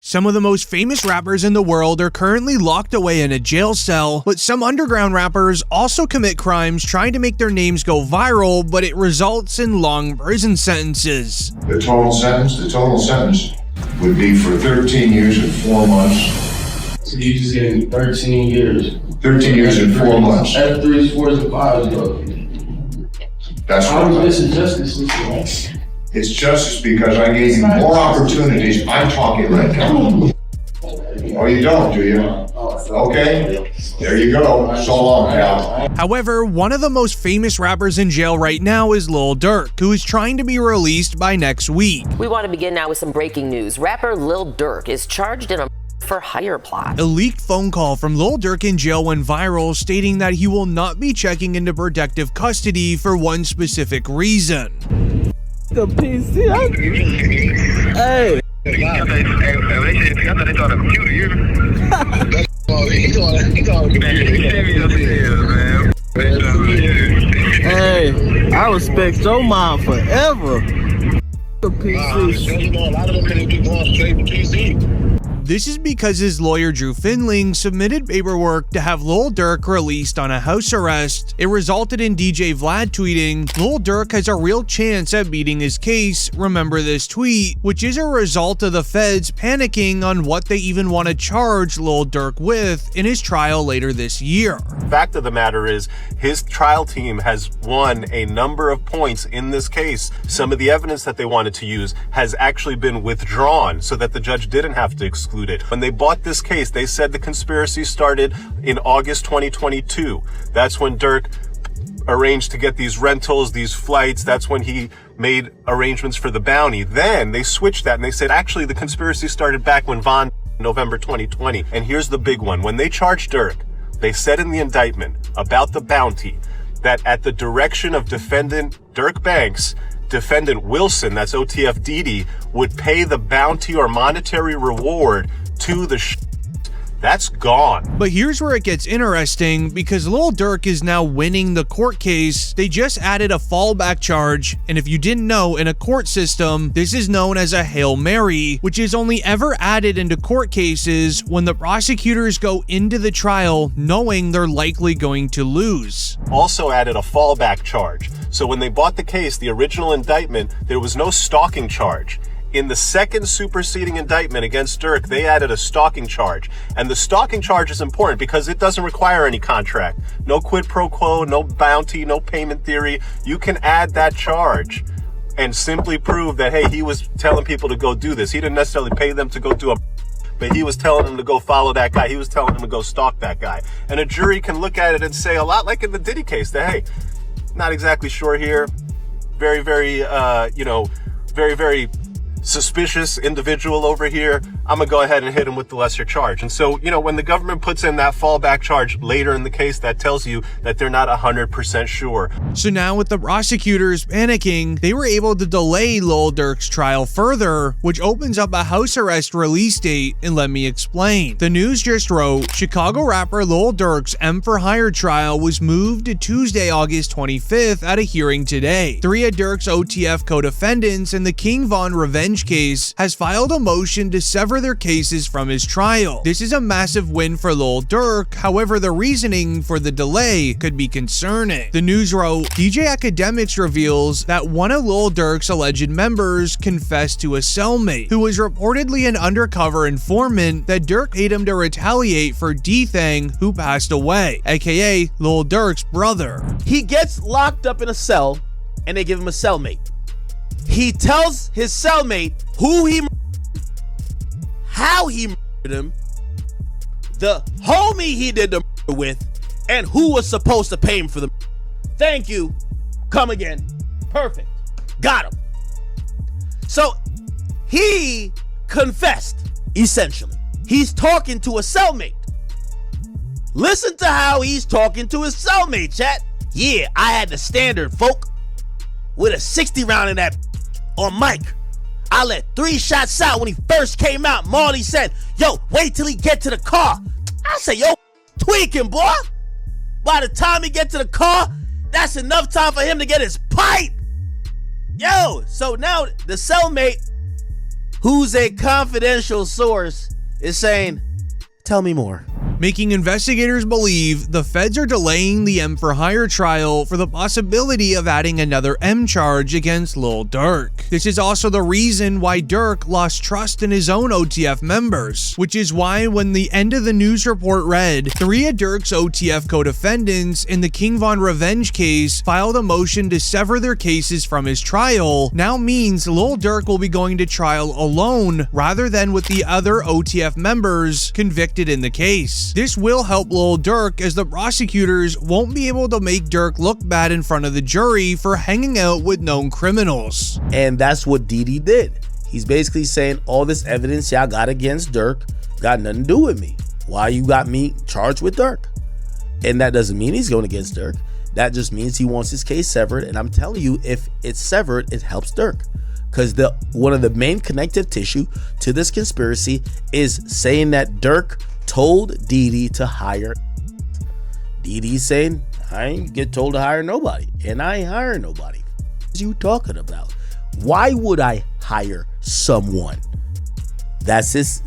Some of the most famous rappers in the world are currently locked away in a jail cell, but some underground rappers also commit crimes trying to make their names go viral, but it results in long prison sentences. The total sentence would be for 13 years and 4 months. So you just getting 13 years. 13 years and 4 months. After 3, 4, and 5, though. That's how right. is this injustice, right? It's justice because I gave you more opportunities. I'm talking right now. Oh, you don't, do you? Okay, there you go. So long, pal. However, one of the most famous rappers in jail right now is Lil Durk, who is trying to be released by next week. We want to begin now with some breaking news. Rapper Lil Durk is charged in a for hire plot. A leaked phone call from Lil Durk in jail went viral, stating that he will not be checking into protective custody for one specific reason. The PC. Hey. Hey, I respect your mom forever. The PC. A lot of them niggas be going straight to PC. This is because his lawyer Drew Finling submitted paperwork to have Lil Durk released on a house arrest. It resulted in DJ Vlad tweeting, "Lil Durk has a real chance at beating his case. Remember this tweet," which is a result of the feds panicking on what they even want to charge Lil Durk with in his trial later this year. Fact of the matter is, his trial team has won a number of points in this case. Some of the evidence that they wanted to use has actually been withdrawn so that the judge didn't have to exclude it. When they bought this case, they said the conspiracy started in August 2022. That's when Durk arranged to get these rentals, these flights. That's when he made arrangements for the bounty. Then they switched that and they said, actually, the conspiracy started back when Von November 2020. And here's the big one. When they charged Durk, they said in the indictment about the bounty that at the direction of defendant Durk Banks, defendant Wilson, that's OTF Didi, would pay the bounty or monetary reward to the That's gone. But here's where it gets interesting, because Lil Durk is now winning the court case. They just added a fallback charge, and if you didn't know, in a court system, this is known as a Hail Mary, which is only ever added into court cases when the prosecutors go into the trial knowing they're likely going to lose. Also added a fallback charge. So when they bought the case, the original indictment, there was no stalking charge. In the second superseding indictment against Durk, they added a stalking charge. And the stalking charge is important because it doesn't require any contract. No quid pro quo, no bounty, no payment theory. You can add that charge and simply prove that, hey, he was telling people to go do this. He didn't necessarily pay them to go do but he was telling them to go follow that guy. He was telling them to go stalk that guy. And a jury can look at it and say, a lot like in the Diddy case, that, hey, not exactly sure here. Very, very, very suspicious individual over here. I'm gonna go ahead and hit him with the lesser charge. And so, when the government puts in that fallback charge later in the case, that tells you that they're not 100% sure. So now with the prosecutors panicking, they were able to delay Lil Durk's trial further, which opens up a house arrest release date, and let me explain. The news just wrote, Chicago rapper Lil Durk's M for Hire trial was moved to Tuesday, August 25th at a hearing today. 3 of Durk's OTF co-defendants in the King Von revenge case has filed a motion to sever their cases from his trial. This is a massive win for Lil Durk. However, the reasoning for the delay could be concerning. The news wrote, DJ Academics reveals that one of Lil Durk's alleged members confessed to a cellmate who was reportedly an undercover informant that Durk paid him to retaliate for D-Thang, who passed away, aka Lil Durk's brother. He gets locked up in a cell and they give him a cellmate. He tells his cellmate who he murdered, how he murdered him, the homie he did the murder with, and who was supposed to pay him for the murder. Thank you. Come again. Perfect. Got him. So he confessed, essentially. He's talking to a cellmate. Listen to how he's talking to his cellmate, chat. Yeah, I had the standard, folk, with a 60 round in that on Mike. I let 3 shots out when he first came out. Marley said, yo, wait till he get to the car. I said, yo, tweaking, boy. By the time he get to the car, that's enough time for him to get his pipe. Yo, so now the cellmate who's a confidential source, is saying, tell me more. Making investigators believe the feds are delaying the M for Hire trial for the possibility of adding another M charge against Lil Durk. This is also the reason why Durk lost trust in his own OTF members, which is why when the end of the news report read, 3 of Durk's OTF co-defendants in the King Von revenge case filed a motion to sever their cases from his trial, now means Lil Durk will be going to trial alone rather than with the other OTF members convicted in the case. This will help Lil Durk as the prosecutors won't be able to make Durk look bad in front of the jury for hanging out with known criminals. And that's what Diddy did. He's basically saying all this evidence y'all got against Durk got nothing to do with me. Why you got me charged with Durk? And that doesn't mean he's going against Durk. That just means he wants his case severed. And I'm telling you, if it's severed, it helps Durk. Because one of the main connective tissue to this conspiracy is saying that Durk told Diddy to hire. Diddy's saying, I ain't get told to hire nobody, and I ain't hiring nobody. What are you talking about? Why would I hire someone? That's his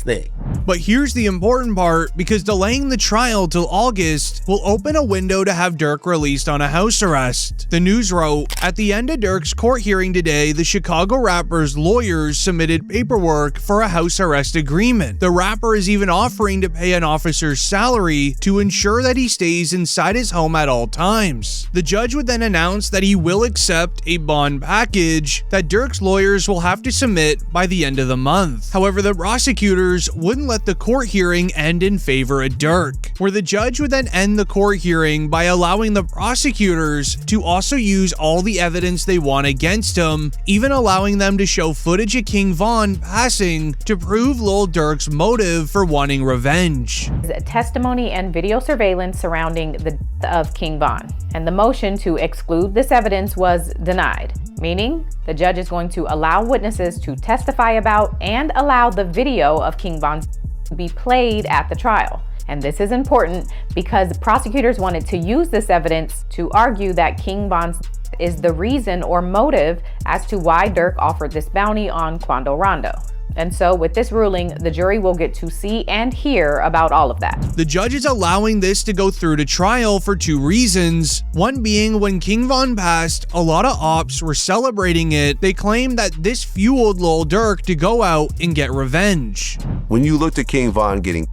thing. But here's the important part, because delaying the trial till August will open a window to have Durk released on a house arrest. The news wrote, at the end of Durk's court hearing today, the Chicago rapper's lawyers submitted paperwork for a house arrest agreement. The rapper is even offering to pay an officer's salary to ensure that he stays inside his home at all times. The judge would then announce that he will accept a bond package that Durk's lawyers will have to submit by the end of the month. However, the prosecutors wouldn't let the court hearing end in favor of Durk, where the judge would then end the court hearing by allowing the prosecutors to also use all the evidence they want against him, even allowing them to show footage of King Von passing to prove Lil Durk's motive for wanting revenge. Testimony and video surveillance surrounding the death of King Von, and the motion to exclude this evidence was denied. Meaning, the judge is going to allow witnesses to testify about and allow the video of King Von to be played at the trial. And this is important because prosecutors wanted to use this evidence to argue that King Von is the reason or motive as to why Durk offered this bounty on Quando Rondo. And so with this ruling, the jury will get to see and hear about all of that. The judge is allowing this to go through to trial for 2 reasons. One being, when King Von passed, a lot of ops were celebrating it. They claimed that this fueled Lil Durk to go out and get revenge. When you looked at King Von getting,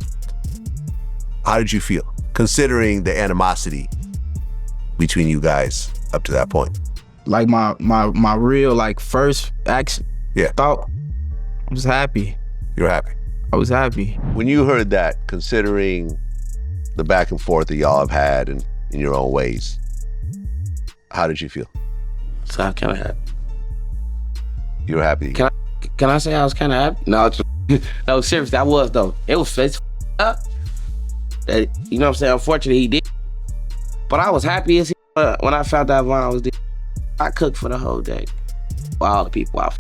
how did you feel, considering the animosity between you guys up to that point? Like my real first action, thought, I was happy. You're happy? I was happy. When you heard that, considering the back and forth that y'all have had in your own ways, how did you feel? So I kind of happy. You were happy? Can I say I was kind of happy? No, seriously, I was though. It was up. That, you know what I'm saying? Unfortunately, he did. But I was happy as when I found out Von was dead. I cooked for the whole day. For all the people I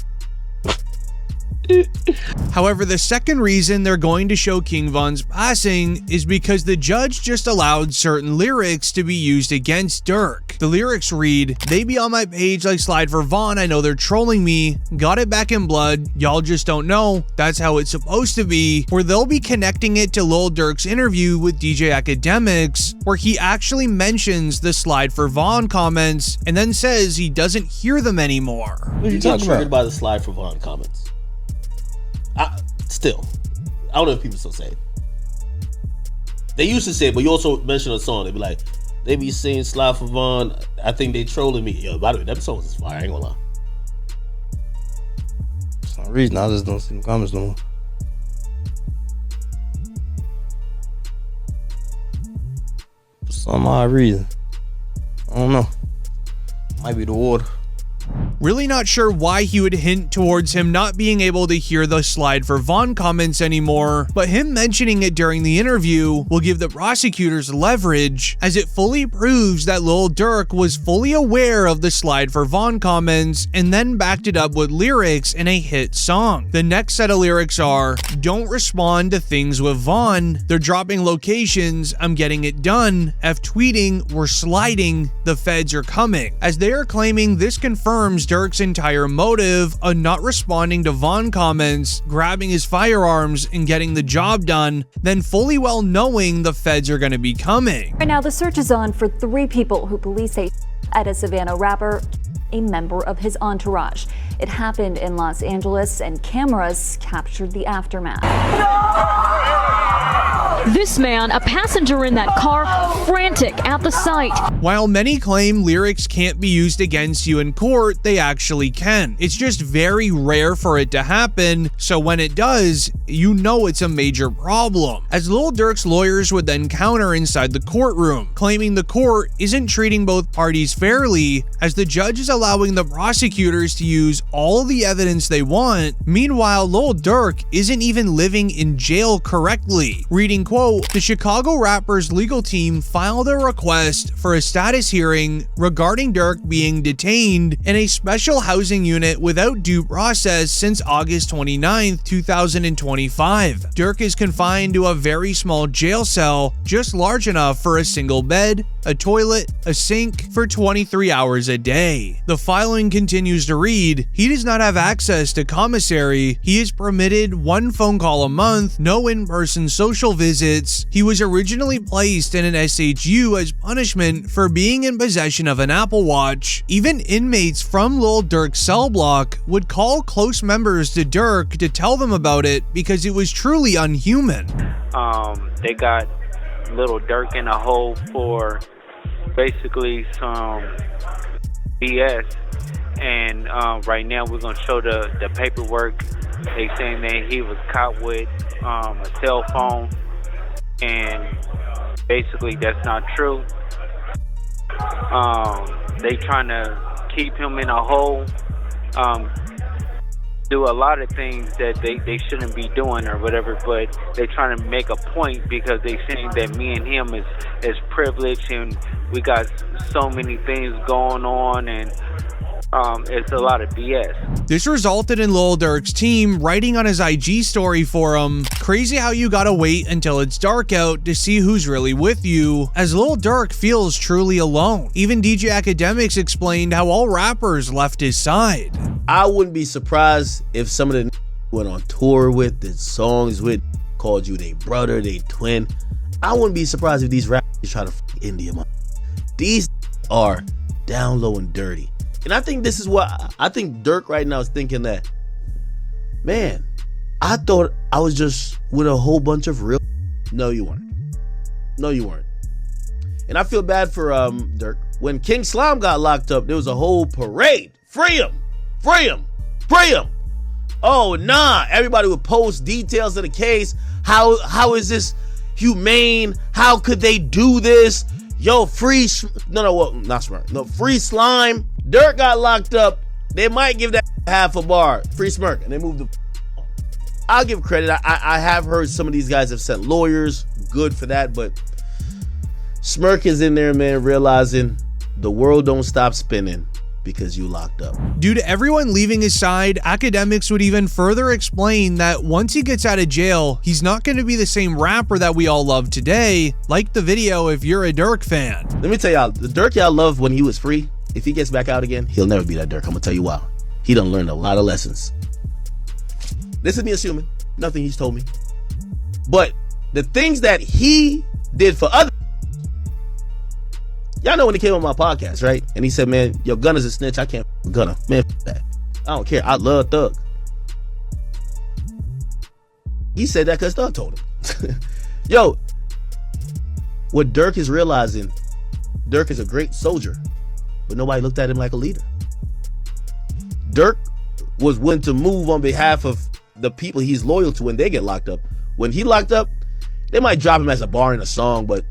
However, the second reason they're going to show King Von's passing is because the judge just allowed certain lyrics to be used against Durk. The lyrics read, "They be on my page like Slide for Von, I know they're trolling me, got it back in blood, y'all just don't know, that's how it's supposed to be," where they'll be connecting it to Lil Durk's interview with DJ Academics, where he actually mentions the Slide for Von comments and then says he doesn't hear them anymore. What are you talking about? By the Slide for Von comments. I don't know if people still say it. They used to say it, but you also mentioned a song. They be like, they be saying Slide for Von, I think they trolling me. Yo, by the way, that song is fire, I ain't gonna lie. For some reason, I just don't see them comments no more. For some odd reason. I don't know. Might be the water. Really not sure why he would hint towards him not being able to hear the Slide for Von comments anymore, but him mentioning it during the interview will give the prosecutors leverage, as it fully proves that Lil Durk was fully aware of the Slide for Von comments and then backed it up with lyrics in a hit song. The next set of lyrics are, "Don't respond to things with Von, they're dropping locations, I'm getting it done, F tweeting, we're sliding, the feds are coming," as they are claiming this confirms confirms Durk's entire motive of not responding to Vaughn comments, grabbing his firearms, and getting the job done, then fully well knowing the feds are going to be coming. Right now, the search is on for 3 people who police say at a Savannah rapper, a member of his entourage. It happened in Los Angeles, and cameras captured the aftermath. This man, a passenger in that car, frantic at the sight. While many claim lyrics can't be used against you in court, they actually can. It's just very rare for it to happen, so when it does, you know it's a major problem. As Lil Durk's lawyers would then counter inside the courtroom, claiming the court isn't treating both parties fairly, as the judge is allowing the prosecutors to use all the evidence they want. Meanwhile, Lil Durk isn't even living in jail correctly. Reading, quote, "The Chicago rapper's legal team filed a request for a status hearing regarding Durk being detained in a special housing unit without due process since August 29, 2025. Durk is confined to a very small jail cell, just large enough for a single bed, a toilet, a sink for 23 hours a day." The filing continues to read, "He does not have access to commissary. He is permitted 1 phone call a month, no in-person social visits. He was originally placed in an SHU as punishment for being in possession of an Apple Watch. Even inmates from Lil Durk's cell block would call close members to Durk to tell them about it because it was truly unhuman." They got Lil Durk in a hole for basically some BS, and right now we're gonna show the paperwork. They saying that he was caught with a cell phone, and basically that's not true. They trying to keep him in a hole, do a lot of things that they shouldn't be doing or whatever, but they trying to make a point because they saying that me and him is privileged and we got so many things going on, and it's a lot of BS. This resulted in Lil Durk's team writing on his IG story for him, "Crazy how you gotta wait until it's dark out to see who's really with you," as Lil Durk feels truly alone. Even DJ Academics explained how all rappers left his side. I wouldn't be surprised if some of the went on tour with, did songs with, called you they brother, they twin. I wouldn't be surprised if these rappers try to fuck India. These are down low and dirty. And I think this is what I think Durk right now is thinking, that, man, I thought I was just with a whole bunch of real. No, you weren't. No, you weren't. And I feel bad for Durk. When King Slime got locked up, there was a whole parade. Free him! Free him! Free him! Oh, nah. Everybody would post details of the case. How is this humane? How could they do this? Yo, free not Smart. No, free Slime. Durk got locked up. They might give that half a bar. Free Smirk. And they moved the. I'll give credit. I have heard some of these guys have sent lawyers. Good for that. But Smirk is in there, man, realizing the world don't stop spinning because you locked up. Due to everyone leaving his side, Academics would even further explain that once he gets out of jail, he's not going to be the same rapper that we all love today. Like the video if you're a Durk fan. Let me tell y'all, the Durk y'all loved when he was free, if he gets back out again, he'll never be that Durk. I'm gonna tell you why. He done learned a lot of lessons. This is me assuming. Nothing he's told me. But the things that he did for others. Y'all know when he came on my podcast, right? And he said, man, your Gunna's a snitch. I can't Gunna. Man, that. I don't care. I love Thug. He said that because Thug told him. Yo, what Durk is realizing, Durk is a great soldier, but nobody looked at him like a leader. Durk was willing to move on behalf of the people he's loyal to when they get locked up. When he locked up, they might drop him as a bar in a song, but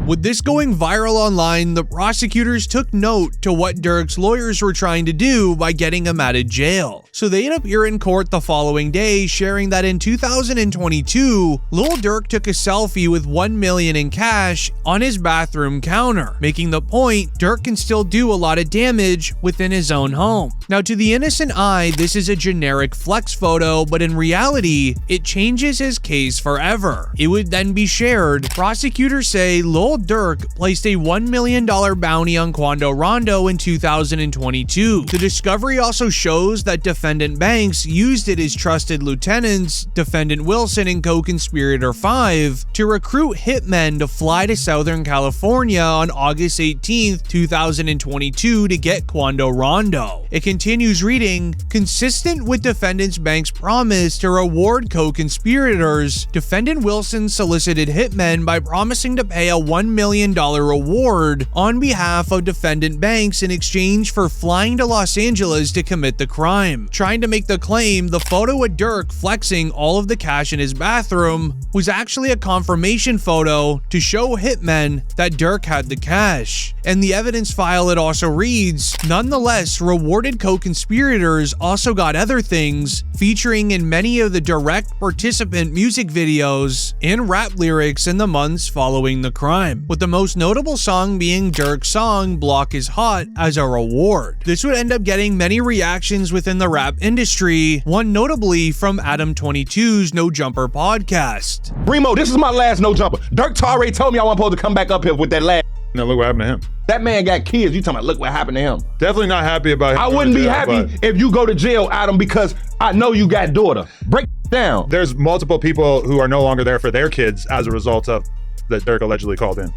with this going viral online, the prosecutors took note to what Durk's lawyers were trying to do by getting him out of jail. So they end up here in court the following day, sharing that in 2022, Lil Durk took a selfie with $1 million in cash on his bathroom counter, making the point Durk can still do a lot of damage within his own home. Now, to the innocent eye, this is a generic flex photo, but in reality, it changes his case forever. It would then be shared. Prosecutors say Lil Lil Durk placed a $1 million bounty on Quando Rondo in 2022. The discovery also shows that defendant Banks used it as trusted lieutenants, defendant Wilson and co-conspirator 5, to recruit hitmen to fly to Southern California on August 18, 2022 to get Quando Rondo. It continues reading, consistent with defendant Banks' promise to reward co-conspirators, defendant Wilson solicited hitmen by promising to pay a $1 million reward on behalf of defendant Banks in exchange for flying to Los Angeles to commit the crime. Trying to make the claim the photo of Durk flexing all of the cash in his bathroom was actually a confirmation photo to show hitmen that Durk had the cash. In the evidence file, it also reads, nonetheless, rewarded co-conspirators also got other things featuring in many of the direct participant music videos and rap lyrics in the months following the crime, with the most notable song being Durk's song Block is Hot as a reward. This would end up getting many reactions within the rap industry, one notably from Adam22's No Jumper podcast. Remo, this is my last No Jumper. Durk Tory told me I wasn't supposed to come back up here with that last. Now look what happened to him. That man got kids. You talking about look what happened to him. Definitely not happy about him. I wouldn't be happy if you go to jail, Adam, because I know you got daughter. Break down. There's multiple people who are no longer there for their kids as a result of that Durk allegedly called in.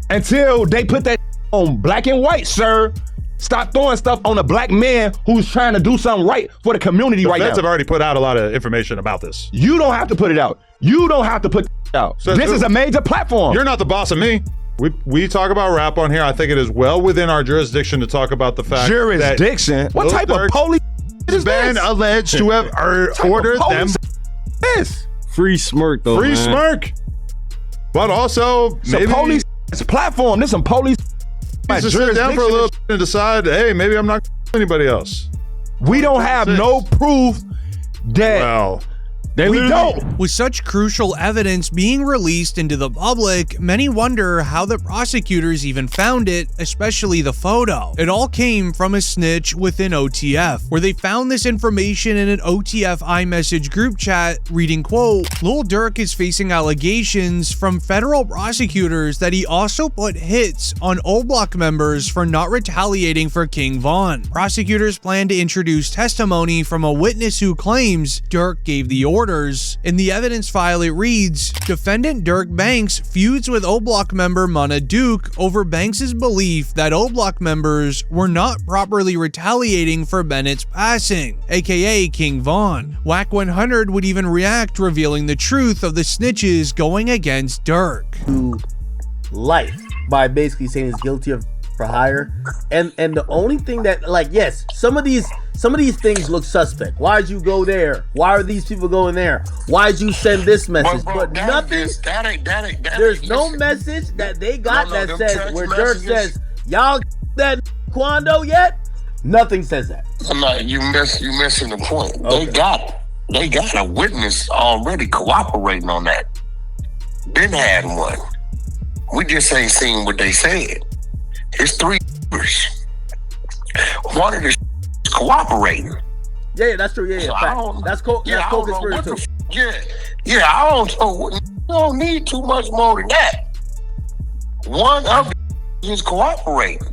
Until they put that on black and white, sir. Stop throwing stuff on a black man who's trying to do something right for the community right now. The feds have already put out a lot of information about this. You don't have to put it out. You don't have to put it out. So this is a major platform. You're not the boss of me. We talk about rap on here. I think it is well within our jurisdiction to talk about the fact that what type of police is been this? alleged to have ordered them. This free smirk though. Free smirk. But also maybe police platform. This some police. Just sit down for a little and decide, hey, maybe I'm not anybody else. We don't have no proof that. Well, we don't. With such crucial evidence being released into the public, many wonder how the prosecutors even found it, especially the photo. It all came from a snitch within OTF, where they found this information in an OTF iMessage group chat reading, quote, Lil Durk is facing allegations from federal prosecutors that he also put hits on O Block members for not retaliating for King Von. Prosecutors plan to introduce testimony from a witness who claims Durk gave the orders. In the evidence file, it reads, defendant Durk Banks feuds with O Block member Mana Duke over Banks' belief that O Block members were not properly retaliating for Bennett's passing, aka King Von. Whack 100 would even react, revealing the truth of the snitches going against Durk. Life by basically saying he's guilty of for hire, and the only thing that, like, yes, some of these things look suspect. Why'd you go there? Why are these people going there? Why'd you send this message? But nothing. There's no message that they got that says where Durk says y'all that Quando yet. Nothing says that. I'm not. You missing the point. Okay. They got a witness already cooperating on that. Been had one. We just ain't seen what they said. It's 3 years. One of the cooperating. Yeah, that's true. Yeah, so that's co-conspirator too. Yeah. I don't know. You don't need too much more than that. One of the is cooperating.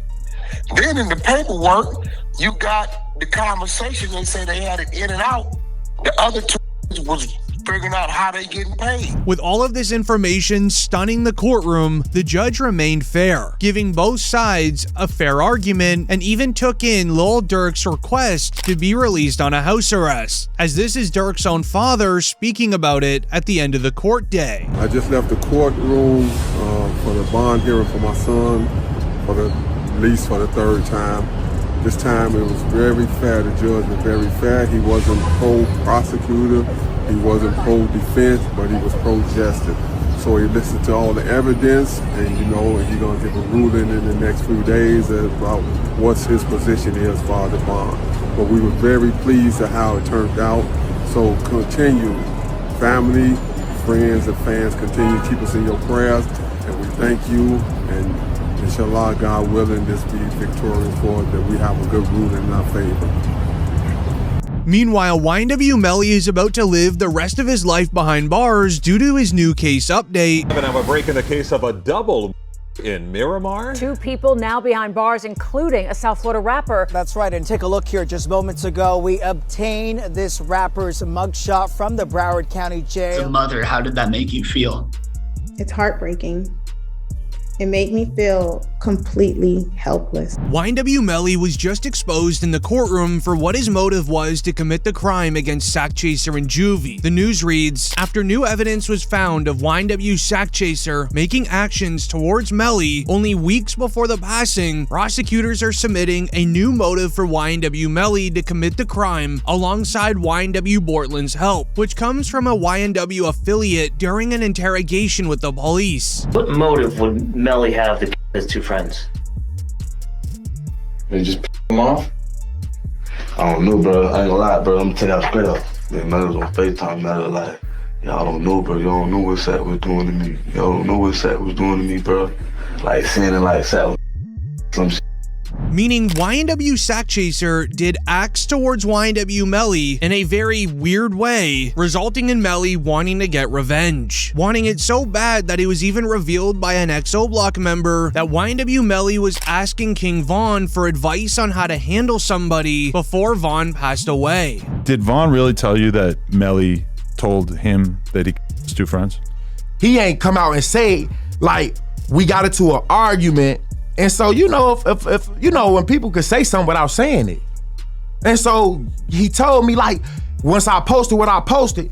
Then in the paperwork, you got the conversation. They say they had it in and out. The other 2 was figuring out how they getting paid. With all of this information stunning the courtroom, the judge remained fair, giving both sides a fair argument and even took in Lil Durk's request to be released on a house arrest, as this is Durk's own father speaking about it at the end of the court day. I just left the courtroom for the bond hearing for my son, for the lease for the 3rd time. This time it was very fair. The judge was very fair. He wasn't pro-prosecutor. He wasn't pro-defense, but he was pro-justice. So he listened to all the evidence, and he's gonna give a ruling in the next few days about what his position is for the bond. But we were very pleased at how it turned out. So continue, family, friends, and fans, continue to keep us in your prayers, and we thank you. And inshallah, God willing, this be victorious for us, that we have a good ruling in our favor. Meanwhile, YNW Melly is about to live the rest of his life behind bars due to his new case update. And I'm a break in the case of a double in Miramar. 2 people now behind bars, including a South Florida rapper. That's right, and take a look here. Just moments ago, we obtained this rapper's mugshot from the Broward County Jail. As a mother, how did that make you feel? It's heartbreaking. It made me feel completely helpless. YNW Melly was just exposed in the courtroom for what his motive was to commit the crime against Sack Chaser and Juvie. The news reads, after new evidence was found of YNW Sack Chaser making actions towards Melly only weeks before the passing, prosecutors are submitting a new motive for YNW Melly to commit the crime alongside YNW Bortland's help, which comes from a YNW affiliate during an interrogation with the police. What motive would Melly have to kill his 2 friends? They just piss him off? I don't know, bro. I ain't gonna lie, bro. I'm gonna tell y'all straight up. Man, Melly was on FaceTime, Melly like, y'all don't know, bro. Y'all don't know what Sack was doing to me. Y'all don't know what Sack was doing to me, bro. Like, saying it like Sack was some shit. Meaning YNW Sack Chaser did acts towards YNW Melly in a very weird way, resulting in Melly wanting to get revenge. Wanting it so bad that it was even revealed by an XO Block member that YNW Melly was asking King Von for advice on how to handle somebody before Von passed away. Did Von really tell you that Melly told him that he was 2 friends? He ain't come out and say, like, we got into an argument. And so, you know, if you know, when people could say something without saying it. And so he told me, like, once I posted what I posted,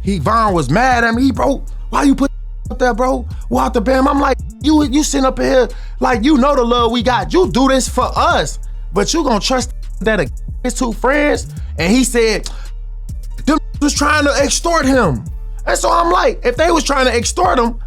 Von was mad at me. Bro, why you put up there, bro? Walter Bam, I'm like, you sitting up here, like, you know the love we got. You do this for us, but you gonna trust that his 2 friends? And he said, them was trying to extort him. And so I'm like, if they was trying to extort him,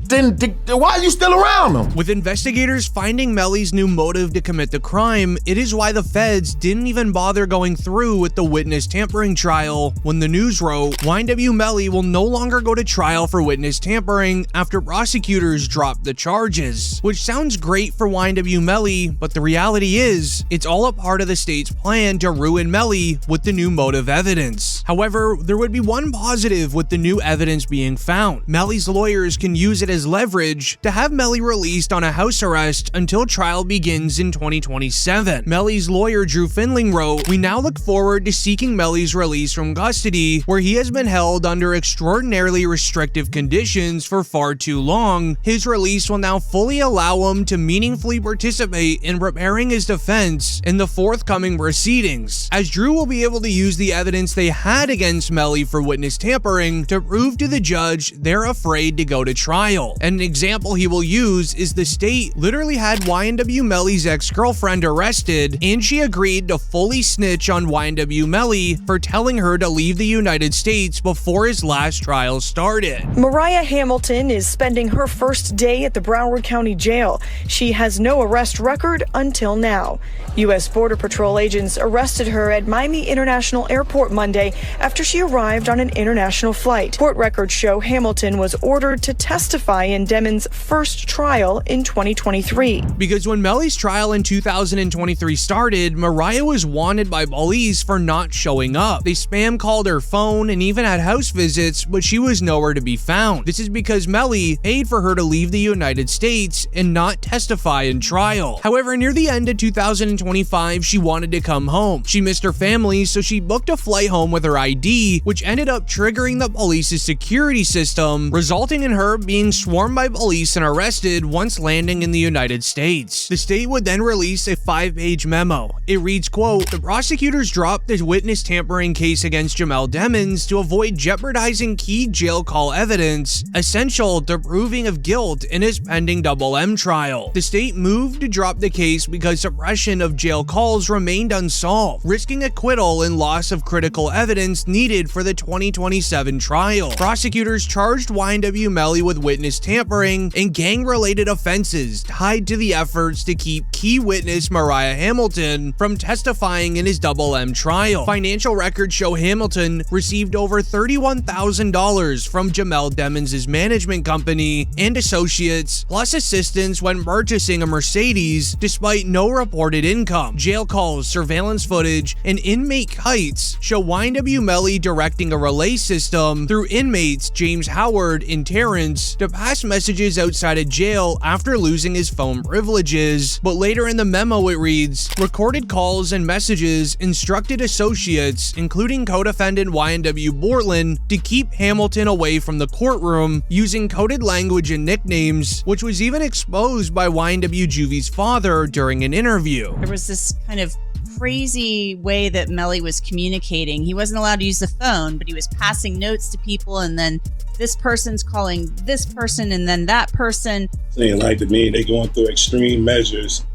then why are you still around them? With investigators finding Melly's new motive to commit the crime, it is why the feds didn't even bother going through with the witness tampering trial when the news wrote, YNW Melly will no longer go to trial for witness tampering after prosecutors dropped the charges. Which sounds great for YNW Melly, but the reality is, it's all a part of the state's plan to ruin Melly with the new motive evidence. However, there would be one positive with the new evidence being found. Melly's lawyers can use it as leverage to have Melly released on a house arrest until trial begins in 2027. Melly's lawyer Drew Finling wrote, we now look forward to seeking Melly's release from custody, where he has been held under extraordinarily restrictive conditions for far too long. His release will now fully allow him to meaningfully participate in preparing his defense in the forthcoming proceedings, as Drew will be able to use the evidence they had against Melly for witness tampering to prove to the judge they're afraid to go to trial. And an example he will use is the state literally had YNW Melly's ex-girlfriend arrested, and she agreed to fully snitch on YNW Melly for telling her to leave the United States before his last trial started. Mariah Hamilton is spending her first day at the Broward County Jail. She has no arrest record until now. U.S. Border Patrol agents arrested her at Miami International Airport Monday after she arrived on an international flight. Court records show Hamilton was ordered to testify in Demon's first trial in 2023. Because when Melly's trial in 2023 started, Mariah was wanted by police for not showing up. They spam called her phone and even had house visits, but she was nowhere to be found. This is because Melly paid for her to leave the United States and not testify in trial. However, near the end of 2025, she wanted to come home. She missed her family, so she booked a flight home with her ID, which ended up triggering the police's security system, resulting in her being swarmed by police and arrested once landing in the United States. The state would then release a 5-page memo. It reads, quote, the prosecutors dropped the witness tampering case against Jamel Demons to avoid jeopardizing key jail call evidence essential to proving of guilt in his pending Double M trial. The state moved to drop the case because suppression of jail calls remained unsolved, risking acquittal and loss of critical evidence needed for the 2027 trial. Prosecutors charged YNW Melly with witness witness tampering and gang-related offenses tied to the efforts to keep key witness Mariah Hamilton from testifying in his Double M trial. Financial records show Hamilton received over $31,000 from Jamel Demons' management company and associates, plus assistance when purchasing a Mercedes, despite no reported income. Jail calls, surveillance footage, and inmate kites show YNW Melly directing a relay system through inmates James Howard and Terrence to pass messages outside of jail after losing his phone privileges. But later in the memo it reads, recorded calls and messages instructed associates, including co-defendant YNW Portland, to keep Hamilton away from the courtroom using coded language and nicknames, which was even exposed by YNW Juvie's father during an interview. There was this kind of crazy way that Melly was communicating. He wasn't allowed to use the phone, but he was passing notes to people, and then this person's calling this person and then that person. Saying like to me, they going through extreme measures,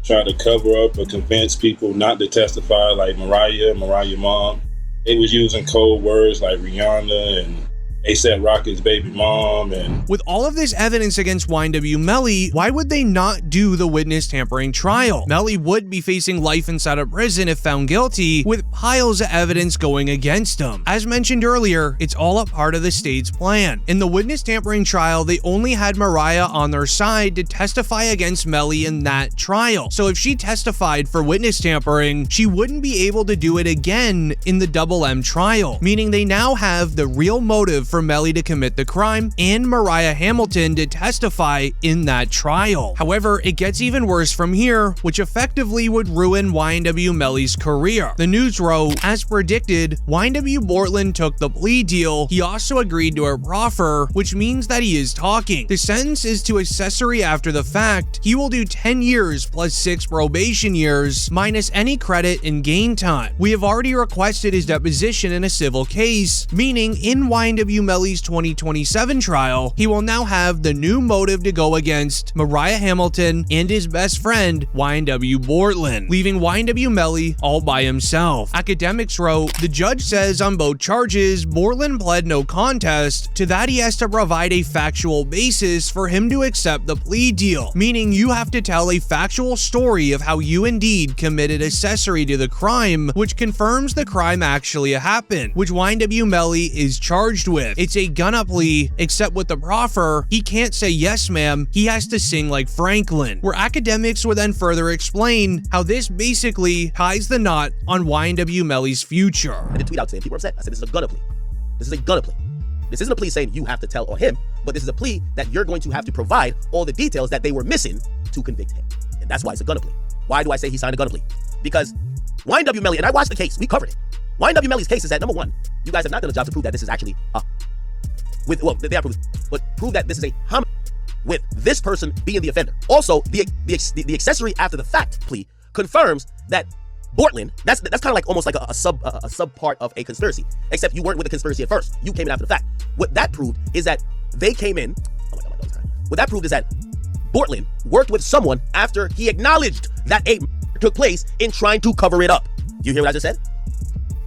trying to cover up or convince people not to testify, like Mariah mom. They was using code words like Rihanna and A$AP Rocky's baby mom. And with all of this evidence against YNW Melly, why would they not do the witness tampering trial? Melly would be facing life inside of prison if found guilty, with piles of evidence going against him. As mentioned earlier, it's all a part of the state's plan. In the witness tampering trial, they only had Mariah on their side to testify against Melly in that trial. So if she testified for witness tampering, she wouldn't be able to do it again in the Double M trial, meaning they now have the real motive for Melly to commit the crime and Mariah Hamilton to testify in that trial. However, it gets even worse from here, which effectively would ruin YNW Melly's career. The news wrote, as predicted, YNW Portland took the plea deal. He also agreed to a proffer, which means that he is talking. The sentence is to accessory after the fact. He will do 10 years plus 6 probation years, minus any credit and gain time. We have already requested his deposition in a civil case, meaning in YNW Melly's 2027 trial, he will now have the new motive to go against Mariah Hamilton and his best friend, YNW Portland, leaving YNW Melly all by himself. Academics wrote, the judge says on both charges, Portland pled no contest. To that, he has to provide a factual basis for him to accept the plea deal, meaning you have to tell a factual story of how you indeed committed accessory to the crime, which confirms the crime actually happened, which YNW Melly is charged with. It's a gun-up plea, except with the proffer, he can't say yes ma'am, he has to sing like Franklin, where academics would then further explain how this basically ties the knot on YNW Melly's future. I did tweet out to him, people were upset. I said, this is a gun-up plea. This is a gun-up plea. This isn't a plea saying you have to tell or him, but this is a plea that you're going to have to provide all the details that they were missing to convict him. And that's why it's a gun-up plea. Why do I say he signed a gun-up plea? Because YNW Melly, and I watched the case, we covered it. YNW Melly's case is that, number one, you guys have not done a job to prove that this is actually they have proved, but prove that this is a homicide with this person being the offender. Also, the accessory after the fact plea confirms that Portland, that's kind of like almost like a sub part of a conspiracy, except you weren't with the conspiracy at first. You came in after the fact. What that proved is that they came in. Oh my God, what that proved is that Portland worked with someone after he acknowledged that a took place in trying to cover it up. You hear what I just said?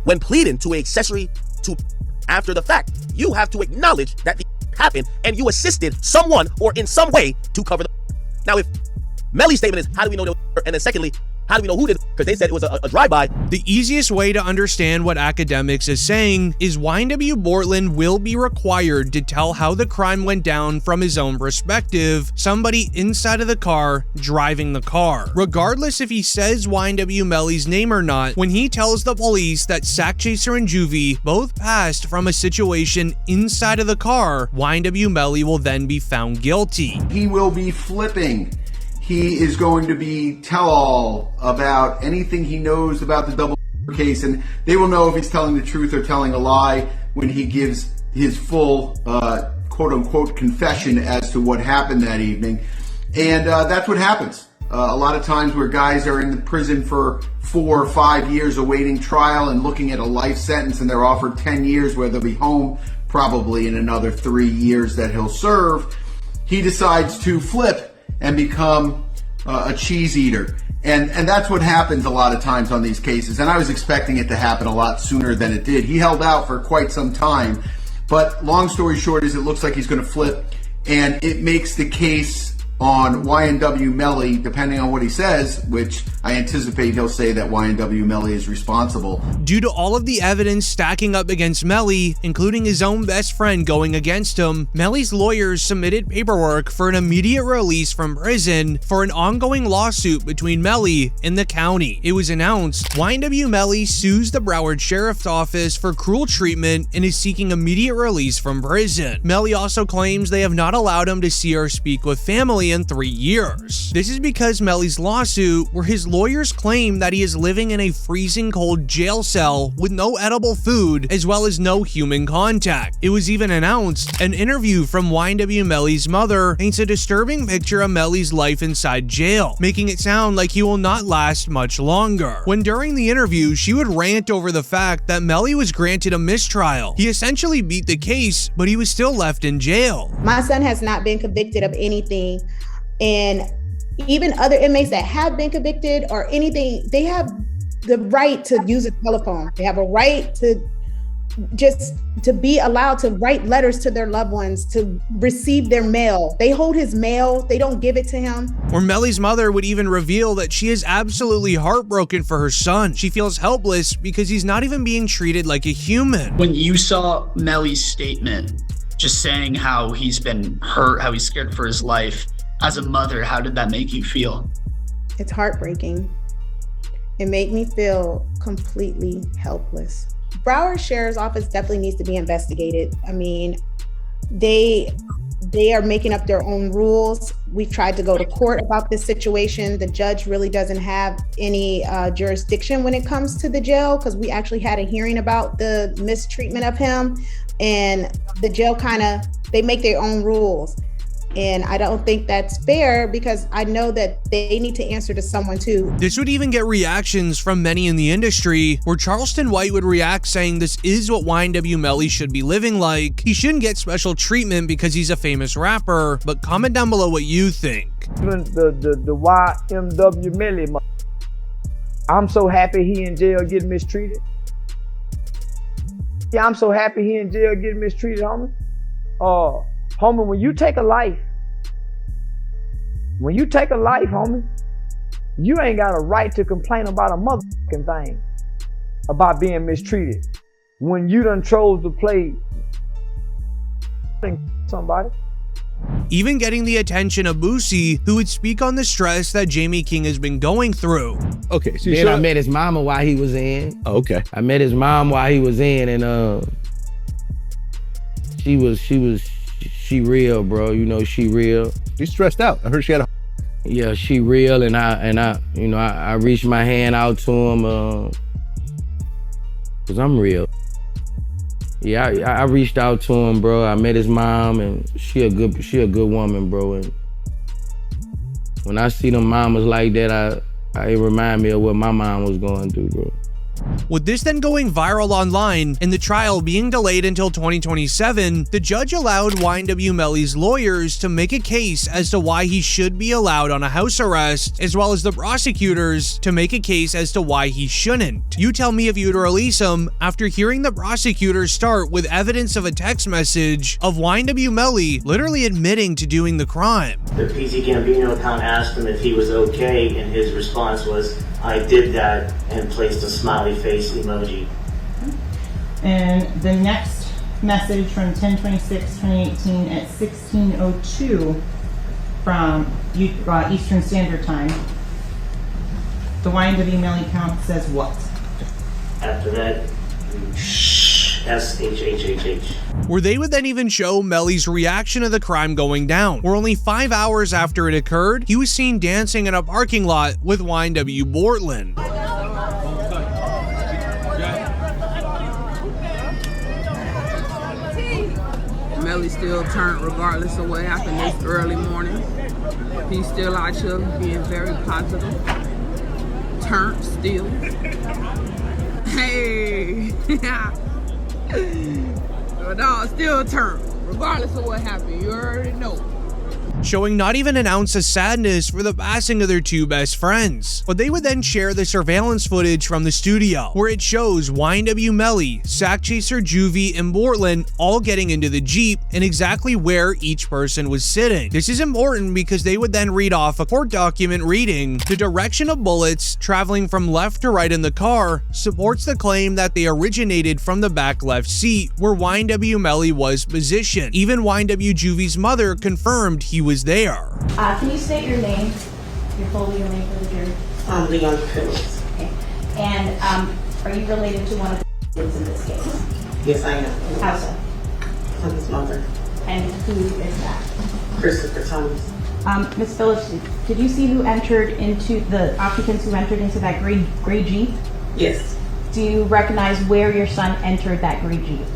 When pleading to an accessory to after the fact, you have to acknowledge that the happened and you assisted someone or in some way to cover the. Now, if Melly's statement is, how do we know they were, and then secondly, how do we know who did it? Because they said it was a drive-by. The easiest way to understand what academics is saying is YNW Portland will be required to tell how the crime went down from his own perspective, somebody inside of the car driving the car. Regardless if he says YNW Melly's name or not, when he tells the police that Sack Chaser and Juvie both passed from a situation inside of the car, YNW Melly will then be found guilty. He will be flipping. He is going to be tell-all about anything he knows about the double case, and they will know if he's telling the truth or telling a lie when he gives his full quote-unquote confession as to what happened that evening. And that's what happens. A lot of times where guys are in the prison for 4 or 5 years awaiting trial and looking at a life sentence, and they're offered 10 years where they'll be home probably in another 3 years that he'll serve, he decides to flip and become a cheese eater. And that's what happens a lot of times on these cases. And I was expecting it to happen a lot sooner than it did. He held out for quite some time. But long story short is it looks like he's going to flip And it makes the case on YNW Melly, depending on what he says, which I anticipate he'll say that YNW Melly is responsible. Due to all of the evidence stacking up against Melly, including his own best friend going against him, Melly's lawyers submitted paperwork for an immediate release from prison for an ongoing lawsuit between Melly and the county. It was announced YNW Melly sues the Broward Sheriff's Office for cruel treatment and is seeking immediate release from prison. Melly also claims they have not allowed him to see or speak with family in 3 years. This is because Melly's lawsuit, where his lawyers claim that he is living in a freezing cold jail cell with no edible food as well as no human contact. It was even announced an interview from YNW Melly's mother paints a disturbing picture of Melly's life inside jail, making it sound like he will not last much longer. When during the interview, she would rant over the fact that Melly was granted a mistrial. He essentially beat the case, but he was still left in jail. My son has not been convicted of anything, and even other inmates that have been convicted or anything, they have the right to use a telephone. They have a right to just to be allowed to write letters to their loved ones, to receive their mail. They hold his mail, they don't give it to him. Or Melly's mother would even reveal that she is absolutely heartbroken for her son. She feels helpless because he's not even being treated like a human. When you saw Melly's statement, just saying how he's been hurt, how he's scared for his life, as a mother, how did that make you feel? It's heartbreaking. It made me feel completely helpless. Broward Sheriff's Office definitely needs to be investigated. I mean, they are making up their own rules. We've tried to go to court about this situation. The judge really doesn't have any jurisdiction when it comes to the jail, because we actually had a hearing about the mistreatment of him, and the jail they make their own rules. And I don't think that's fair, because I know that they need to answer to someone too. This would even get reactions from many in the industry, where Charleston White would react saying this is what YNW Melly should be living like. He shouldn't get special treatment because he's a famous rapper, but comment down below what you think. Even the YNW Melly, I'm so happy he in jail getting mistreated. Yeah, I'm so happy he in jail getting mistreated, homie. Homie, when you take a life, homie, you ain't got a right to complain about a motherfucking thing, about being mistreated, when you done chose to play somebody. Even getting the attention of Boosie, who would speak on the stress that Jamie King has been going through. Okay, so then I met his mama while he was in. Oh, okay. I met his mom while he was in, and she real, bro. You know, she real. She's stressed out. I heard she had a... Yeah, she real, and I reached my hand out to him, cause I'm real. Yeah, I reached out to him, bro. I met his mom, and she a good woman, bro. And when I see them mamas like that, it remind me of what my mom was going through, bro. With this then going viral online and the trial being delayed until 2027, the judge allowed YNW Melly's lawyers to make a case as to why he should be allowed on a house arrest, as well as the prosecutors to make a case as to why he shouldn't. You tell me if you'd release him after hearing the prosecutors start with evidence of a text message of YNW Melly literally admitting to doing the crime. The PT Gambino account asked him if he was okay, and his response was, "I did that," and placed a smiley face emoji. And the next message from 10/26/2018 at 16:02 from Eastern Standard Time. The YNW Melly account says what? After that, SHHHH. Where they would then even show Melly's reaction to the crime going down, where only 5 hours after it occurred, he was seen dancing in a parking lot with YNW Bortland. Melly still turned regardless of what happened this early morning. He's still out here being very positive. Turned still. Hey! No, still turned, regardless of what happened. You already know. showing not even an ounce of sadness for the passing of their two best friends. But they would then share the surveillance footage from the studio, where it shows YNW Melly, Sack Chaser Juvie, and Portland all getting into the Jeep and exactly where each person was sitting. This is important because they would then read off a court document reading, "The direction of bullets traveling from left to right in the car supports the claim that they originated from the back left seat where YNW Melly was positioned." Even YNW Juvie's mother confirmed he was there. Can you state your name, your full legal name for the jury? Leon Phillips. Okay. And are you related to one of the kids in this case? Yes, I am. How so? I'm his mother. And who is that? Christopher Thomas. Ms. Phillips, did you see who entered into the occupants who entered into that gray Jeep? Yes. Do you recognize where your son entered that gray Jeep?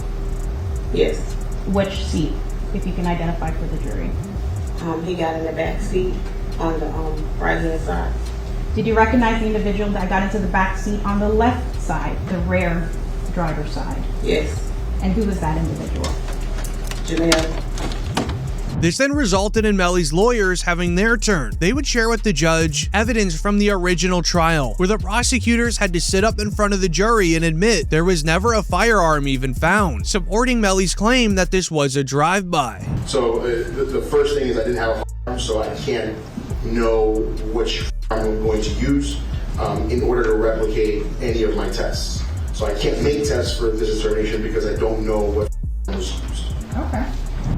Yes. Which seat, if you can identify for the jury? He got in the back seat on the right hand side. Did you recognize the individual that got into the back seat on the left side, the rear driver's side? Yes. And who was that individual? Janelle. This then resulted in Melly's lawyers having their turn. They would share with the judge evidence from the original trial, where the prosecutors had to sit up in front of the jury and admit there was never a firearm even found, supporting Melly's claim that this was a drive-by. So the first thing is I didn't have a firearm, so I can't know which firearm I'm going to use in order to replicate any of my tests. So I can't make tests for this determination because I don't know what firearm was used. Okay.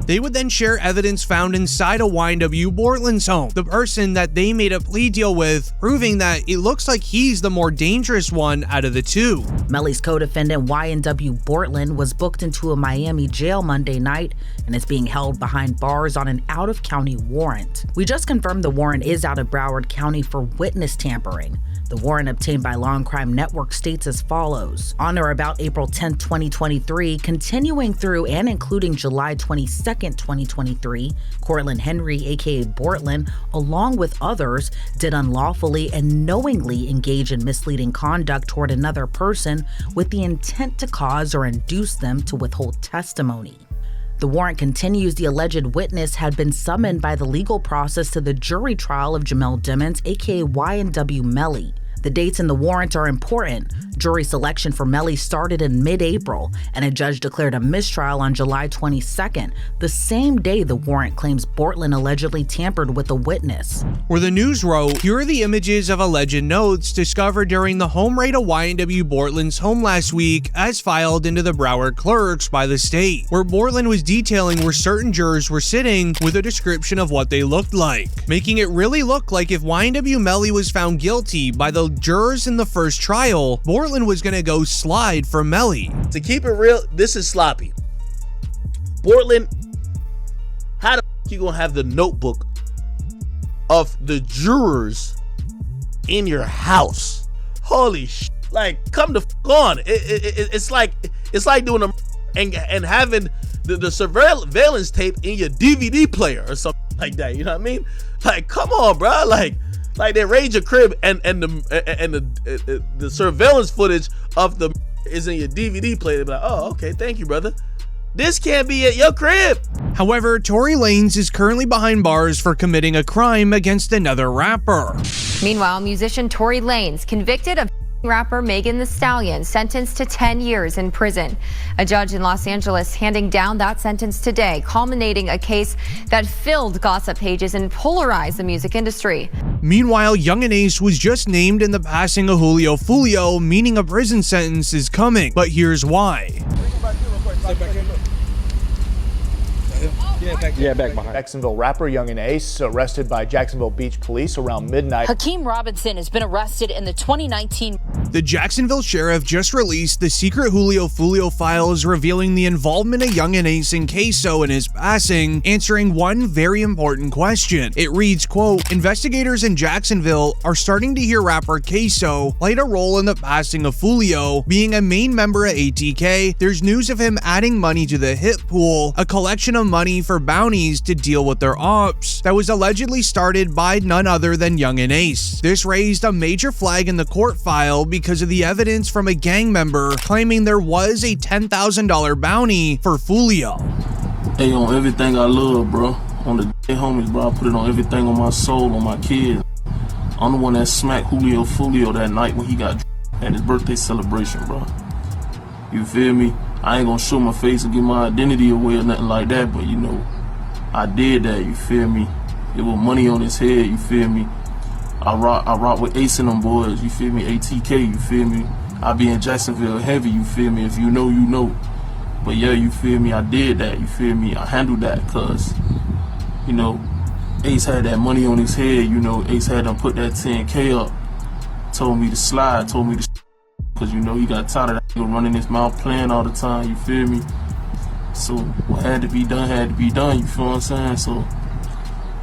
They would then share evidence found inside of YNW Portland's home, the person that they made a plea deal with, proving that it looks like he's the more dangerous one out of the two. Melly's co-defendant YNW Portland was booked into a Miami jail Monday night and is being held behind bars on an out-of-county warrant. We just confirmed the warrant is out of Broward County for witness tampering. The warrant obtained by Law and Crime Network states as follows. On or about April 10, 2023, continuing through and including July 22, 2023, Cortland Henry, aka Portland, along with others, did unlawfully and knowingly engage in misleading conduct toward another person with the intent to cause or induce them to withhold testimony. The warrant continues the alleged witness had been summoned by the legal process to the jury trial of Jamel Dimmons, aka YNW Melly. The dates in the warrant are important. Jury selection for Melly started in mid-April, and a judge declared a mistrial on July 22nd, the same day the warrant claims Portland allegedly tampered with a witness. Where the news wrote, here are the images of alleged notes discovered during the home raid of YNW Portland's home last week as filed into the Broward clerks by the state, where Portland was detailing where certain jurors were sitting with a description of what they looked like, making it really look like if YNW Melly was found guilty by the jurors in the first trial, Portland was gonna go slide for Melly. To keep it real, this is sloppy. Portland, how the f you gonna have the notebook of the jurors in your house? Holy sh! Like, come the f on. It's like doing a and having the surveillance tape in your DVD player or something like that. You know what I mean? Like, come on, bro. Like they raid your crib and the surveillance footage of the is in your DVD player. They be like, oh, okay, thank you, brother. This can't be at your crib. However, Tory Lanez is currently behind bars for committing a crime against another rapper. Meanwhile, musician Tory Lanez convicted of rapper Megan Thee Stallion sentenced to 10 years in prison. A judge in Los Angeles handing down that sentence today, culminating a case that filled gossip pages and polarized the music industry. Meanwhile, Yungeen Ace was just named in the passing of Julio Fulio, meaning a prison sentence is coming. But here's why. Yeah, back behind. Jacksonville rapper Yungeen Ace arrested by Jacksonville Beach police around midnight. Hakeem Robinson has been arrested in the 2019. The Jacksonville sheriff just released the secret Julio Fulio files revealing the involvement of Yungeen Ace Ksoo in his passing, answering one very important question. It reads, quote, investigators in Jacksonville are starting to hear rapper Ksoo played a role in the passing of Fulio, being a main member of ATK. There's news of him adding money to the hit pool, a collection of money for bounties to deal with their ops that was allegedly started by none other than Yungeen Ace. This raised a major flag in the court file because of the evidence from a gang member claiming there was a $10,000 bounty for Fulio. Hey, on everything I love, bro. On the day, homies, bro, I put it on everything on my soul, on my kids. I'm the one that smacked Fulio that night when he got at his birthday celebration, bro. You feel me? I ain't gonna show my face and give my identity away or nothing like that, but you know, I did that, you feel me? It was money on his head, you feel me? I rock with Ace and them boys, you feel me? ATK, you feel me? I be in Jacksonville heavy, you feel me? If you know, you know. But yeah, you feel me? I did that, you feel me? I handled that, cause, you know, Ace had that money on his head, you know, Ace had them put that 10K up, told me to slide, told me to cause you know he got tired of that nigga running his mouth playing all the time, you feel me? So what had to be done, you feel what I'm saying? So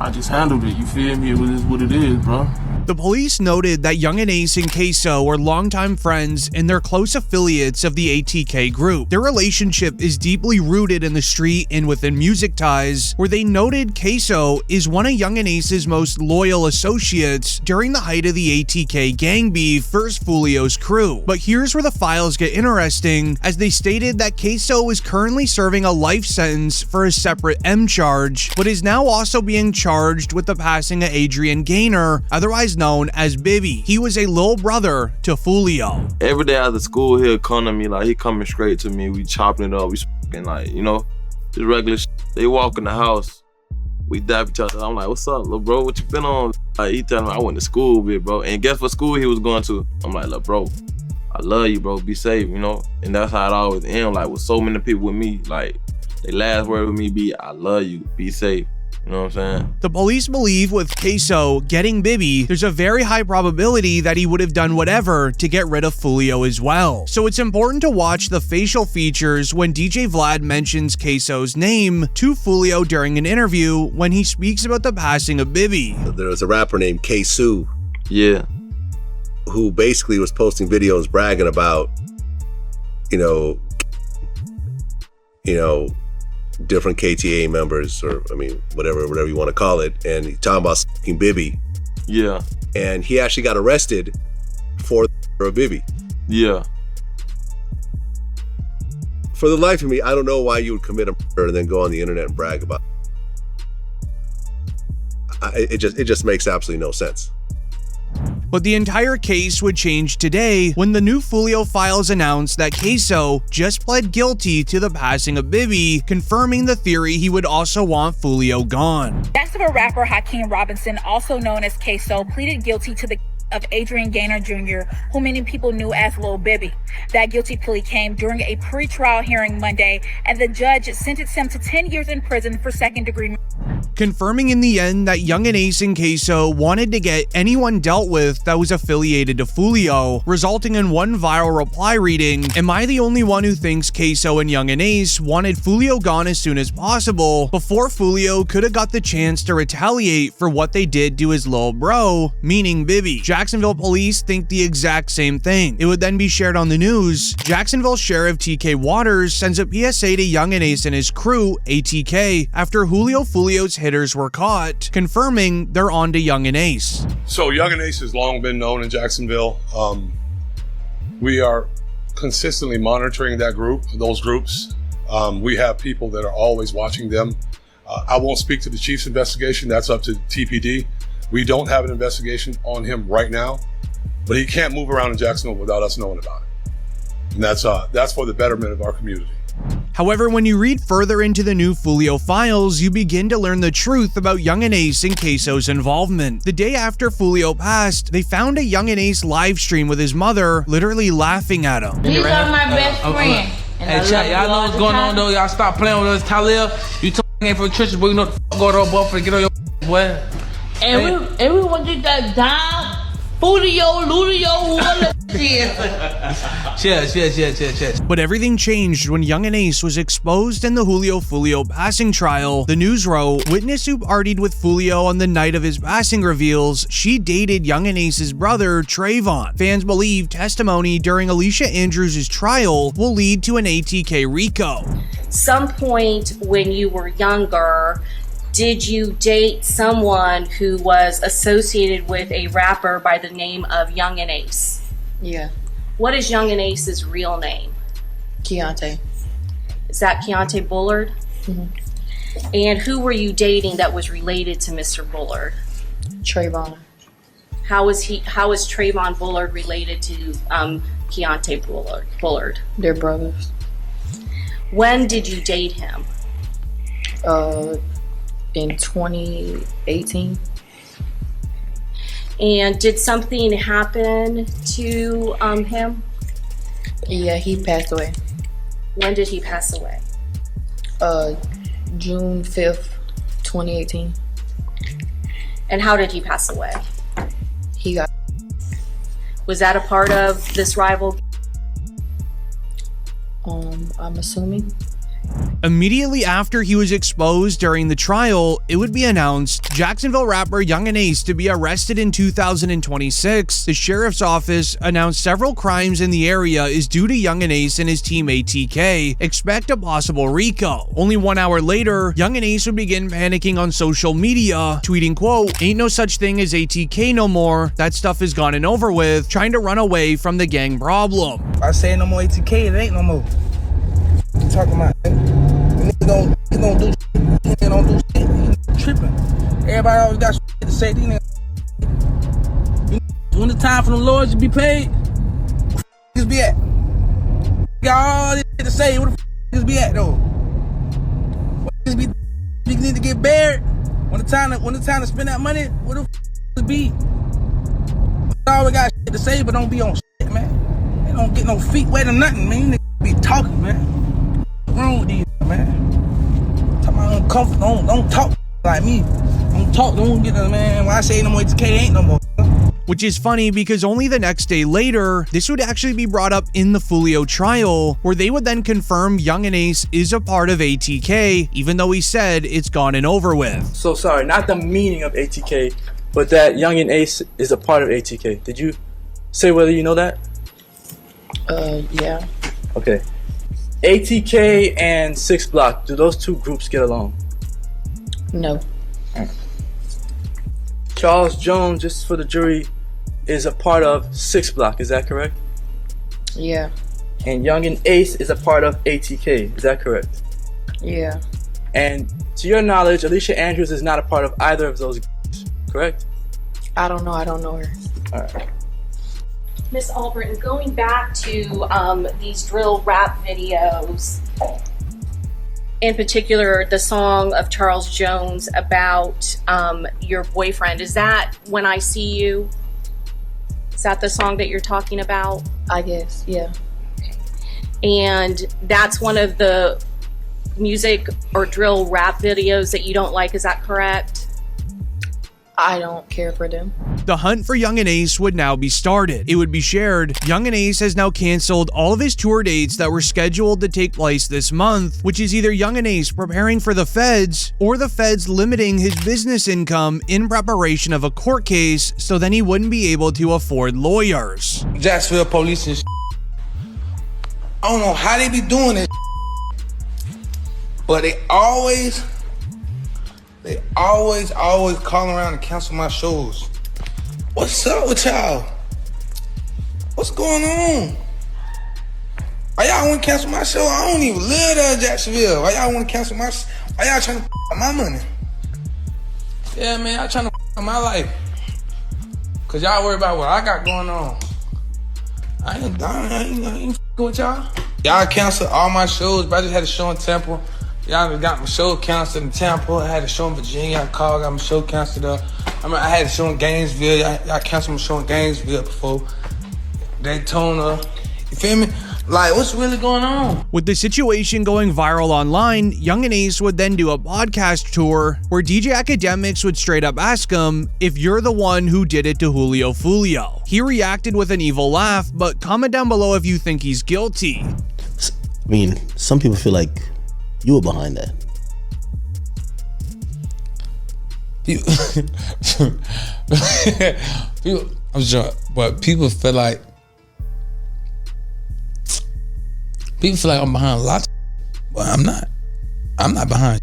I just handled it, you feel me? It was what it is, bro. The police noted that Yungeen Ace and Ksoo were longtime friends and they're close affiliates of the ATK group. Their relationship is deeply rooted in the street and within music ties, where they noted Ksoo is one of Yungeen Ace's most loyal associates during the height of the ATK gang beef versus Fulio's crew. But here's where the files get interesting, as they stated that Ksoo is currently serving a life sentence for a separate M charge, but is now also being charged with the passing of Adrian Gaynor, otherwise known as Baby. He was a little brother to Fulio. Every day after school, he'll come to me, like, he coming straight to me, we chopping it up, we speaking, like, you know, just regular shit. They walk in the house, we dap each other. I'm like, what's up, little bro, what you been on? Like, he telling me I went to school, bit, bro. And guess what school he was going to? I'm like, look, bro, I love you, bro, be safe, you know? And that's how it always ends, like, with so many people with me, like, they last word with me be, I love you, be safe. You know what I'm saying? The police believe with Ksoo getting Bibby, there's a very high probability that he would have done whatever to get rid of Fulio as well. So it's important to watch the facial features when DJ Vlad mentions Ksoo's name to Fulio during an interview when he speaks about the passing of Bibby. There was a rapper named Ksoo. Yeah. Who basically was posting videos bragging about, you know, different KTA members, or I mean, whatever you want to call it, and he's talking about f***ing Bibby. Yeah. And he actually got arrested for a Bibby. Yeah. For the life of me, I don't know why you would commit a murder and then go on the internet and brag about it. It just makes absolutely no sense. But the entire case would change today when the new Fulio files announced that Ksoo just pled guilty to the passing of Bibby, confirming the theory he would also want Fulio gone. Jacksonville rapper Hakeem Robinson, also known as Ksoo, pleaded guilty to the of Adrian Gaynor Jr., who many people knew as Lil Baby. That guilty plea came during a pre-trial hearing Monday, and the judge sentenced him to 10 years in prison for second-degree murder. Confirming in the end that Yungeen Ace and Ksoo wanted to get anyone dealt with that was affiliated to Fulio, resulting in one viral reply reading, "Am I the only one who thinks Ksoo and Yungeen Ace wanted Fulio gone as soon as possible before Fulio could have got the chance to retaliate for what they did to his little bro," meaning Bibby. Jacksonville police think the exact same thing. It would then be shared on the news. Jacksonville Sheriff TK Waters sends a PSA to Yungeen Ace and his crew, ATK, after Fulio's hitters were caught, confirming they're on to Yungeen Ace. So Yungeen Ace has long been known in Jacksonville. We are consistently monitoring those groups. We have people that are always watching them. I won't speak to the chief's investigation. That's up to TPD. We don't have an investigation on him right now, but he can't move around in Jacksonville without us knowing about it. And that's for the betterment of our community. However, when you read further into the new Fulio files, you begin to learn the truth about Yungeen Ace and Ksoo's involvement. The day after Fulio passed, they found a Yungeen Ace live stream with his mother, literally laughing at him. These are my best friends. Hey, chat, y'all know what's going on though. Y'all stop playing with us, Talil. You ain't for the churches, but you know what the fuck going on, boy, for get on your boy. And we want you that down, Fulio, Ludio, whatever Cheers. But everything changed when Yungeen Ace was exposed in the Fulio passing trial. The news wrote, witness who partied with Fulio on the night of his passing reveals she dated Yungeen Ace's brother, Trayvon. Fans believe testimony during Alicia Andrews' trial will lead to an ATK RICO. Some point when you were younger, did you date someone who was associated with a rapper by the name of Yungeen Ace? Yeah. What is Yungeen Ace's real name? Keontae. Is that Keontae Bullard? Mm-hmm. And who were you dating that was related to Mr. Bullard? Trayvon. How is Trayvon Bullard related to Keontae Bullard? They're brothers. When did you date him? In 2018. And did something happen to him? Yeah, he passed away. When did he pass away? June 5th, 2018. And how did he pass away? He got... Was that a part of this rival? I'm assuming. Immediately after he was exposed during the trial, it would be announced Jacksonville rapper Yungeen Ace to be arrested in 2026. The sheriff's office announced several crimes in the area is due to Yungeen Ace and his team ATK. Expect a possible RICO. Only 1 hour later, Yungeen Ace would begin panicking on social media, tweeting, quote, "Ain't no such thing as ATK no more. That stuff is gone and over with," trying to run away from the gang problem. I say no more ATK, it ain't no more. What you talking about? Niggas don't do shit. Niggas don't do shit. Niggas tripping. Everybody always got shit to say. These niggas. When the time for the lawyers to be paid, where the niggas be at? Got all this shit to say. Where the niggas be at though? Where niggas be need to get buried? When the time to spend that money, where the niggas be? They always got shit to say, but don't be on shit, man. They don't get no feet wet or nothing, man. You niggas be talking, man. What's wrong with these, man? Talking about uncomfortable. Don't talk like me. Don't get the man. When I say no more ATK, ain't no more. Which is funny because only the next day later, this would actually be brought up in the Fulio trial, where they would then confirm Yungeen Ace is a part of ATK, even though he said it's gone and over with. So sorry, not the meaning of ATK, but that Yungeen Ace is a part of ATK. Did you say whether you know that? Yeah. Okay. ATK and 6 Block, do those two groups get along? No. Charles Jones, just for the jury, is a part of 6 Block, is that correct? Yeah. And Yungeen Ace is a part of ATK, is that correct? Yeah. And to your knowledge, Alicia Andrews is not a part of either of those groups, correct? I don't know her. Alright. Miss Albritton, going back to these drill rap videos, in particular the song of Charles Jones about your boyfriend, is that When I See You? Is that the song that you're talking about? I guess, yeah. Okay. And that's one of the music or drill rap videos that you don't like, is that correct? I don't care for them. The hunt for Yungeen Ace would now be started. It would be shared. Yungeen Ace has now canceled all of his tour dates that were scheduled to take place this month, which is either Yungeen Ace preparing for the feds or the feds limiting his business income in preparation of a court case so then he wouldn't be able to afford lawyers. Jacksonville police and I don't know how they be doing it, but they always call around and cancel my shows. What's up with y'all? What's going on? Why y'all want to cancel my show? I don't even live there in Jacksonville. Why y'all want to cancel my show? Why y'all trying to my money? Yeah, man, y'all trying to my life. Cause y'all worry about what I got going on. I ain't with y'all. Y'all cancel all my shows, but I just had a show in Temple. Y'all got my show canceled in Tampa. I had a show in Virginia. I called, got my show canceled up. I had a show in Gainesville. Y'all canceled my show in Gainesville before. Daytona. You feel me? Like, what's really going on? With the situation going viral online, Yungeen Ace would then do a podcast tour where DJ Academics would straight up ask him if you're the one who did it to Julio Fulio. He reacted with an evil laugh, but comment down below if you think he's guilty. I mean, some people feel like you were behind that. I'm sure, but people feel like I'm behind a lot, but I'm not. I'm not behind.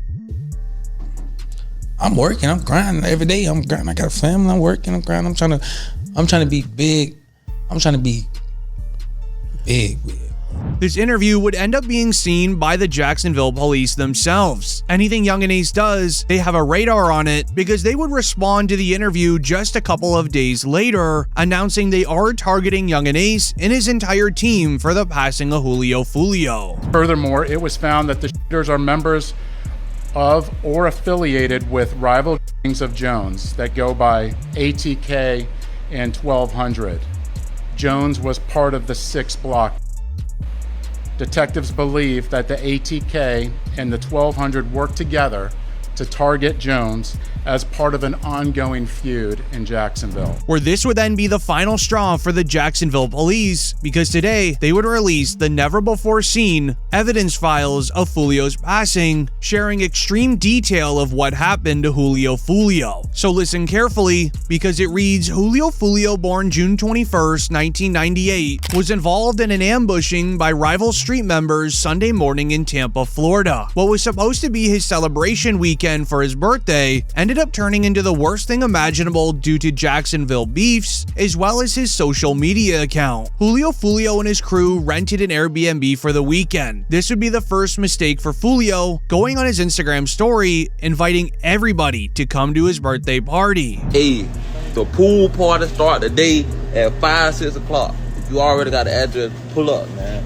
I'm working. I'm grinding every day. I'm grinding. I got a family. I'm working. I'm grinding. I'm trying to be big. I'm trying to be big. This interview would end up being seen by the Jacksonville police themselves. Anything Yungeen Ace does, they have a radar on it because they would respond to the interview just a couple of days later, announcing they are targeting Yungeen Ace and his entire team for the passing of Julio Foolio. Furthermore, it was found that the shooters are members of or affiliated with rival gangs of Jones that go by ATK and 1200. Jones was part of the 6 block. Detectives believe that the ATK and the 1200 worked together to target Jones as part of an ongoing feud in Jacksonville. Where this would then be the final straw for the Jacksonville police, because today they would release the never-before-seen evidence files of Foolio's passing, sharing extreme detail of what happened to Julio Foolio. So listen carefully, because it reads, Julio Foolio, born June 21st, 1998, was involved in an ambushing by rival street members Sunday morning in Tampa, Florida. What was supposed to be his celebration weekend for his birthday ended up turning into the worst thing imaginable due to Jacksonville beefs, as well as his social media account. Julio Foolio and his crew rented an Airbnb for the weekend. This would be the first mistake for Foolio, going on his Instagram story, inviting everybody to come to his birthday party. Hey, the pool party start today at 5, 6 o'clock. If you already got the address, pull up, man.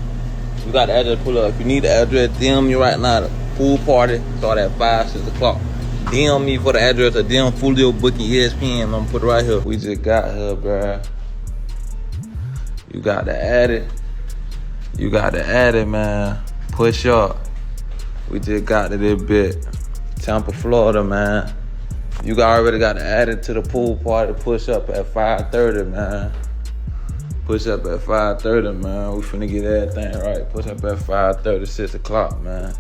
You got the address, pull up. If you need the address, DM me right now. The pool party start at 5, 6 o'clock. DM me for the address or DM Foolio booking ESPN. I'm gonna put it right here. We just got here, bruh. You got to add it. You got to add it, man. Push up. We just got to this bit. Tampa, Florida, man. You already got to add it to the pool party. Push up at 5:30, man. Push up at 5:30, man. We finna get everything right. Push up at 5:30, 6 o'clock, man.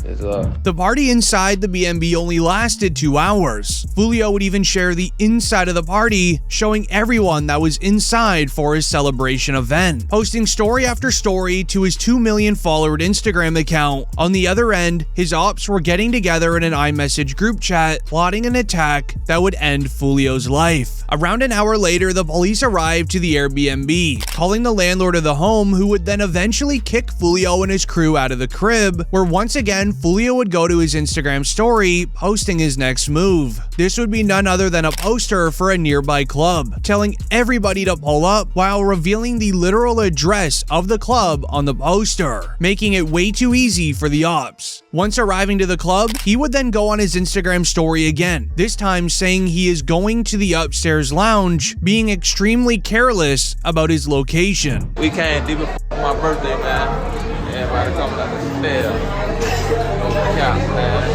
The party inside the B&B only lasted 2 hours. Foolio would even share the inside of the party, showing everyone that was inside for his celebration event, posting story after story to his 2 million followered Instagram account. On the other end, his ops were getting together in an iMessage group chat, plotting an attack that would end Foolio's life. Around an hour later, the police arrived to the Airbnb, calling the landlord of the home, who would then eventually kick Foolio and his crew out of the crib, where once again Foolio would go to his Instagram story, posting his next move. This would be none other than a poster for a nearby club, telling everybody to pull up while revealing the literal address of the club on the poster, making it way too easy for the ops. Once arriving to the club, he would then go on his Instagram story again, this time saying he is going to the upstairs lounge, being extremely careless about his location. We came deep for my birthday, man. Everybody coming up the stairs. Yeah, man.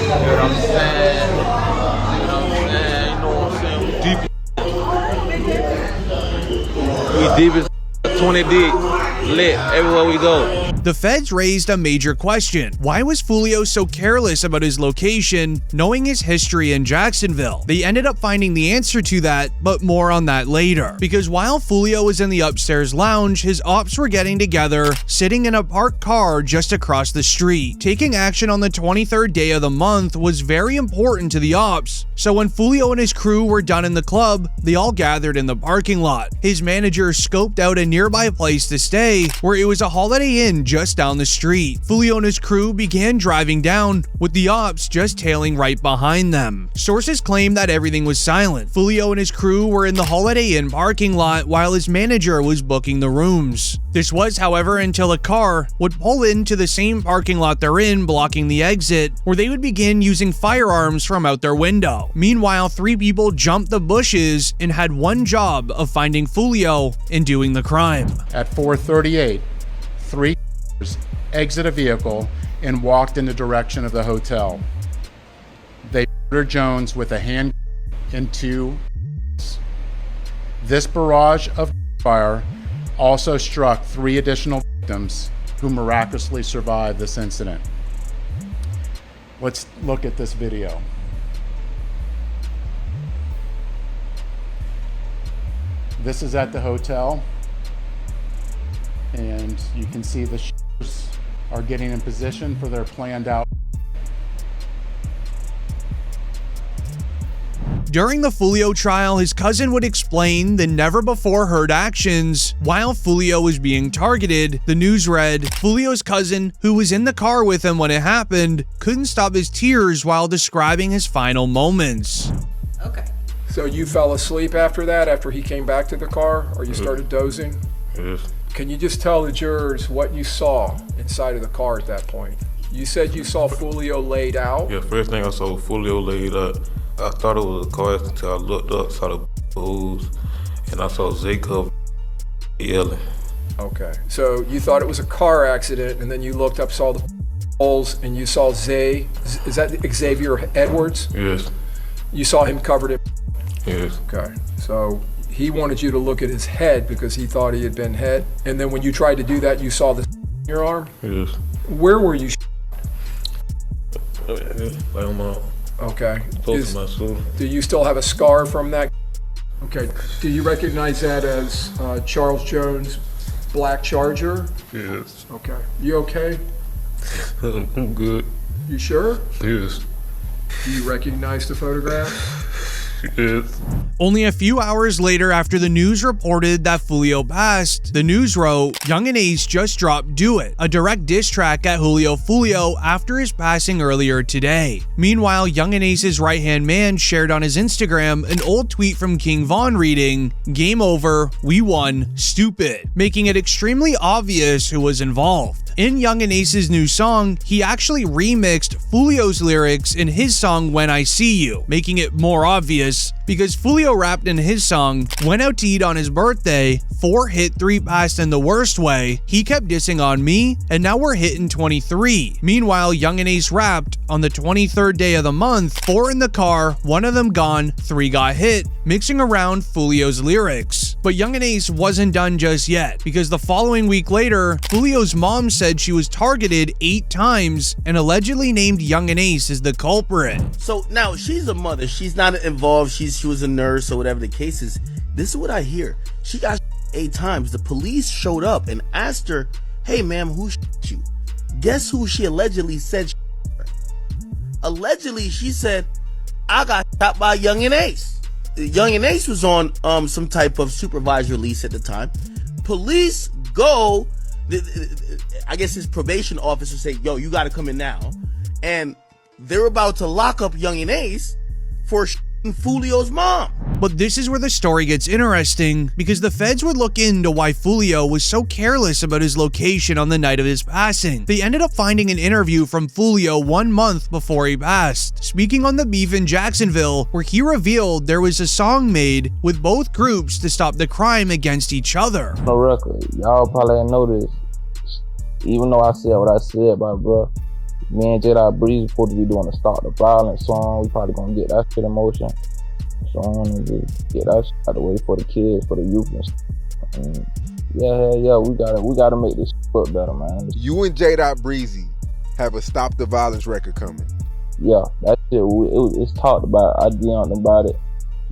You know what I'm saying? You know what I'm saying? We deep as 20 deep, lit everywhere we go. The feds raised a major question. Why was Foolio so careless about his location, knowing his history in Jacksonville? They ended up finding the answer to that, but more on that later. Because while Foolio was in the upstairs lounge, his ops were getting together, sitting in a parked car just across the street. Taking action on the 23rd day of the month was very important to the ops, so when Foolio and his crew were done in the club, they all gathered in the parking lot. His manager scoped out a nearby place to stay, where it was a Holiday Inn just down the street. Foolio and his crew began driving down, with the ops just tailing right behind them. Sources claim that everything was silent. Foolio and his crew were in the Holiday Inn parking lot while his manager was booking the rooms. This was, however, until a car would pull into the same parking lot they're in, blocking the exit, where they would begin using firearms from out their window. Meanwhile, 3 people jumped the bushes and had one job of finding Foolio and doing the crime. At 4:38, 3 exit a vehicle and walked in the direction of the hotel. They murdered Jones with a handgun and 2. This barrage of fire also struck 3 additional victims who miraculously survived this incident. Let's look at this video. This is at the hotel, and you can see the shooters are getting in position for their planned out. During the Foolio trial, his cousin would explain the never-before-heard actions while Foolio was being targeted. The news read, Foolio's cousin, who was in the car with him when it happened, couldn't stop his tears while describing his final moments. Okay. So you fell asleep after that, after he came back to the car, or you started dozing? Yes. Can you just tell the jurors what you saw inside of the car at that point? You said you saw Foolio laid out. Yeah, first thing I saw Foolio laid out. I thought it was a car accident until I looked up, saw the booze, and I saw Jacob yelling. Okay, so you thought it was a car accident, and then you looked up, saw the holes, and you saw Zay. Is that Xavier Edwards? Yes. You saw him covered in. Yes. Okay, so he wanted you to look at his head because he thought he had been hit, and then when you tried to do that, you saw the in your arm. Yes. Where were you? Like on my. Okay. Close to my shoulder. Do you still have a scar from that? Okay. Do you recognize that as Charles Jones' black Charger? Yes. Okay. You okay? I'm good. You sure? Yes. Do you recognize the photograph? Yes. Only a few hours later, after the news reported that Foolio passed, the news wrote, Yungeen Ace just dropped Do It, a direct diss track at Julio Foolio after his passing earlier today. Meanwhile, Yungeen Ace's right-hand man shared on his Instagram an old tweet from King Von reading, Game over, we won, stupid, making it extremely obvious who was involved. In Yungeen Ace's new song, he actually remixed Foolio's lyrics in his song When I See You, making it more obvious because Foolio rapped in his song, went out to eat on his birthday, 4 hit, 3 passed in the worst way, he kept dissing on me, and now we're hitting 23. Meanwhile, Yungeen Ace rapped, on the 23rd day of the month, 4 in the car, 1 of them gone, 3 got hit, mixing around Foolio's lyrics. But Yungeen Ace wasn't done just yet, because the following week later, Foolio's mom said she was targeted 8 times and allegedly named Yungeen Ace as the culprit. So now she's a mother. She's not involved. She was a nurse or whatever the case is. This is what I hear. She got 8 times. The police showed up and asked her, hey ma'am, who shot you? Guess who she allegedly said shot her? Allegedly, she said, I got shot by Yungeen Ace. Yungeen Ace was on some type of supervised release at the time. Police go, I guess his probation officer say, yo, you got to come in now. And they're about to lock up Yungeen Ace for Foolio's mom. But this is where the story gets interesting, because the feds would look into why Foolio was so careless about his location on the night of his passing. They ended up finding an interview from Foolio 1 month before he passed, speaking on the beef in Jacksonville, where he revealed there was a song made with both groups to stop the crime against each other. No record. Y'all probably didn't know this. Even though I said what I said, my bro. Me and J.Dot Breeze supposed to be doing a Stop the Violence song. We probably gonna get that shit in motion. Song and just get that shit out of the way for the kids, for the youth and stuff. And yeah, we gotta make this look better, man. You and J.Dot Breezy have a Stop the Violence record coming. Yeah, that shit, it's talked about. I DM'd about it.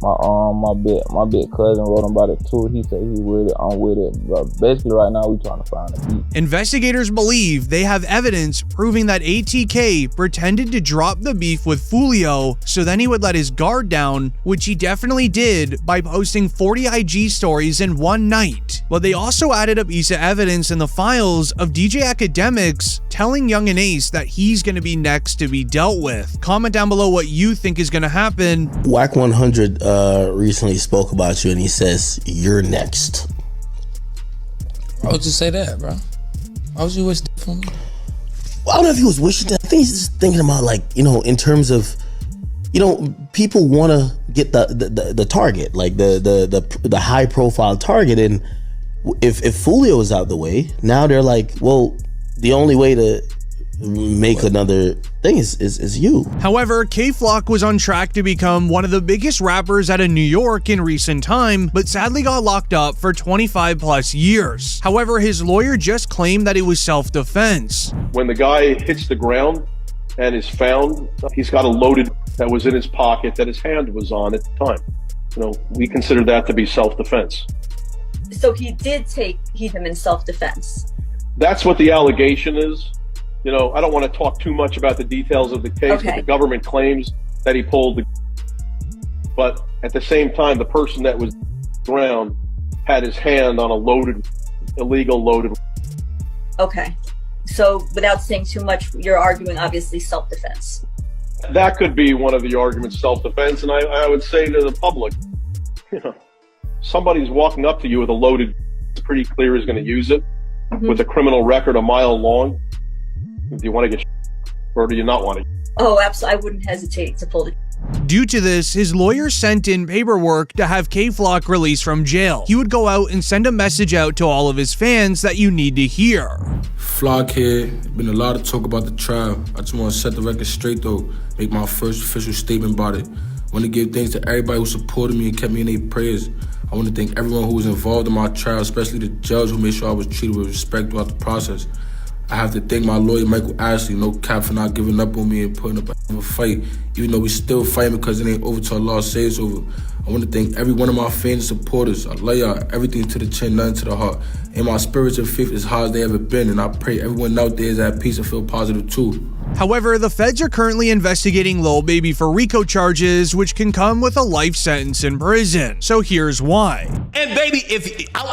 My big cousin wrote about it too. He said he with it, I'm with it. But basically right now we trying to find a beat. Investigators believe they have evidence proving that ATK pretended to drop the beef with Foolio so then he would let his guard down, which he definitely did by posting 40 IG stories in one night. But they also added up piece of evidence in the files of DJ Academics telling Yungeen Ace that he's going to be next to be dealt with. Comment down below what you think is going to happen. Whack 100 recently spoke about you and he says you're next. Why would you say that, bro? Why would you wish that for me? Well, I don't know if he was wishing that. I think he's just thinking about, like, you know, in terms of, you know, people want to get the target, like the high profile target, and if Foolio is out the way, now they're like, well, the only way to make another thing is you. However, K-Flock was on track to become one of the biggest rappers out of New York in recent time, but sadly got locked up for 25 plus years. However, his lawyer just claimed that it was self-defense. When the guy hits the ground and is found, he's got a loaded that was in his pocket that his hand was on at the time. You know, we consider that to be self-defense. So he did take him in self-defense. That's what the allegation is. You know, I don't want to talk too much about the details of the case, but the government claims that he pulled the But at the same time, the person that was around had his hand on a illegal loaded. Okay. So without saying too much, you're arguing obviously self-defense. That could be one of the arguments, self-defense. And I would say to the public, somebody's walking up to you with a loaded, it's pretty clear is going to use it, with a criminal record a mile long. Do you want to get or do you not want to? Oh, absolutely. I wouldn't hesitate to pull the. Due to this, his lawyer sent in paperwork to have K-Flock released from jail. He would go out and send a message out to all of his fans that you need to hear. Flock here. Been a lot of talk about the trial. I just want to set the record straight though. Make my first official statement about it. I want to give thanks to everybody who supported me and kept me in their prayers. I want to thank everyone who was involved in my trial, especially the judge who made sure I was treated with respect throughout the process. I have to thank my lawyer, Michael Ashley, no cap, for not giving up on me and putting up a fight, even though we still fighting because it ain't over till Allah says over. I want to thank every one of my fans and supporters. I love y'all, everything to the chin, nothing to the heart. And my spirits and faith is high as they ever been, and I pray everyone out there is at peace and feel positive too. However, the feds are currently investigating Lil Baby for RICO charges, which can come with a life sentence in prison. So here's why. And baby,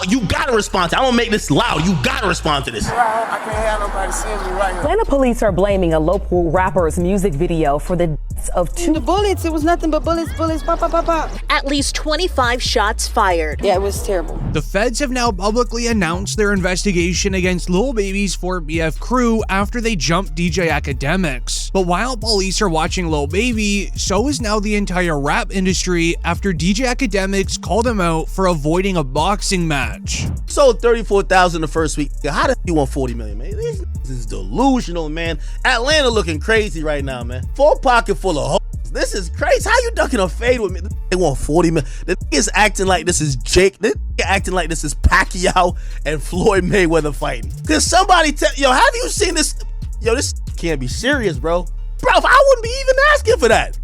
you gotta respond to it. I'm gonna make this loud. You gotta respond to this. I can't have nobody seeing me right here. Atlanta police are blaming a local rapper's music video for the deaths of two. The bullets, it was nothing but bullets, pop, pop, pop, pop. At least 25 shots fired. Yeah, it was terrible. The feds have now publicly announced their investigation against Lil Baby's 4BF crew after they jumped DJ Academics. But while police are watching Lil Baby, so is now the entire rap industry after DJ Academics called him out for avoiding a boxing match. Sold 34,000 the first week. How the you want 40 million, man? This is delusional, man. Atlanta looking crazy right now, man. Full pocket full of hoes. This is crazy. How you ducking a fade with me? They want 40 million. The nigga is acting like this is Jake. This nigga acting like this is Pacquiao and Floyd Mayweather fighting. Cause somebody yo, have you seen this? Yo, this can't be serious, bro. Bro, I wouldn't be even asking for that.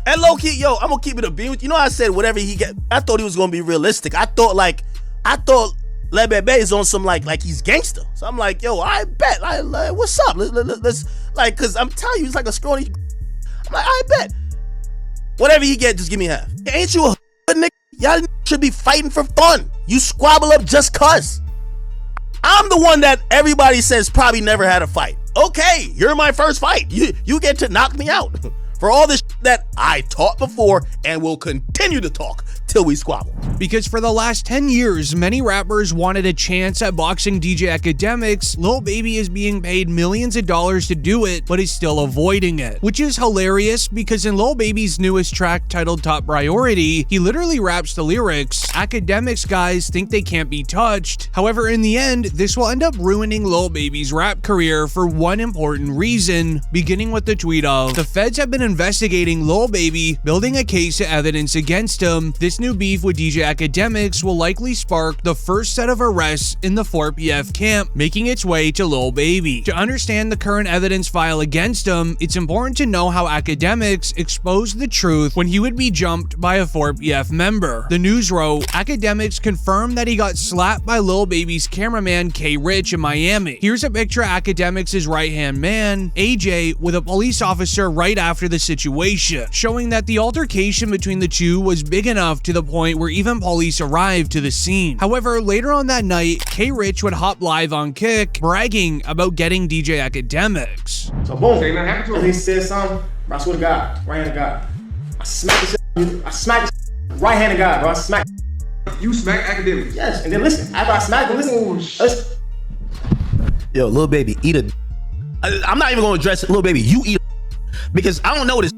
And low key, yo, I'm gonna keep it a beam with you. Know, I said whatever he get. I thought he was gonna be realistic. I thought Lil Baby is on some like he's gangster. So I'm like, yo, I bet. Like, what's up? Let's like, cause I'm telling you, he's like a scrawny. I'm like, I bet. Whatever he get, just give me half. Ain't you a nigga? Y'all should be fighting for fun. You squabble up just cuz. I'm the one that everybody says probably never had a fight. Okay, you're my first fight. You get to knock me out for all this that I taught before and will continue to talk till we squabble. Because for the last 10 years, many rappers wanted a chance at boxing DJ Academics. Lil Baby is being paid millions of dollars to do it, but is still avoiding it. Which is hilarious because in Lil Baby's newest track titled Top Priority, he literally raps the lyrics, "Academics guys think they can't be touched." However, in the end, this will end up ruining Lil Baby's rap career for one important reason, beginning with the tweet of, "The feds have been investigating Lil Baby, building a case of evidence against him. This new beef with DJ Academics will likely spark the first set of arrests in the 4PF camp, making its way to Lil Baby. To understand the current evidence file against him, it's important to know how Academics exposed the truth when he would be jumped by a 4PF member." The news wrote, "Academics confirmed that he got slapped by Lil Baby's cameraman K Rich in Miami. Here's a picture of Academics' right-hand man, AJ, with a police officer right after the situation, showing that the altercation between the two was big enough to the point where even police arrived to the scene." However, later on that night, K Rich would hop live on Kick, bragging about getting DJ Academics. So boom, and he said something, bro, I swear to God, right hand of God. I smacked this right hand of God, bro. I smacked. You smacked Academics? Yes, and then listen, after I smacked him, listen. Yo, Lil Baby, eat a. I'm not even gonna address it. Lil Baby, you eat a, because I don't know this.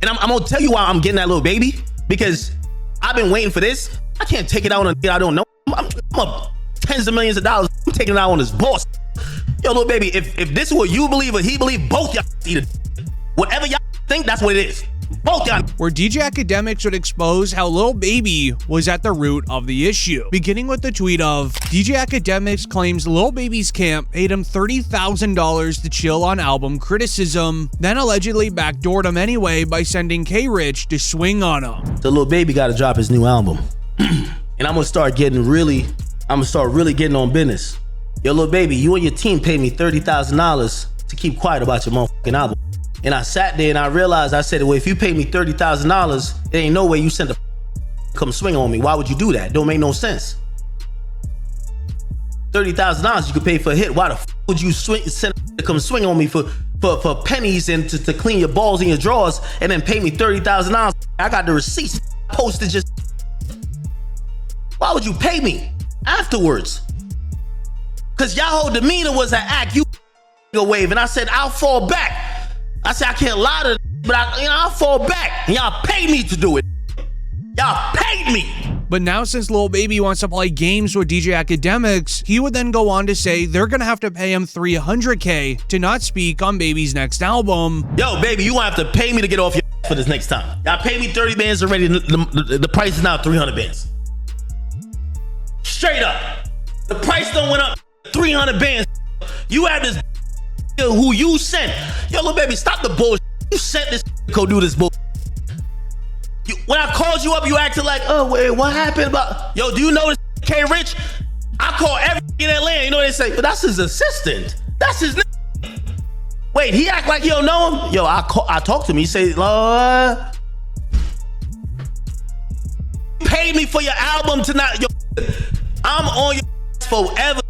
And I'm gonna tell you why I'm getting that Lil Baby, because I've been waiting for this. I can't take it out on a I don't know. I'm up tens of millions of dollars. I'm taking it out on his boss. Yo, Lil Baby, if this is what you believe or he believe, both y'all eat it. Whatever y'all think, that's what it is. Both y'all. Where DJ Academics would expose how Lil Baby was at the root of the issue, beginning with the tweet of, "DJ Academics claims Lil Baby's camp paid him $30,000 to chill on album criticism, then allegedly backdoored him anyway by sending K Rich to swing on him." So Lil Baby got to drop his new album, and I'm gonna start really getting on business. Yo, Lil Baby, you and your team paid me $30,000 to keep quiet about your motherfucking album. And I sat there and I realized, I said, well, if you pay me $30,000, there ain't no way you sent a come swing on me. Why would you do that? Don't make no sense. $30,000 you could pay for a hit. Why the would you send to come swing on me for pennies and to clean your balls in your drawers and then pay me $30,000? I got the receipts posted just. Why would you pay me afterwards? Cause y'all whole demeanor was an act. You a wave, and I said I'll fall back. I said I can't lie to, but I'll fall back, and y'all paid me to do it. Y'all paid me. But now since Lil Baby wants to play games with DJ Academics, he would then go on to say they're gonna have to pay him $300K to not speak on Baby's next album. Yo, Baby, you gonna have to pay me to get off your for this next time. Y'all paid me 30 bands already. The price is now 300 bands. Straight up. The price done went up 300 bands. You have this who you sent. Yo, Lil Baby, stop the bullshit. You sent this to go do this bullshit. When I called you up, you acted like, oh, wait, what happened about? Yo, do you know this K Rich? I call every in Atlanta. You know what they say? But that's his assistant. That's his name. Wait, he act like you don't know him? Yo, I talked to him. He say, pay me for your album tonight. Yo, I'm on your forever.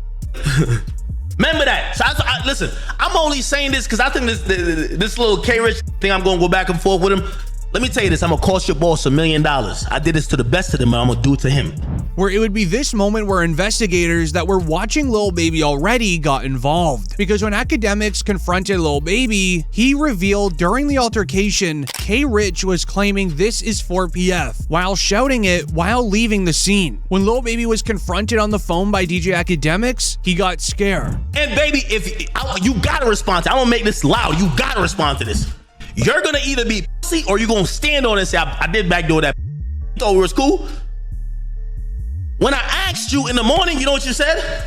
Remember that. So listen, I'm only saying this because I think this little K Rich thing, I'm gonna go back and forth with him. Let me tell you this, I'm gonna cost your boss $1 million. I did this to the best of them, and I'm gonna do it to him. Where it would be this moment where investigators that were watching Lil Baby already got involved. Because when Academics confronted Lil Baby, he revealed during the altercation, K Rich was claiming this is 4PF, while shouting it while leaving the scene. When Lil Baby was confronted on the phone by DJ Academics, he got scared. And Baby, you gotta respond to it. I'm gonna make this loud, you gotta respond to this. You're gonna either be pussy or you're gonna stand on it and say, I did backdoor that. Thought it was cool. When I asked you in the morning, you know what you said?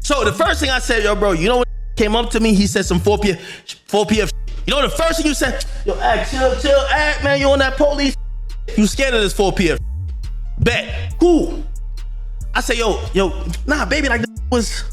So the first thing I said, yo, bro, you know what came up to me? He said some 4PF. You know the first thing you said? Yo, act, chill, act, man, you on that police. You scared of this 4PF. Bet, cool. I said, yo, nah, Baby, like this was.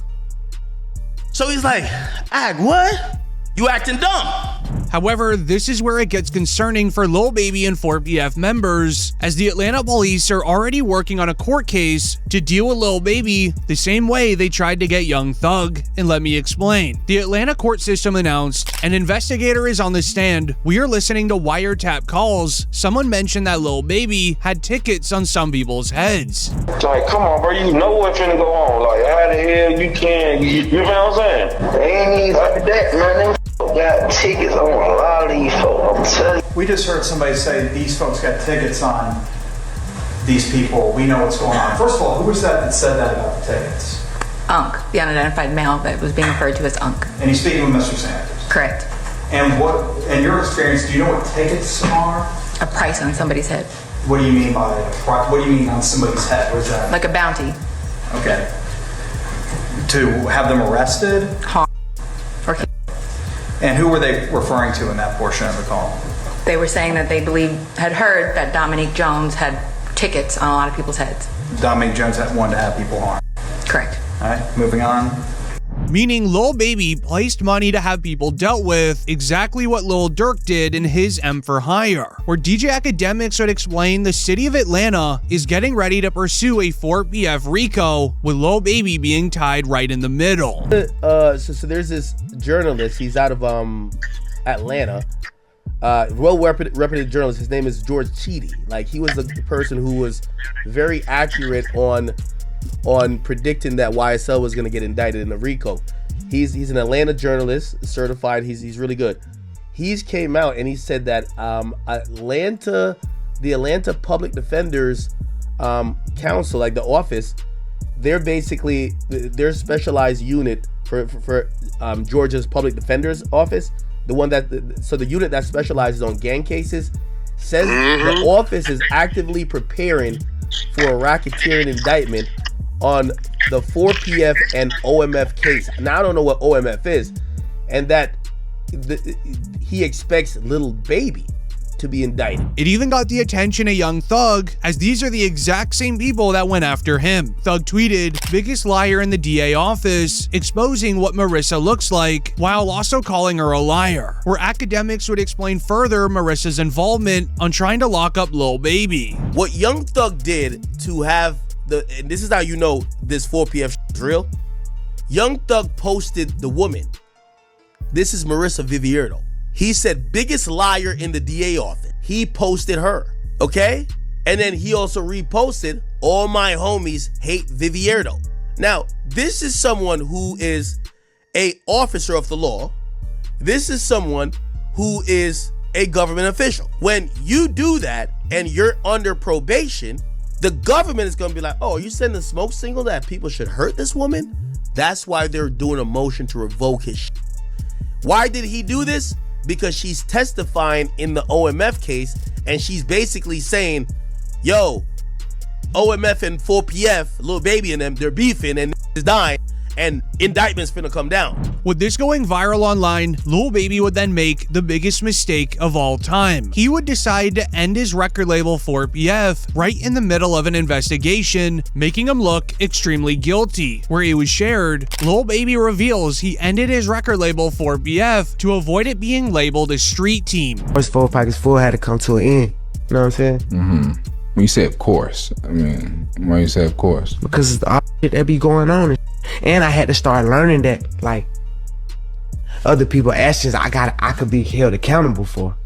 So he's like, act, what? You acting dumb. However, this is where it gets concerning for Lil Baby and 4PF members, as the Atlanta police are already working on a court case to deal with Lil Baby the same way they tried to get Young Thug. And let me explain. The Atlanta court system announced an investigator is on the stand. We are listening to wiretap calls. Someone mentioned that Lil Baby had tickets on some people's heads. Like, come on, bro, you know what's gonna go on. Like, how the hell you can, you know what I'm saying? They ain't even like that, man. Got tickets on a lot of these folks, I'm telling you. We just heard somebody say these folks got tickets on these people. We know what's going on. First of all, who was that said that about the tickets? Unk, the unidentified male that was being referred to as Unk. And he's speaking with Mr. Sanders? Correct. And what, in your experience, do you know what tickets are? A price on somebody's head. What do you mean by a price? What do you mean on somebody's head? What is that? Like a bounty. Okay. To have them arrested? Harm. Or and who were they referring to in that portion of the call? They were saying that they had heard that Dominique Jones had tickets on a lot of people's heads. Dominique Jones wanted to have people harmed. Correct. All right, moving on. Meaning Lil Baby placed money to have people dealt with, exactly what Lil Durk did in his M for Hire, where DJ Academics would explain the city of Atlanta is getting ready to pursue a 4PF RICO, with Lil Baby being tied right in the middle. So there's this journalist, he's out of Atlanta, well-reputed journalist. His name is George Cheedy. Like, he was the person who was very accurate on predicting that YSL was going to get indicted in the RICO. He's an Atlanta journalist, certified. He's really good. He's came out and he said that the Atlanta Public Defenders Council, like the office, they're basically their specialized unit for Georgia's Public Defender's Office. The unit that specializes on gang cases says the office is actively preparing for a racketeering indictment on the 4PF and OMF case. Now I don't know what OMF is, and that he expects Lil Baby to be indicted. It even got the attention of Young Thug, as these are the exact same people that went after him. Thug tweeted, "Biggest liar in the DA office," exposing what Marissa looks like, while also calling her a liar. Where academics would explain further Marissa's involvement on trying to lock up Lil Baby. What Young Thug did to have and this is how you know this 4PF is real. Young Thug posted the woman. This is Marissa Vivierdo. He said, "Biggest liar in the DA office." He posted her, okay? And then he also reposted, "All my homies hate Vivierdo." Now, this is someone who is a officer of the law. This is someone who is a government official. When you do that and you're under probation, the government is going to be like, "Oh, you sending a smoke signal that people should hurt this woman?" That's why they're doing a motion to revoke his shit. Why did he do this? Because she's testifying in the OMF case, and she's basically saying, yo, OMF and 4PF, Lil Baby and them, they're beefing and is dying, and indictments finna come down. With this going viral online, Lil Baby would then make the biggest mistake of all time. He would decide to end his record label 4PF right in the middle of an investigation, making him look extremely guilty. Where it was shared, Lil Baby reveals he ended his record label 4PF to avoid it being labeled a street team. First 4 Pockets Full had to come to an end, you know what I'm saying? Mm-hmm. When you say of course, I mean, why you say of course? Because it's the all shit that be going on. And I had to start learning that, like, other people's actions I could be held accountable for.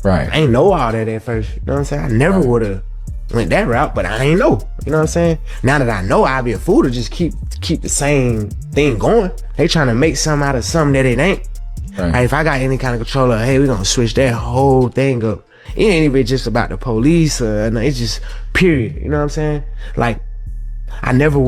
Right. I ain't know all that at first, you know what I'm saying? I never would have went that route, but I ain't know, you know what I'm saying? Now that I know, I'd be a fool to just keep the same thing going. They trying to make something out of something that it ain't. Right. Like, if I got any kind of control of, hey, we gonna switch that whole thing up. It ain't even just about the police, it's just period, you know what I'm saying? Like, I never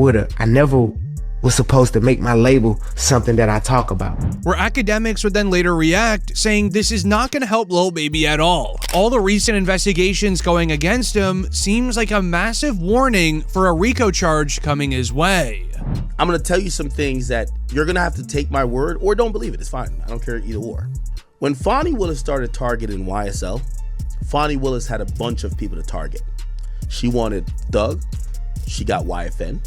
was supposed to make my label something that I talk about. Where academics would then later react, saying this is not going to help Lil Baby at all. All the recent investigations going against him seems like a massive warning for a RICO charge coming his way. I'm going to tell you some things that you're going to have to take my word or don't believe it. It's fine. I don't care either or. When Fonnie Willis started targeting YSL, Fonnie Willis had a bunch of people to target. She wanted Thug. She got YFN.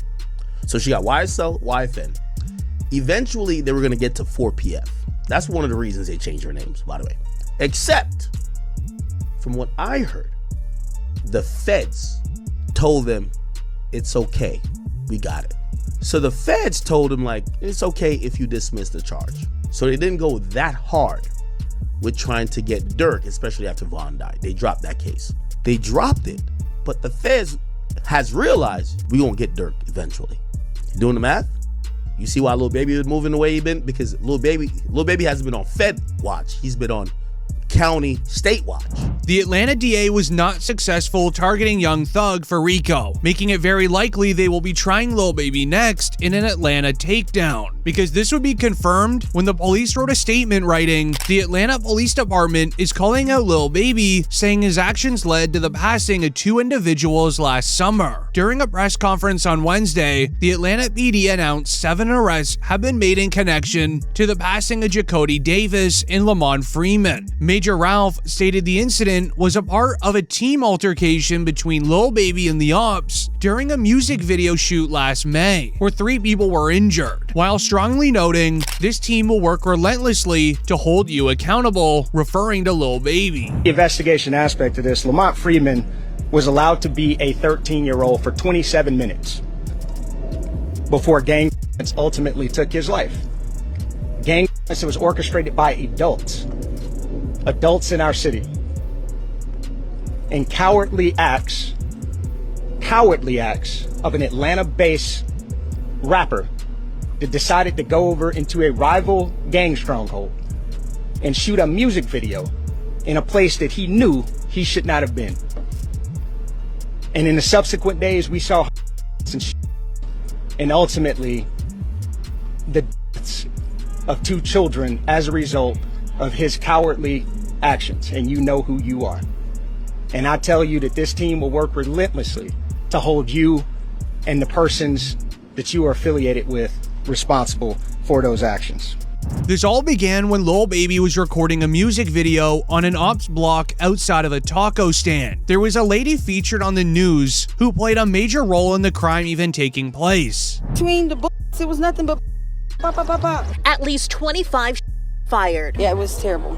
So she got YSL, YFN. Eventually, they were going to get to 4PF. That's one of the reasons they changed their names, by the way. Except, from what I heard, the feds told them, it's okay. We got it. So the feds told him, like, it's okay if you dismiss the charge. So they didn't go that hard with trying to get Durk, especially after Von died. They dropped that case. They dropped it, but the feds has realized we gonna get Durk eventually. You doing the math? You see why Lil Baby is moving the way he been? Because Lil Baby hasn't been on Fed watch. He's been on county state watch. The Atlanta DA was not successful targeting Young Thug for RICO, making it very likely they will be trying Lil Baby next in an Atlanta takedown. Because this would be confirmed when the police wrote a statement writing, the Atlanta Police Department is calling out Lil Baby, saying his actions led to the passing of 2 individuals last summer. During a press conference on Wednesday, the Atlanta PD announced 7 arrests have been made in connection to the passing of Jacody Davis and Lamont Freeman. Major Ralph stated the incident was a part of a team altercation between Lil Baby and the Ops during a music video shoot last May, where 3 people were injured, while strongly noting this team will work relentlessly to hold you accountable, referring to Lil Baby. The investigation aspect of this, Lamont Freeman was allowed to be a 13-year-old for 27 minutes before gang violence ultimately took his life. Gang violence was orchestrated by adults in our city, and cowardly acts of an Atlanta-based rapper that decided to go over into a rival gang stronghold and shoot a music video in a place that he knew he should not have been. And in the subsequent days, we saw and ultimately the deaths of 2 children as a result of his cowardly actions. And you know who you are. And I tell you that this team will work relentlessly to hold you and the persons that you are affiliated with responsible for those actions. This all began when Lil Baby was recording a music video on an ops block outside of a taco stand. There was a lady featured on the news who played a major role in the crime even taking place. Between the bullets, it was nothing but pop, pop, pop, pop. At least 25 fired. Yeah, it was terrible.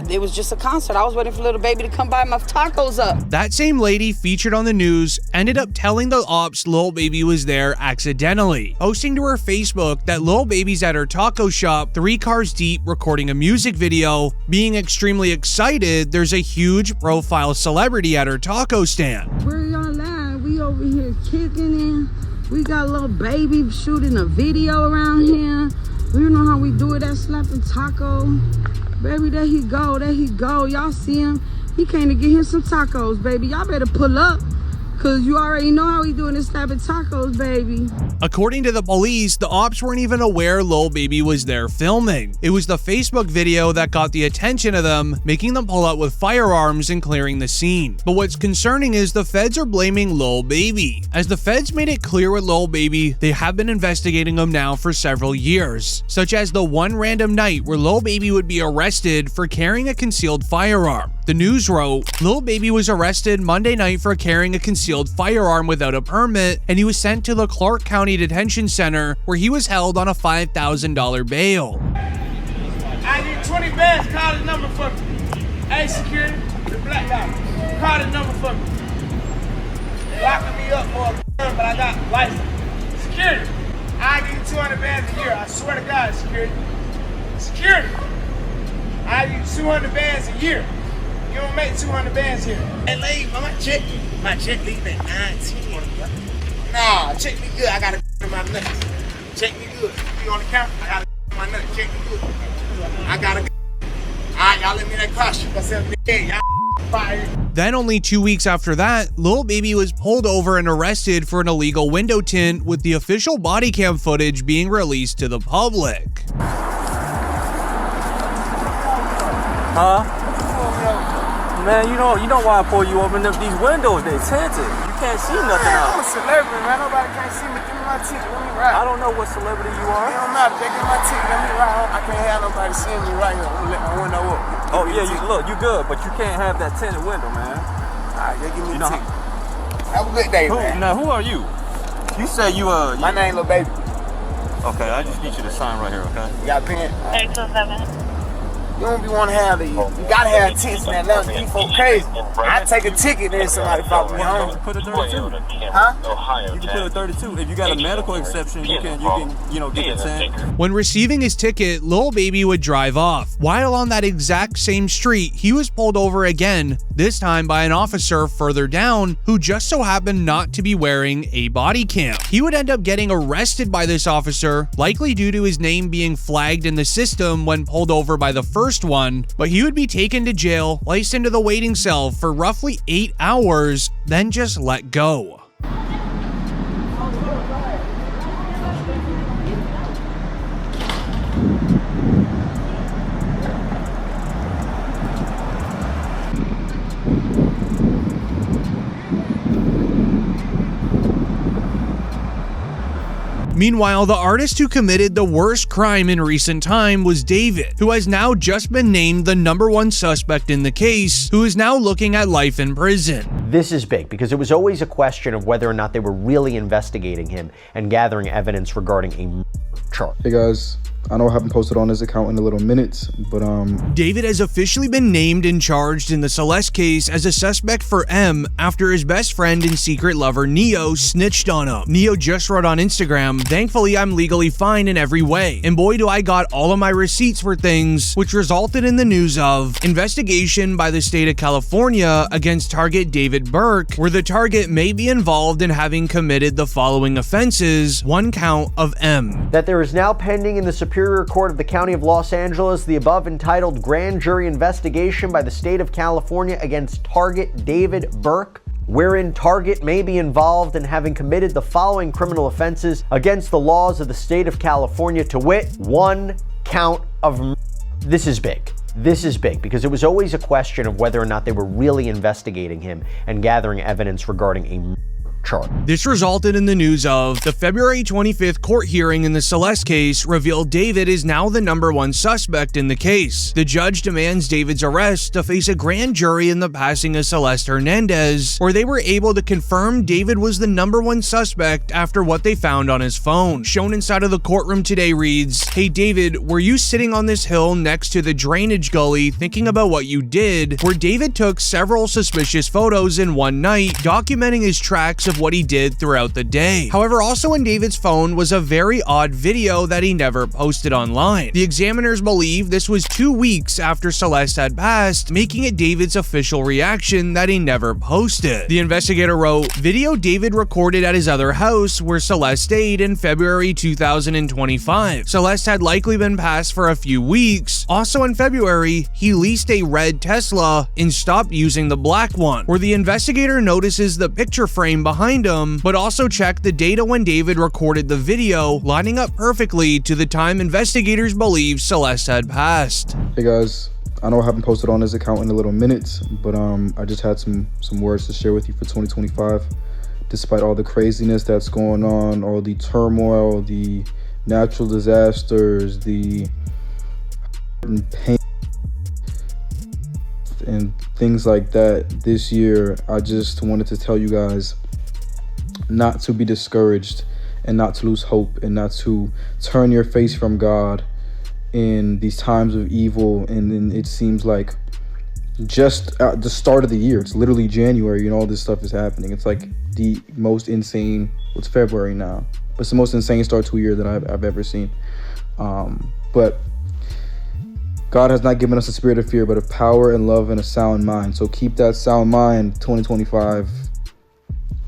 It was just a concert. I was waiting for Lil Baby to come buy my tacos up. That same lady featured on the news ended up telling the ops Lil Baby was there accidentally, posting to her Facebook that Lil Baby's at her taco shop 3 cars deep recording a music video, being extremely excited there's a huge profile celebrity at her taco stand. Where y'all at? We over here kicking it. We got Lil Baby shooting a video around here. You know how we do it at Slapping Taco. Baby, there he go, there he go. Y'all see him? He came to get him some tacos, baby. Y'all better pull up, cause you already know how we doing this Slapping Tacos, baby. According to the police, the ops weren't even aware Lil Baby was there filming. It was the Facebook video that got the attention of them, making them pull out with firearms and clearing the scene. But what's concerning is the feds are blaming Lil Baby. As the feds made it clear with Lil Baby, they have been investigating him now for several years, such as the one random night where Lil Baby would be arrested for carrying a concealed firearm. The news wrote, Lil Baby was arrested Monday night for carrying a concealed firearm without a permit, and he was sent to the Clark County Detention Center where he was held on a $5,000 bail. I need 20 bands. Call the number for me. Hey, security, the black guy. Call the number for me. They locking me up for a gun, but I got license. Security, I give you 200 bands a year. I swear to God, security. Security, I give you 200 bands a year. You don't make 200 bands here. Hey, lady, my check leave at 9:10. Nah, check me good. I got a in my nuts. Check me good. You on the counter? I got a in my nuts. Check me good. I got a. Alright, y'all let me in that car. Shoot myself in the head. Y'all fired. Then only 2 weeks after that, Lil Baby was pulled over and arrested for an illegal window tint, with the official body cam footage being released to the public. Huh? Man, you know why I pull you over? These windows, they tinted. You can't see nothing out. I'm a celebrity, man. Nobody can't see me. Give me my ticket. Let me ride. I don't know what celebrity you are. It don't matter. They give me my ticket. Let me ride. I can't have nobody seeing me right here. I'm gonna let my window up. Oh, yeah, you good, but you can't have that tinted window, man. All right, they give me the ticket. Have a good day, man. Now, who are you? You say you, My name Lil Baby. Okay, I just need you to sign right here, okay? You got a pen? 827. You don't be want to have these. You gotta have tickets, man. Now these folks crazy. I take a ticket, then somebody follow me home. Put a 32. Huh? You can put a 32. If you got a medical exception, you can get the 10. When receiving his ticket, Lil Baby would drive off. While on that exact same street, he was pulled over again, this time by an officer further down who just so happened not to be wearing a body cam. He would end up getting arrested by this officer, likely due to his name being flagged in the system when pulled over by the first one, but he would be taken to jail, placed into the waiting cell for roughly 8 hours, then just let go. Meanwhile, the artist who committed the worst crime in recent time was David, who has now just been named the #1 suspect in the case, who is now looking at life in prison. This is big because it was always a question of whether or not they were really investigating him and gathering evidence regarding a charge. Hey guys, I know I haven't posted on this account in a little minutes, but David has officially been named and charged in the Celeste case as a suspect for M after his best friend and secret lover Neo snitched on him. Neo just wrote on Instagram, "Thankfully I'm legally fine in every way, and boy do I got all of my receipts for things," which resulted in the news of investigation by the state of California against target David Burke, where the target may be involved in having committed the following offenses, 1 count of M. That there is now pending in the Superior Court of the County of Los Angeles the above entitled grand jury investigation by the state of California against target David Burke, wherein target may be involved in having committed the following criminal offenses against the laws of the state of California, to wit, 1 count of This is big. This is big because it was always a question of whether or not they were really investigating him and gathering evidence regarding a charge. This resulted in the news of the February 25th court hearing in the Celeste case revealed David is now the #1 suspect in the case. The judge demands David's arrest to face a grand jury in the passing of Celeste Hernandez, where they were able to confirm David was the #1 suspect after what they found on his phone. Shown inside of the courtroom today reads, "Hey David, were you sitting on this hill next to the drainage gully thinking about what you did?" Where David took several suspicious photos in one night, documenting his tracks of what he did throughout the day. However, also in David's phone was a very odd video that he never posted online. The examiners believe this was 2 weeks after Celeste had passed, making it David's official reaction that he never posted. The investigator wrote, "Video David recorded at his other house where Celeste stayed in February 2025. Celeste had likely been passed for a few weeks. Also in February, he leased a red Tesla and stopped using the black one," where the investigator notices the picture frame behind him, but also checked the data when David recorded the video, lining up perfectly to the time investigators believe Celeste had passed. Hey guys, I know I haven't posted on this account in a little minute, but I just had some words to share with you for 2025. Despite all the craziness that's going on, all the turmoil, the natural disasters, the pain and things like that this year, I just wanted to tell you guys not to be discouraged and not to lose hope and not to turn your face from God in these times of evil. And then it seems like just at the start of the year, it's literally January and all this stuff is happening. It's like the most insane, it's February now, but it's the most insane start to a year that I've ever seen. But God has not given us a spirit of fear, but of power and love and a sound mind. So keep that sound mind, 2025.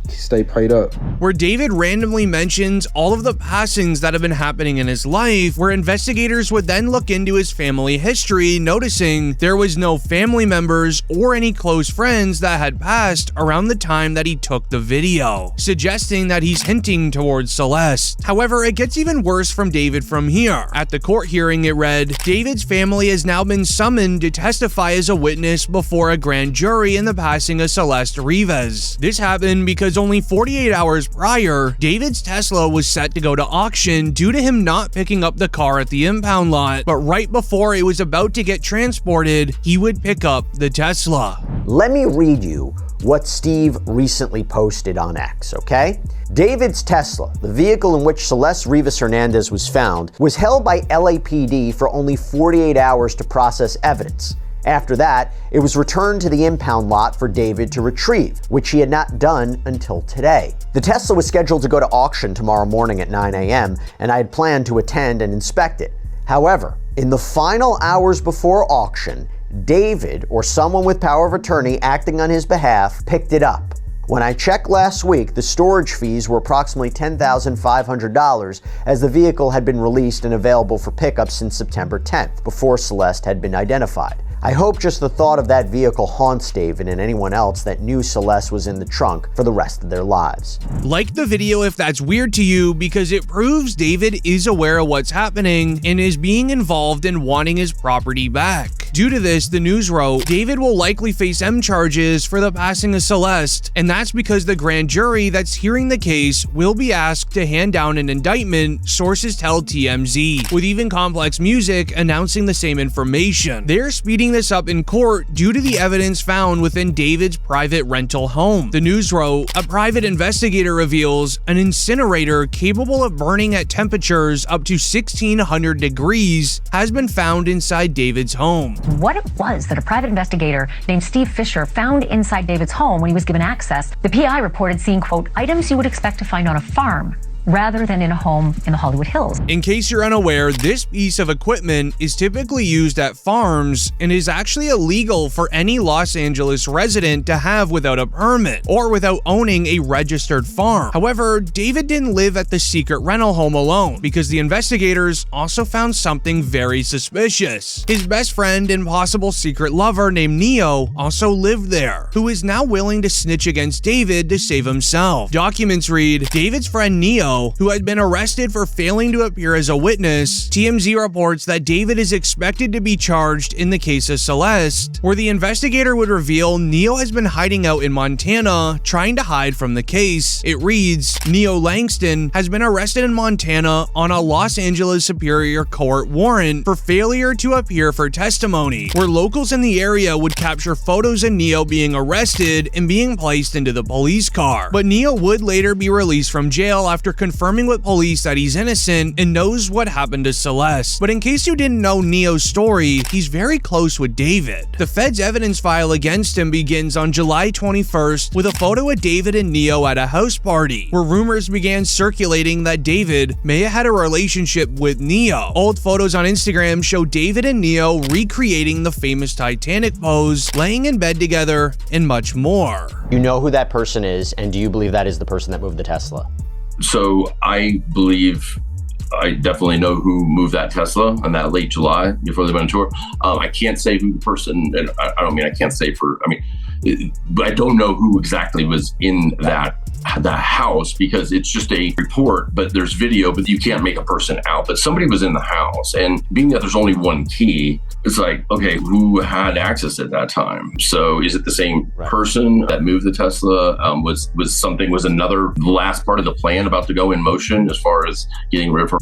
Stay prayed up. Where David randomly mentions all of the passings that have been happening in his life, where investigators would then look into his family history, noticing there was no family members or any close friends that had passed around the time that he took the video, suggesting that he's hinting towards Celeste. However, it gets even worse from David from here. At the court hearing, it read, "David's family has now been summoned to testify as a witness before a grand jury in the passing of Celeste Rivas. This happened because only 48 hours prior, David's Tesla was set to go to auction due to him not picking up the car at the impound lot, but right before it was about to get transported, he would pick up the Tesla." Let me read you what Steve recently posted on X, okay? David's Tesla, the vehicle in which Celeste Rivas Hernandez was found, was held by LAPD for only 48 hours to process evidence. After that, it was returned to the impound lot for David to retrieve, which he had not done until today. The Tesla was scheduled to go to auction tomorrow morning at 9 a.m., and I had planned to attend and inspect it. However, in the final hours before auction, David, or someone with power of attorney acting on his behalf, picked it up. When I checked last week, the storage fees were approximately $10,500, as the vehicle had been released and available for pickup since September 10th, before Celeste had been identified. I hope just the thought of that vehicle haunts David and anyone else that knew Celeste was in the trunk for the rest of their lives. Like the video if that's weird to you, because it proves David is aware of what's happening and is being involved in wanting his property back. Due to this, the news wrote, David will likely face M charges for the passing of Celeste, and that's because the grand jury that's hearing the case will be asked to hand down an indictment, sources tell TMZ, with even Complex Music announcing the same information. They're speeding this up in court due to the evidence found within David's private rental home. The news wrote, a private investigator reveals an incinerator capable of burning at temperatures up to 1600 degrees has been found inside David's home. What it was that a private investigator named Steve Fisher found inside David's home when he was given access, the PI reported seeing, quote, items you would expect to find on a farm rather than in a home in the Hollywood Hills. In case you're unaware, this piece of equipment is typically used at farms and is actually illegal for any Los Angeles resident to have without a permit or without owning a registered farm. However, David didn't live at the secret rental home alone, because the investigators also found something very suspicious. His best friend and possible secret lover named Neo also lived there, who is now willing to snitch against David to save himself. Documents read, David's friend Neo Neo, who had been arrested for failing to appear as a witness, TMZ reports that David is expected to be charged in the case of Celeste, where the investigator would reveal Neo has been hiding out in Montana, trying to hide from the case. It reads, Neo Langston has been arrested in Montana on a Los Angeles Superior Court warrant for failure to appear for testimony, where locals in the area would capture photos of Neo being arrested and being placed into the police car. But Neo would later be released from jail after confirming with police that he's innocent and knows what happened to Celeste. But in case you didn't know Neo's story, he's very close with David. The Fed's evidence file against him begins on July 21st with a photo of David and Neo at a house party, where rumors began circulating that David may have had a relationship with Neo. Old photos on Instagram show David and Neo recreating the famous Titanic pose, laying in bed together, and much more. You know who that person is, and do you believe that is the person that moved the Tesla? So I believe I definitely know who moved that Tesla on that late July before they went on tour. I can't say who the person, and I don't mean I can't say for, but I don't know who exactly was in that house because it's just a report, but there's video, but you can't make a person out. But somebody was in the house, and being that there's only one key, it's like, okay, who had access at that time? So is it the same person that moved the Tesla? Was another last part of the plan about to go in motion as far as getting rid of her?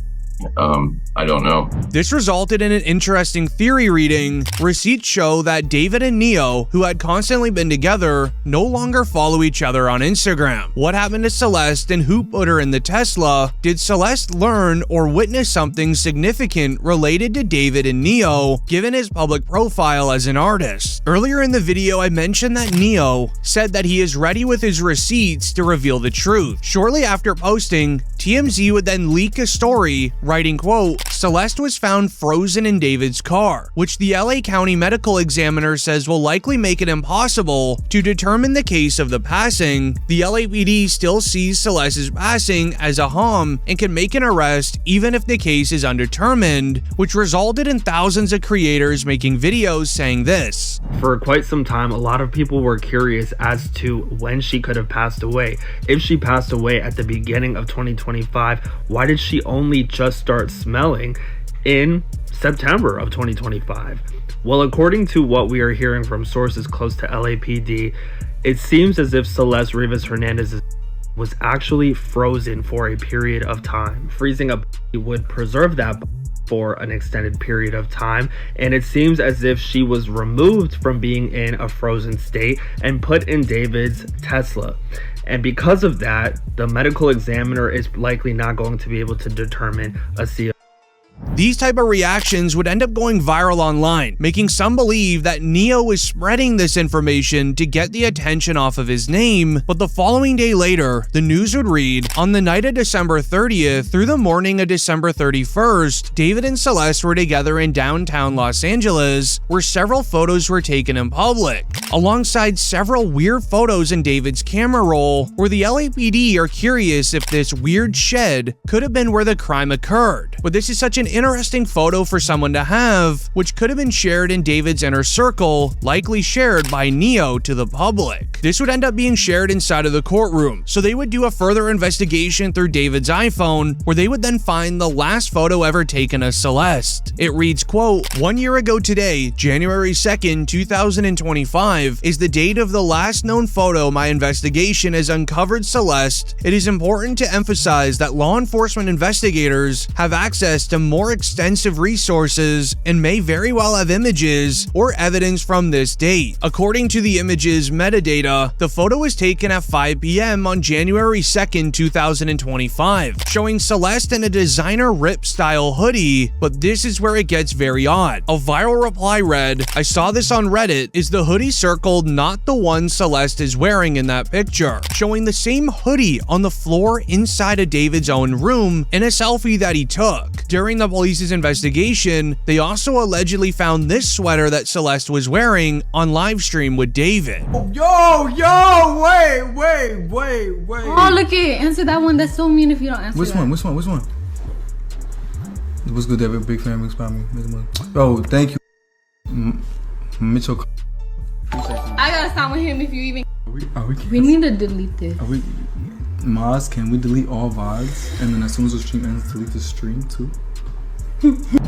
I don't know. This resulted in an interesting theory reading. Receipts show that David and Neo, who had constantly been together, no longer follow each other on Instagram. What happened to Celeste and who put her in the Tesla? Did Celeste learn or witness something significant related to David and Neo, given his public profile as an artist? Earlier in the video, I mentioned that Neo said that he is ready with his receipts to reveal the truth. Shortly after posting, TMZ would then leak a story writing, quote, Celeste was found frozen in David's car, which the LA County Medical Examiner says will likely make it impossible to determine the case of the passing. The LAPD still sees Celeste's passing as a harm and can make an arrest even if the case is undetermined, which resulted in thousands of creators making videos saying this. For quite some time, a lot of people were curious as to when she could have passed away. If she passed away at the beginning of 2025, why did she only just start smelling in September of 2025? Well, according to what we are hearing from sources close to LAPD, it seems as if Celeste Rivas Hernandez was actually frozen for a period of time. Freezing a would preserve that for an extended period of time, and it seems as if she was removed from being in a frozen state and put in David's Tesla. And because of that, the medical examiner is likely not going to be able to determine a CO. These type of reactions would end up going viral online, making some believe that Neo was spreading this information to get the attention off of his name. But the following day later, the news would read, on the night of December 30th through the morning of December 31st, David and Celeste were together in downtown Los Angeles, where several photos were taken in public, alongside several weird photos in David's camera roll, where the LAPD are curious if this weird shed could have been where the crime occurred. But this is such an interesting photo for someone to have, which could have been shared in David's inner circle, likely shared by Neo to the public. This would end up being shared inside of the courtroom, so they would do a further investigation through David's iPhone, where they would then find the last photo ever taken of Celeste. It reads, quote, 1 year ago today, January 2nd, 2025, is the date of the last known photo my investigation has uncovered Celeste. It is important to emphasize that law enforcement investigators have access to more extensive resources and may very well have images or evidence from this date. According to the image's metadata, the photo was taken at 5 p.m. on January 2nd, 2025, showing Celeste in a designer rip style hoodie, but this is where it gets very odd. A viral reply read, I saw this on Reddit, is the hoodie circled not the one Celeste is wearing in that picture, showing the same hoodie on the floor inside of David's own room in a selfie that he took. During the police's investigation, they also allegedly found this sweater that Celeste was wearing on live stream with David. Yo, wait. Oh, look it. Answer that one. That's so mean if you don't answer Which one? What's good, David? Big fan, big spot me. Oh, thank you. Mitchell. I gotta stop with him if you even. We need to delete this. Mods, can we delete all VODs? And then as soon as the stream ends, delete the stream too?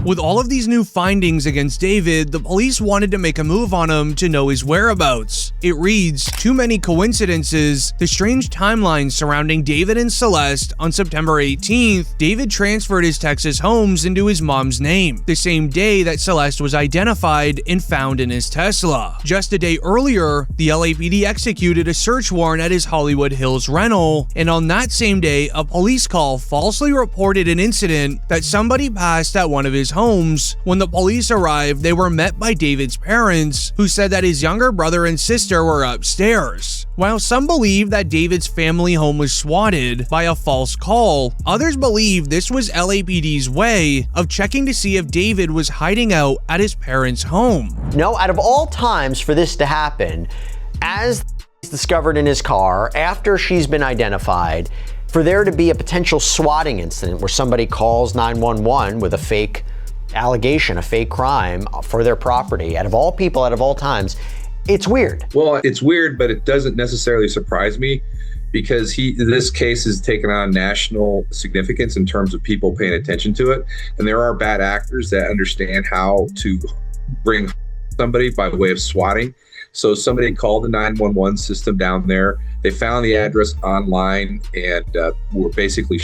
With all of these new findings against David, the police wanted to make a move on him to know his whereabouts. It reads, too many coincidences, the strange timeline surrounding David and Celeste. On September 18th, David transferred his Texas homes into his mom's name, the same day that Celeste was identified and found in his Tesla. Just a day earlier, the LAPD executed a search warrant at his Hollywood Hills rental, and on that same day, a police call falsely reported an incident that somebody passed at one of his homes. When the police arrived, they were met by David's parents, who said that his younger brother and sister were upstairs. While some believe that David's family home was swatted by a false call, others believe this was LAPD's way of checking to see if David was hiding out at his parents' home. No, out of all times for this to happen, as discovered in his car, after she's been identified, for there to be a potential swatting incident where somebody calls 911 with a fake allegation, a fake crime for their property, out of all people, out of all times, it's weird. Well, it's weird, but it doesn't necessarily surprise me because this case has taken on national significance in terms of people paying attention to it. And there are bad actors that understand how to bring somebody by way of swatting. So somebody called the 911 system down there. They found the address online and were basically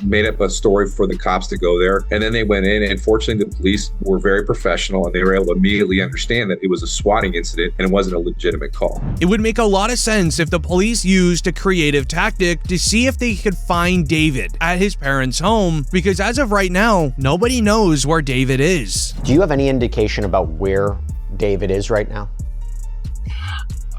made up a story for the cops to go there. And then they went in, and fortunately the police were very professional and they were able to immediately understand that it was a swatting incident and it wasn't a legitimate call. It would make a lot of sense if the police used a creative tactic to see if they could find David at his parents' home, because as of right now, nobody knows where David is. Do you have any indication about where David is right now?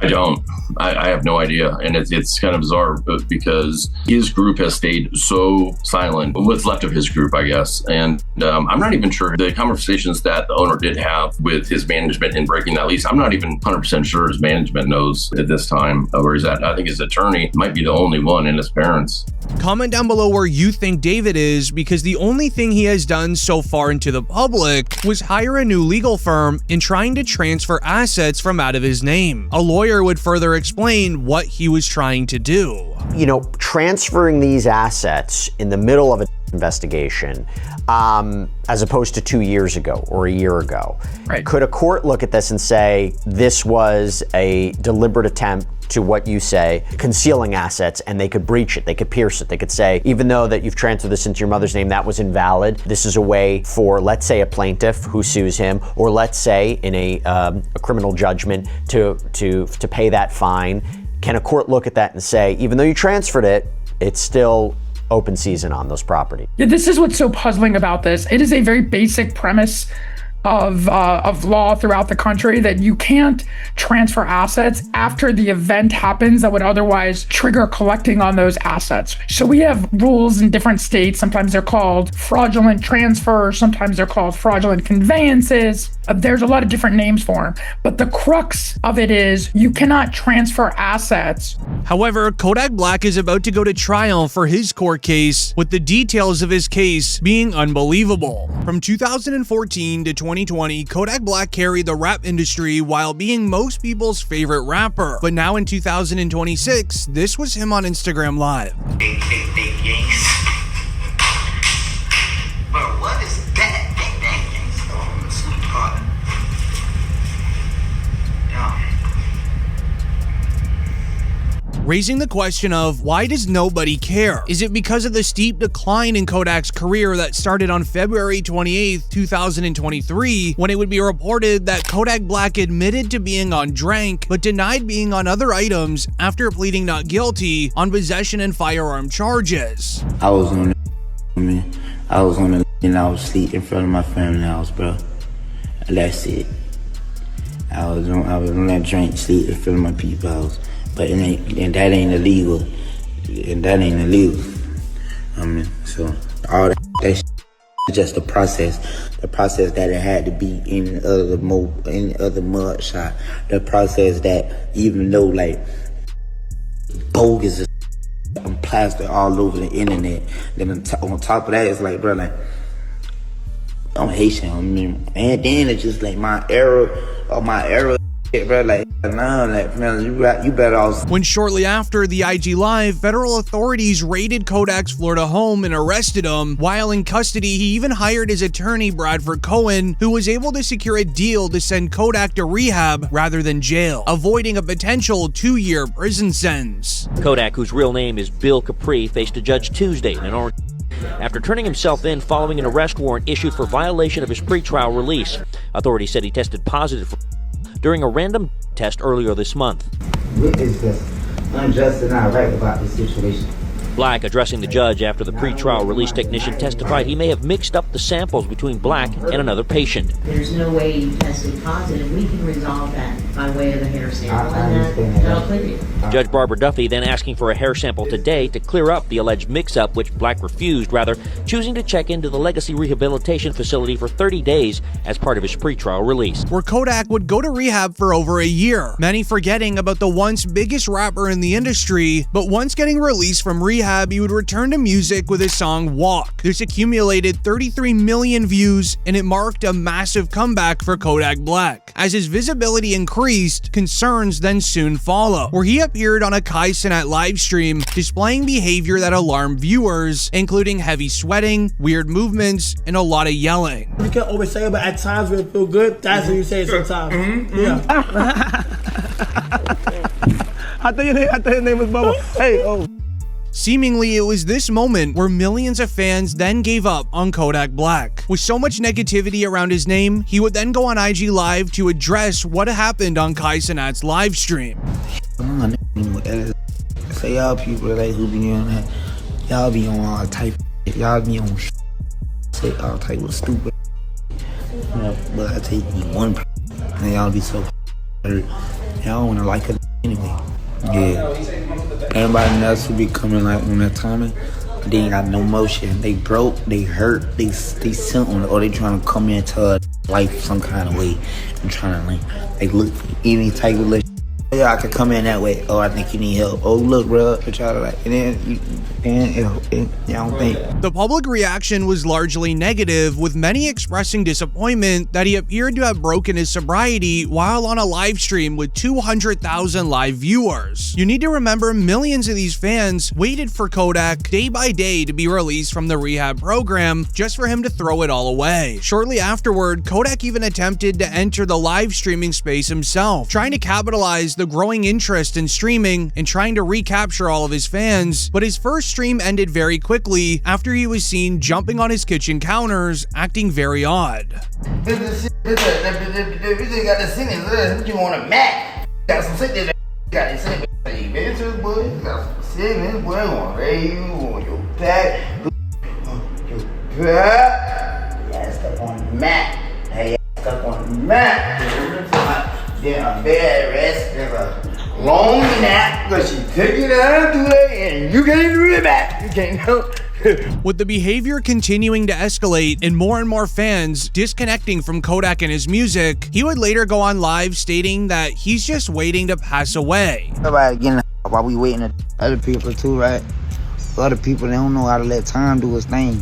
I don't. I have no idea. And it's kind of bizarre because his group has stayed so silent, what's left of his group, I guess. And I'm not even sure the conversations that the owner did have with his management in breaking that lease. I'm not even 100% sure his management knows at this time where he's at. I think his attorney might be the only one, and his parents. Comment down below where you think David is, because the only thing he has done so far into the public was hire a new legal firm in trying to transfer assets from out of his name. A lawyer would further explain what he was trying to do. You know, transferring these assets in the middle of an investigation, as opposed to 2 years ago or a year ago. Right. Could a court look at this and say, this was a deliberate attempt to, what you say, concealing assets, and they could breach it, they could pierce it, they could say, even though that you've transferred this into your mother's name, that was invalid. This is a way for, let's say, a plaintiff who sues him, or let's say in a criminal judgment to pay that fine. Can a court look at that and say, even though you transferred it, it's still open season on those properties? Yeah, this is what's so puzzling about this. It is a very basic premise of law throughout the country that you can't transfer assets after the event happens that would otherwise trigger collecting on those assets. So we have rules in different states. Sometimes they're called fraudulent transfers, sometimes they're called fraudulent conveyances. There's a lot of different names for them, but the crux of it is you cannot transfer assets. However, Kodak Black is about to go to trial for his court case, with the details of his case being unbelievable. From 2014 to 2020, Kodak Black carried the rap industry while being most people's favorite rapper. But now in 2026, this was him on Instagram Live. Big gangs. But what is that? Gangster on the sweetheart. Raising the question of, why does nobody care? Is it because of the steep decline in Kodak's career that started on February 28, 2023, when it would be reported that Kodak Black admitted to being on drank, but denied being on other items after pleading not guilty on possession and firearm charges? I was on the and I was asleep in front of my family house, bro. That's it. I was on that drink, sleep in front of my people's house. But that ain't illegal. And that ain't illegal. So all that shit is just the process that it had to be in other mud shot. The process that even though like bogus is plastered all over the internet, then on top of that, it's like, bro, like I'm Haitian, and then it's just like my era, bro, like No, like, man, you better off. When shortly after the IG Live, federal authorities raided Kodak's Florida home and arrested him. While in custody, he even hired his attorney, Bradford Cohen, who was able to secure a deal to send Kodak to rehab rather than jail, avoiding a potential 2-year prison sentence. Kodak, whose real name is Bill Capri, faced a judge Tuesday in Orange after turning himself in following an arrest warrant issued for violation of his pretrial release. Authorities said he tested positive during a random test earlier this month. It is just unjust and not right about this situation. Black, addressing the judge after the pretrial release technician testified he may have mixed up the samples between Black and another patient. There's no way you tested positive. We can resolve that by way of a hair sample, and that'll clear you. Judge Barbara Duffy then asking for a hair sample today to clear up the alleged mix-up, which Black refused, rather choosing to check into the Legacy Rehabilitation Facility for 30 days as part of his pretrial release. Where Kodak would go to rehab for over a year, many forgetting about the once biggest rapper in the industry, but once getting released from rehab, he would return to music with his song Walk. This accumulated 33 million views, and it marked a massive comeback for Kodak Black. As his visibility increased, concerns then soon followed, where he appeared on a Kai Cenat live stream displaying behavior that alarmed viewers, including heavy sweating, weird movements, and a lot of yelling. You can't always say it, but at times when it feel good, that's when you say it sometimes. Yeah. I thought your name was Bubba. Hey, oh. Seemingly, it was this moment where millions of fans then gave up on Kodak Black. With so much negativity around his name, he would then go on IG Live to address what happened on Kai Cenat's live stream. Say y'all people that who be on that, y'all be on all type, y'all be on say all type of stupid. But I take you one and y'all be so hurt. Y'all wanna like it anyway. Yeah. Everybody else would be coming like on that timing, but they ain't got no motion. They broke, they hurt, they something, or they trying to come into life some kind of way and trying to like look for any type of yeah, I could come in that way. Oh, I think you need help. Oh, look, bro, try to like, and then I don't think. The public reaction was largely negative, with many expressing disappointment that he appeared to have broken his sobriety while on a live stream with 200,000 live viewers. You need to remember, millions of these fans waited for Kodak day by day to be released from the rehab program just for him to throw it all away. Shortly afterward, Kodak even attempted to enter the live streaming space himself, trying to capitalize the growing interest in streaming and trying to recapture all of his fans, but his first stream ended very quickly after he was seen jumping on his kitchen counters, acting very odd. This got the singing. What you want a Mac? Got some singing. Got the singing. Hey, bitches, boy. Got some singing. Boy, want raise you on your back. Yeah, stuck on the Mac. Hey, stuck on the Mac. Then a bed rest, there's a long nap, because she took it out today and you can't do it back. You can't help. With the behavior continuing to escalate and more fans disconnecting from Kodak and his music, he would later go on live stating that he's just waiting to pass away. Everybody getting while we waiting at other people too, right? Other people, they don't know how to let time do its thing.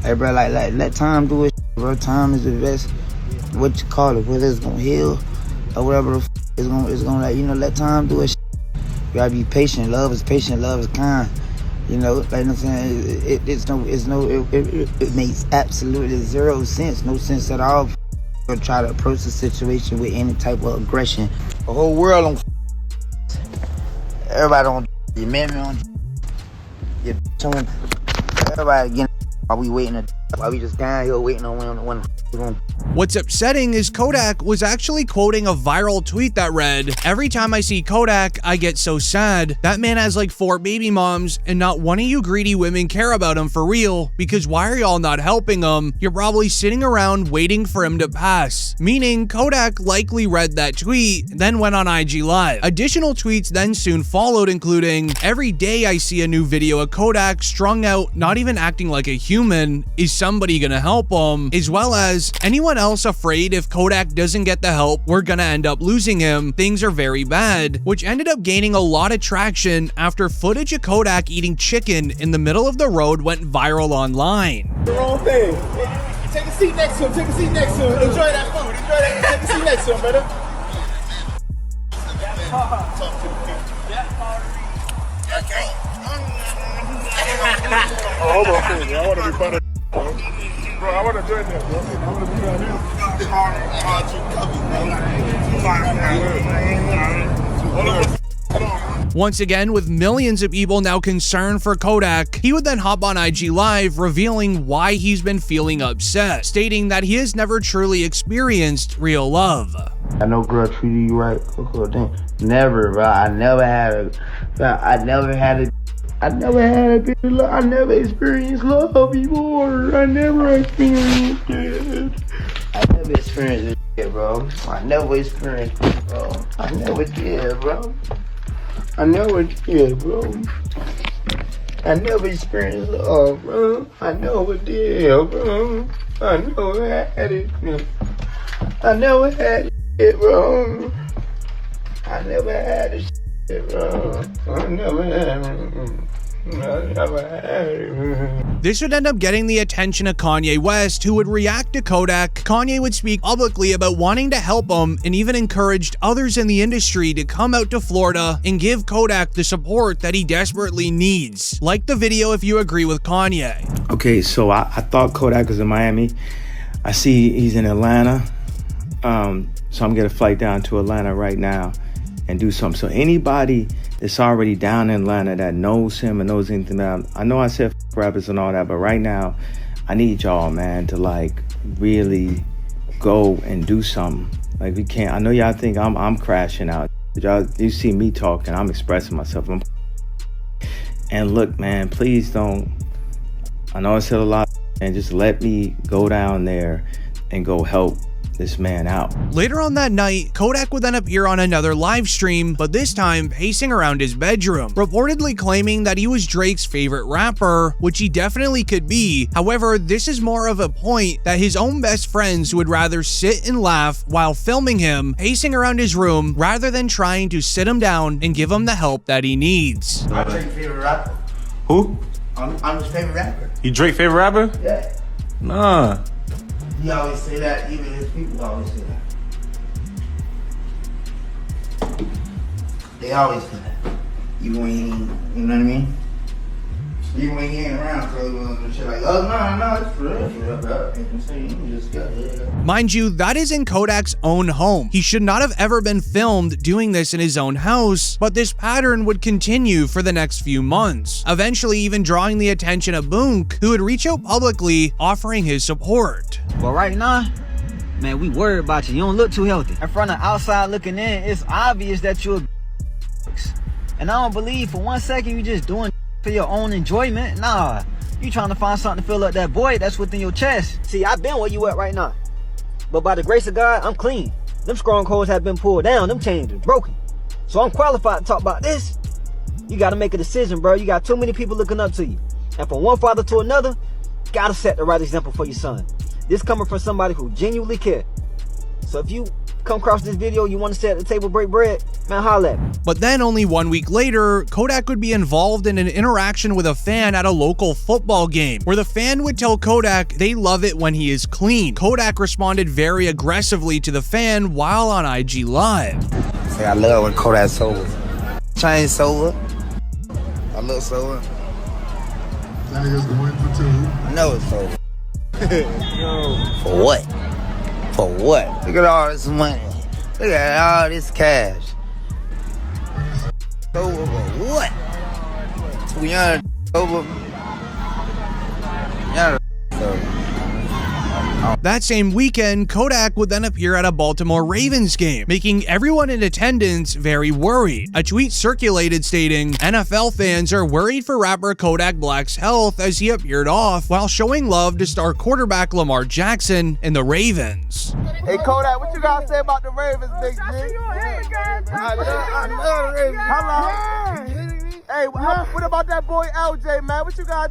Everybody like let time do it, bro. Time is the best, what you call it, whether it's gonna heal or whatever it's gonna like, you know, let time do it. You gotta be patient. Love is patient. Love is kind. You know, like I'm saying, it makes absolutely zero sense, no sense at all. To try to approach the situation with any type of aggression. The whole world on. Everybody on. Your man on. Your on. Everybody getting. While we waiting, while we just down here waiting on when. What's upsetting is Kodak was actually quoting a viral tweet that read, "Every time I see Kodak, I get so sad. That man has like 4 baby moms, and not one of you greedy women care about him for real, because why are y'all not helping him? You're probably sitting around waiting for him to pass." Meaning Kodak likely read that tweet, then went on IG Live. Additional tweets then soon followed, including, "Every day I see a new video of Kodak strung out, not even acting like a human. Is somebody gonna help him?" As well as, "Anyone else afraid if Kodak doesn't get the help, we're gonna end up losing him. Things are very bad," which ended up gaining a lot of traction after footage of Kodak eating chicken in the middle of the road went viral online. The wrong thing. Take a seat next to him. Take a seat next to him. Enjoy that food. Enjoy that. Take a seat next to him, brother. hold on, I want to be part of bro, I want to join that, bro. I want to be down here. Once again, with millions of people now concerned for Kodak, he would then hop on IG Live revealing why he's been feeling upset, stating that he has never truly experienced real love. I know girl treated you right. Never, bro. I never had a bit of love. I never experienced love before. I never experienced it. I never experienced it, bro. I never experienced it, bro. I never did, bro. I never did, bro. I never experienced love, bro. I never did, bro. I never had it. I never had it, bro. I never had it, bro. I never had it. This would end up getting the attention of Kanye West, who would react to Kodak. Kanye would speak publicly about wanting to help him and even encouraged others in the industry to come out to Florida and give Kodak the support that he desperately needs. Like the video if you agree with Kanye. Okay, so I thought Kodak was in Miami. I see he's in Atlanta. So I'm gonna flight down to Atlanta right now and do something. So anybody that's already down in Atlanta that knows him and knows anything about him, I know I said rappers and all that, but right now I need y'all, man, to like really go and do something. Like we can't. I know y'all think I'm crashing out. Y'all, you see me talking, I'm expressing myself. And look, man, please don't. I know I said a lot, and just let me go down there and go help this man out. Later on that night, Kodak would then appear on another live stream, but this time pacing around his bedroom, reportedly claiming that he was Drake's favorite rapper, which he definitely could be. However, this is more of a point that his own best friends would rather sit and laugh while filming him pacing around his room rather than trying to sit him down and give him the help that he needs. I'm Drake's favorite rapper. Who? I'm his favorite rapper. You Drake favorite rapper? Yeah. Nah. He always say that, even his people always say that. They always say that. Even when he, you know what I mean? Even when he ain't around, so shit like, oh, no, it's for real, bro. Mind you, that is in Kodak's own home. He should not have ever been filmed doing this in his own house, but this pattern would continue for the next few months, eventually even drawing the attention of Boonk, who would reach out publicly offering his support. But right now, man, we worried about you. You don't look too healthy. In front of outside looking in, it's obvious that you're and I don't believe for 1 second you just doing for your own enjoyment. Nah, you trying to find something to fill up that void that's within your chest. See, I've been where you at right now, but by the grace of God, I'm clean. Them strongholds have been pulled down. Them chains are broken. So I'm qualified to talk about this. You got to make a decision, bro. You got too many people looking up to you, and from one father to another, gotta set the right example for your son. This coming from somebody who genuinely cares. So if you come across this video, you want to sit at the table, break bread, man, holla at me. But then only 1 week later, Kodak would be involved in an interaction with a fan at a local football game, where the fan would tell Kodak they love it when he is clean. Kodak responded very aggressively to the fan while on IG Live. Say I love when Kodak's sober. Change sober. I love sober. That nigga's going for two. I know it's sober. For what? For what? Look at all this money. Look at all this cash. Sober for what? Too young sober. Young sober. That same weekend, Kodak would then appear at a Baltimore Ravens game, making everyone in attendance very worried. A tweet circulated stating, NFL fans are worried for rapper Kodak Black's health as he appeared off while showing love to star quarterback Lamar Jackson and the Ravens. Hey Kodak, what you gotta say about the Ravens, big G? I love the Ravens. How long? Hey, what about that boy LJ, man? What you gotta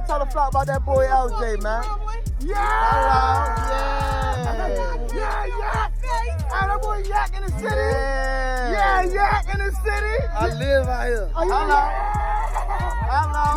tell the flock about that boy LJ, man? Yeah! Yeah! Hey, that boy Yak in the city? Yeah, Yak in the city? I live out here. How long?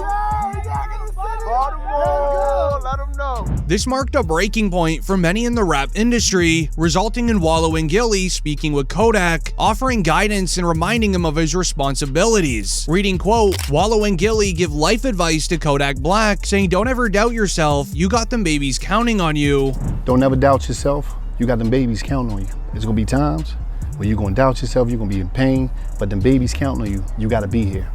Yeah, Yak in the city? Baltimore, let them know. This marked a breaking point for many in the rap industry, resulting in Wallow and Gilly speaking with Kodak, offering guidance and reminding him of his responsibilities. Reading quote, Wallow and Gilly give life advice to Kodak Black, saying don't ever doubt yourself, you got them babies counting on you. Don't ever doubt yourself, you got them babies counting on you. There's gonna be times where you're gonna doubt yourself, you're gonna be in pain, but them babies counting on you, you gotta be here.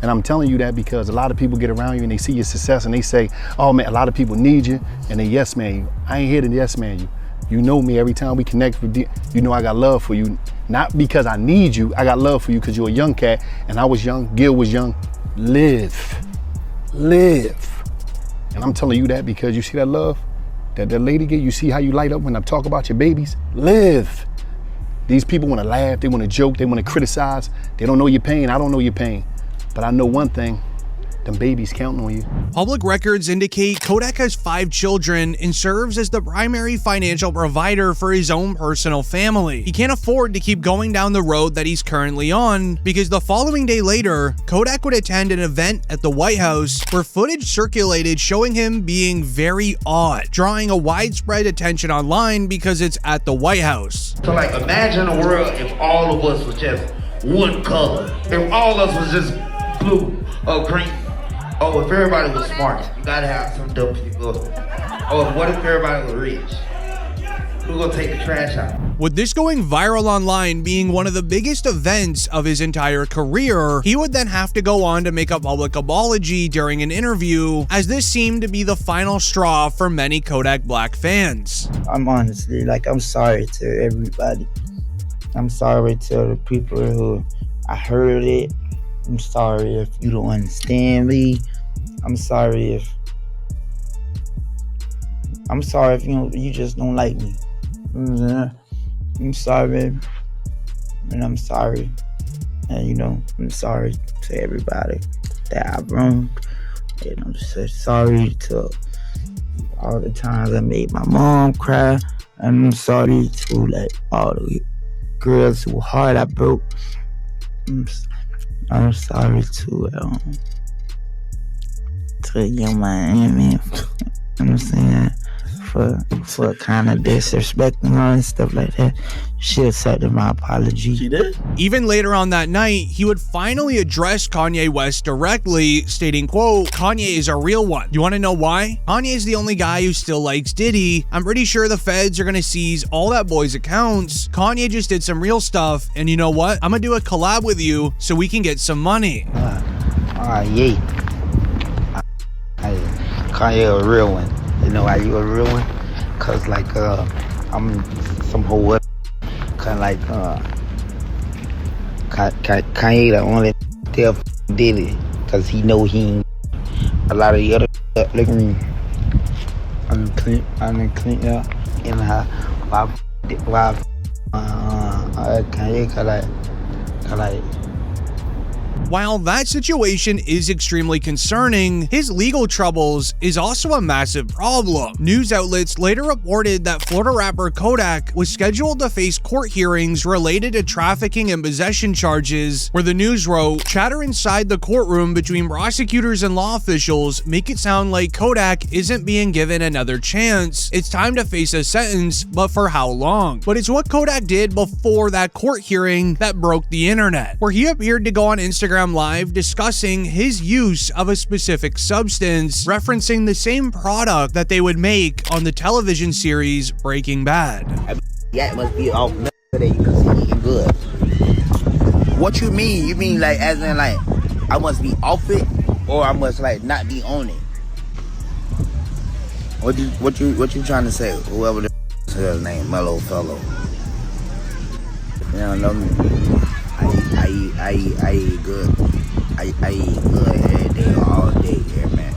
And I'm telling you that because a lot of people get around you and they see your success and they say, oh man, a lot of people need you, and they yes man you. I ain't here to yes man you. You know me, every time we connect with you know I got love for you. Not because I need you, I got love for you because you're a young cat and I was young, Gil was young. Live. And I'm telling you that because you see that love that lady get, you see how you light up when I talk about your babies? Live. These people wanna laugh, they wanna joke, they wanna criticize. They don't know your pain, I don't know your pain. But I know one thing, them babies counting on you. Public records indicate Kodak has 5 children and serves as the primary financial provider for his own personal family. He can't afford to keep going down the road that he's currently on because the following day later, Kodak would attend an event at the White House where footage circulated showing him being very odd, drawing a widespread attention online because it's at the White House. So like imagine a world if all of us was just one color. If all of us was just blue or green. Oh, if everybody was smart, you gotta have some dumb people. Oh, what if everybody was rich? Who gonna take the trash out? With this going viral online being one of the biggest events of his entire career, he would then have to go on to make a public apology during an interview, as this seemed to be the final straw for many Kodak Black fans. I'm honestly, I'm sorry to everybody. I'm sorry to the people who I heard it. I'm sorry if you don't understand me. I'm sorry if you just don't like me. I'm sorry, and I'm sorry, and I'm sorry to everybody that I wronged, and I'm so sorry to all the times I made my mom cry, and I'm sorry to all the girls whose heart I broke. I'm sorry to Young Miami, I'm saying, for kind of disrespecting her and stuff like that. She accepted my apology. She did? Even later on that night, he would finally address Kanye West directly, stating, quote, Kanye is a real one. You want to know why? Kanye is the only guy who still likes Diddy. I'm pretty sure the feds are going to seize all that boy's accounts. Kanye just did some real stuff, and you know what? I'm going to do a collab with you so we can get some money. Yeah. Kanye a real one. You know why you a real one? Cause I'm some whole kind of Kanye the only tell Diddy, cause he know he ain't a lot of the other look at me. I'm clean, yeah. And why Kanye While that situation is extremely concerning, his legal troubles is also a massive problem. News outlets later reported that Florida rapper Kodak was scheduled to face court hearings related to trafficking and possession charges, where the news wrote, chatter inside the courtroom between prosecutors and law officials make it sound like Kodak isn't being given another chance. It's time to face a sentence, but for how long? But it's what Kodak did before that court hearing that broke the internet, where he appeared to go on Instagram Live discussing his use of a specific substance, referencing the same product that they would make on the television series Breaking Bad. That must be off today because he eating good. What you mean? You mean as in I must be off it, or I must not be on it? What you trying to say? Whoever the his name, Mellow Fellow. You don't know me. I eat good. I eat good every day, all day, yeah, man.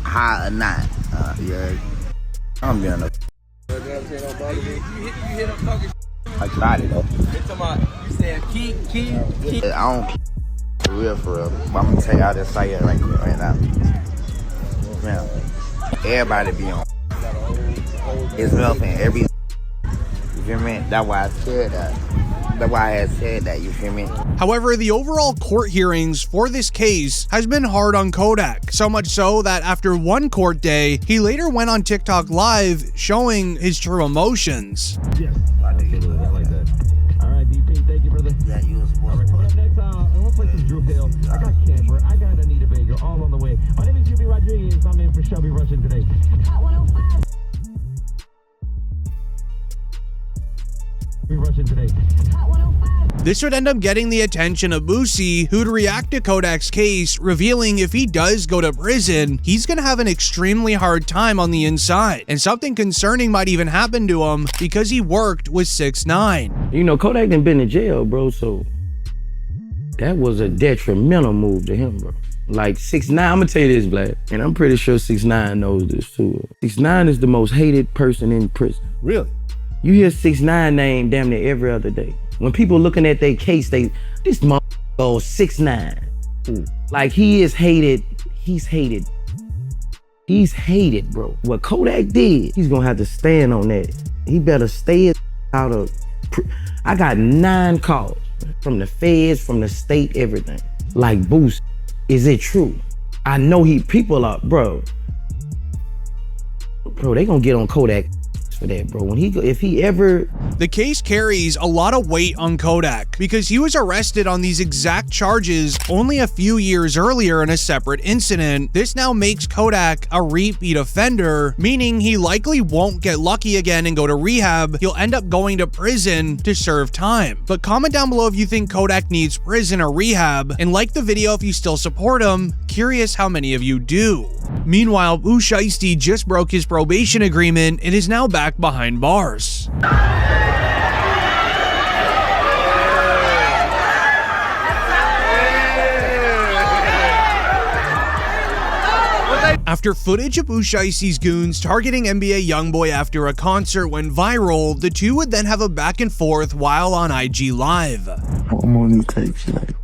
High or not, yeah. I'm being a. You hit him talking. I tried it though. You said key. I don't for real. But I'm gonna tell you how to say it right now. Man, everybody be on. It's nothing. You feel me? That's why I said that. That's why I had said that, you feel me? However, the overall court hearings for this case has been hard on Kodak, so much so that after one court day, he later went on TikTok Live showing his true emotions. Yes, I like that. All right, DP, thank you, brother. Yeah, you was supposed to. Next, I want to play some Drew Hill. I got Camber, I got Anita Baker, all on the way. My name is Juby Rodriguez. I'm in for Shelby Russian today. Hot 105. This would end up getting the attention of Boosie, who'd react to Kodak's case, revealing if he does go to prison, he's gonna have an extremely hard time on the inside, and something concerning might even happen to him because he worked with 6ix9ine. You know, Kodak done been in jail, bro, so that was a detrimental move to him, bro. Like 6ix9ine, I'm gonna tell you this, Vlad, and I'm pretty sure 6ix9ine knows this too. 6ix9ine is the most hated person in prison. Really? You hear 6ix9ine name damn near every other day. When people looking at their case, this motherfucker 6ix9ine. Like he is hated, he's hated. He's hated, bro. What Kodak did, he's gonna have to stand on that. He better stay out of, I got 9 calls from the feds, from the state, everything. Like, Boost, is it true? I know people are, bro, they gonna get on Kodak for that, bro. If he ever... The case carries a lot of weight on Kodak because he was arrested on these exact charges only a few years earlier in a separate incident. This now makes Kodak a repeat offender, meaning he likely won't get lucky again and go to rehab. He'll end up going to prison to serve time. But comment down below if you think Kodak needs prison or rehab, and like the video if you still support him. Curious how many of you do. Meanwhile, Pooh Shiesty just broke his probation agreement and is now back behind bars. After footage of Pooh Shiesty's goons targeting NBA YoungBoy after a concert went viral, the two would then have a back and forth while on IG Live. I'm on these tapes, like,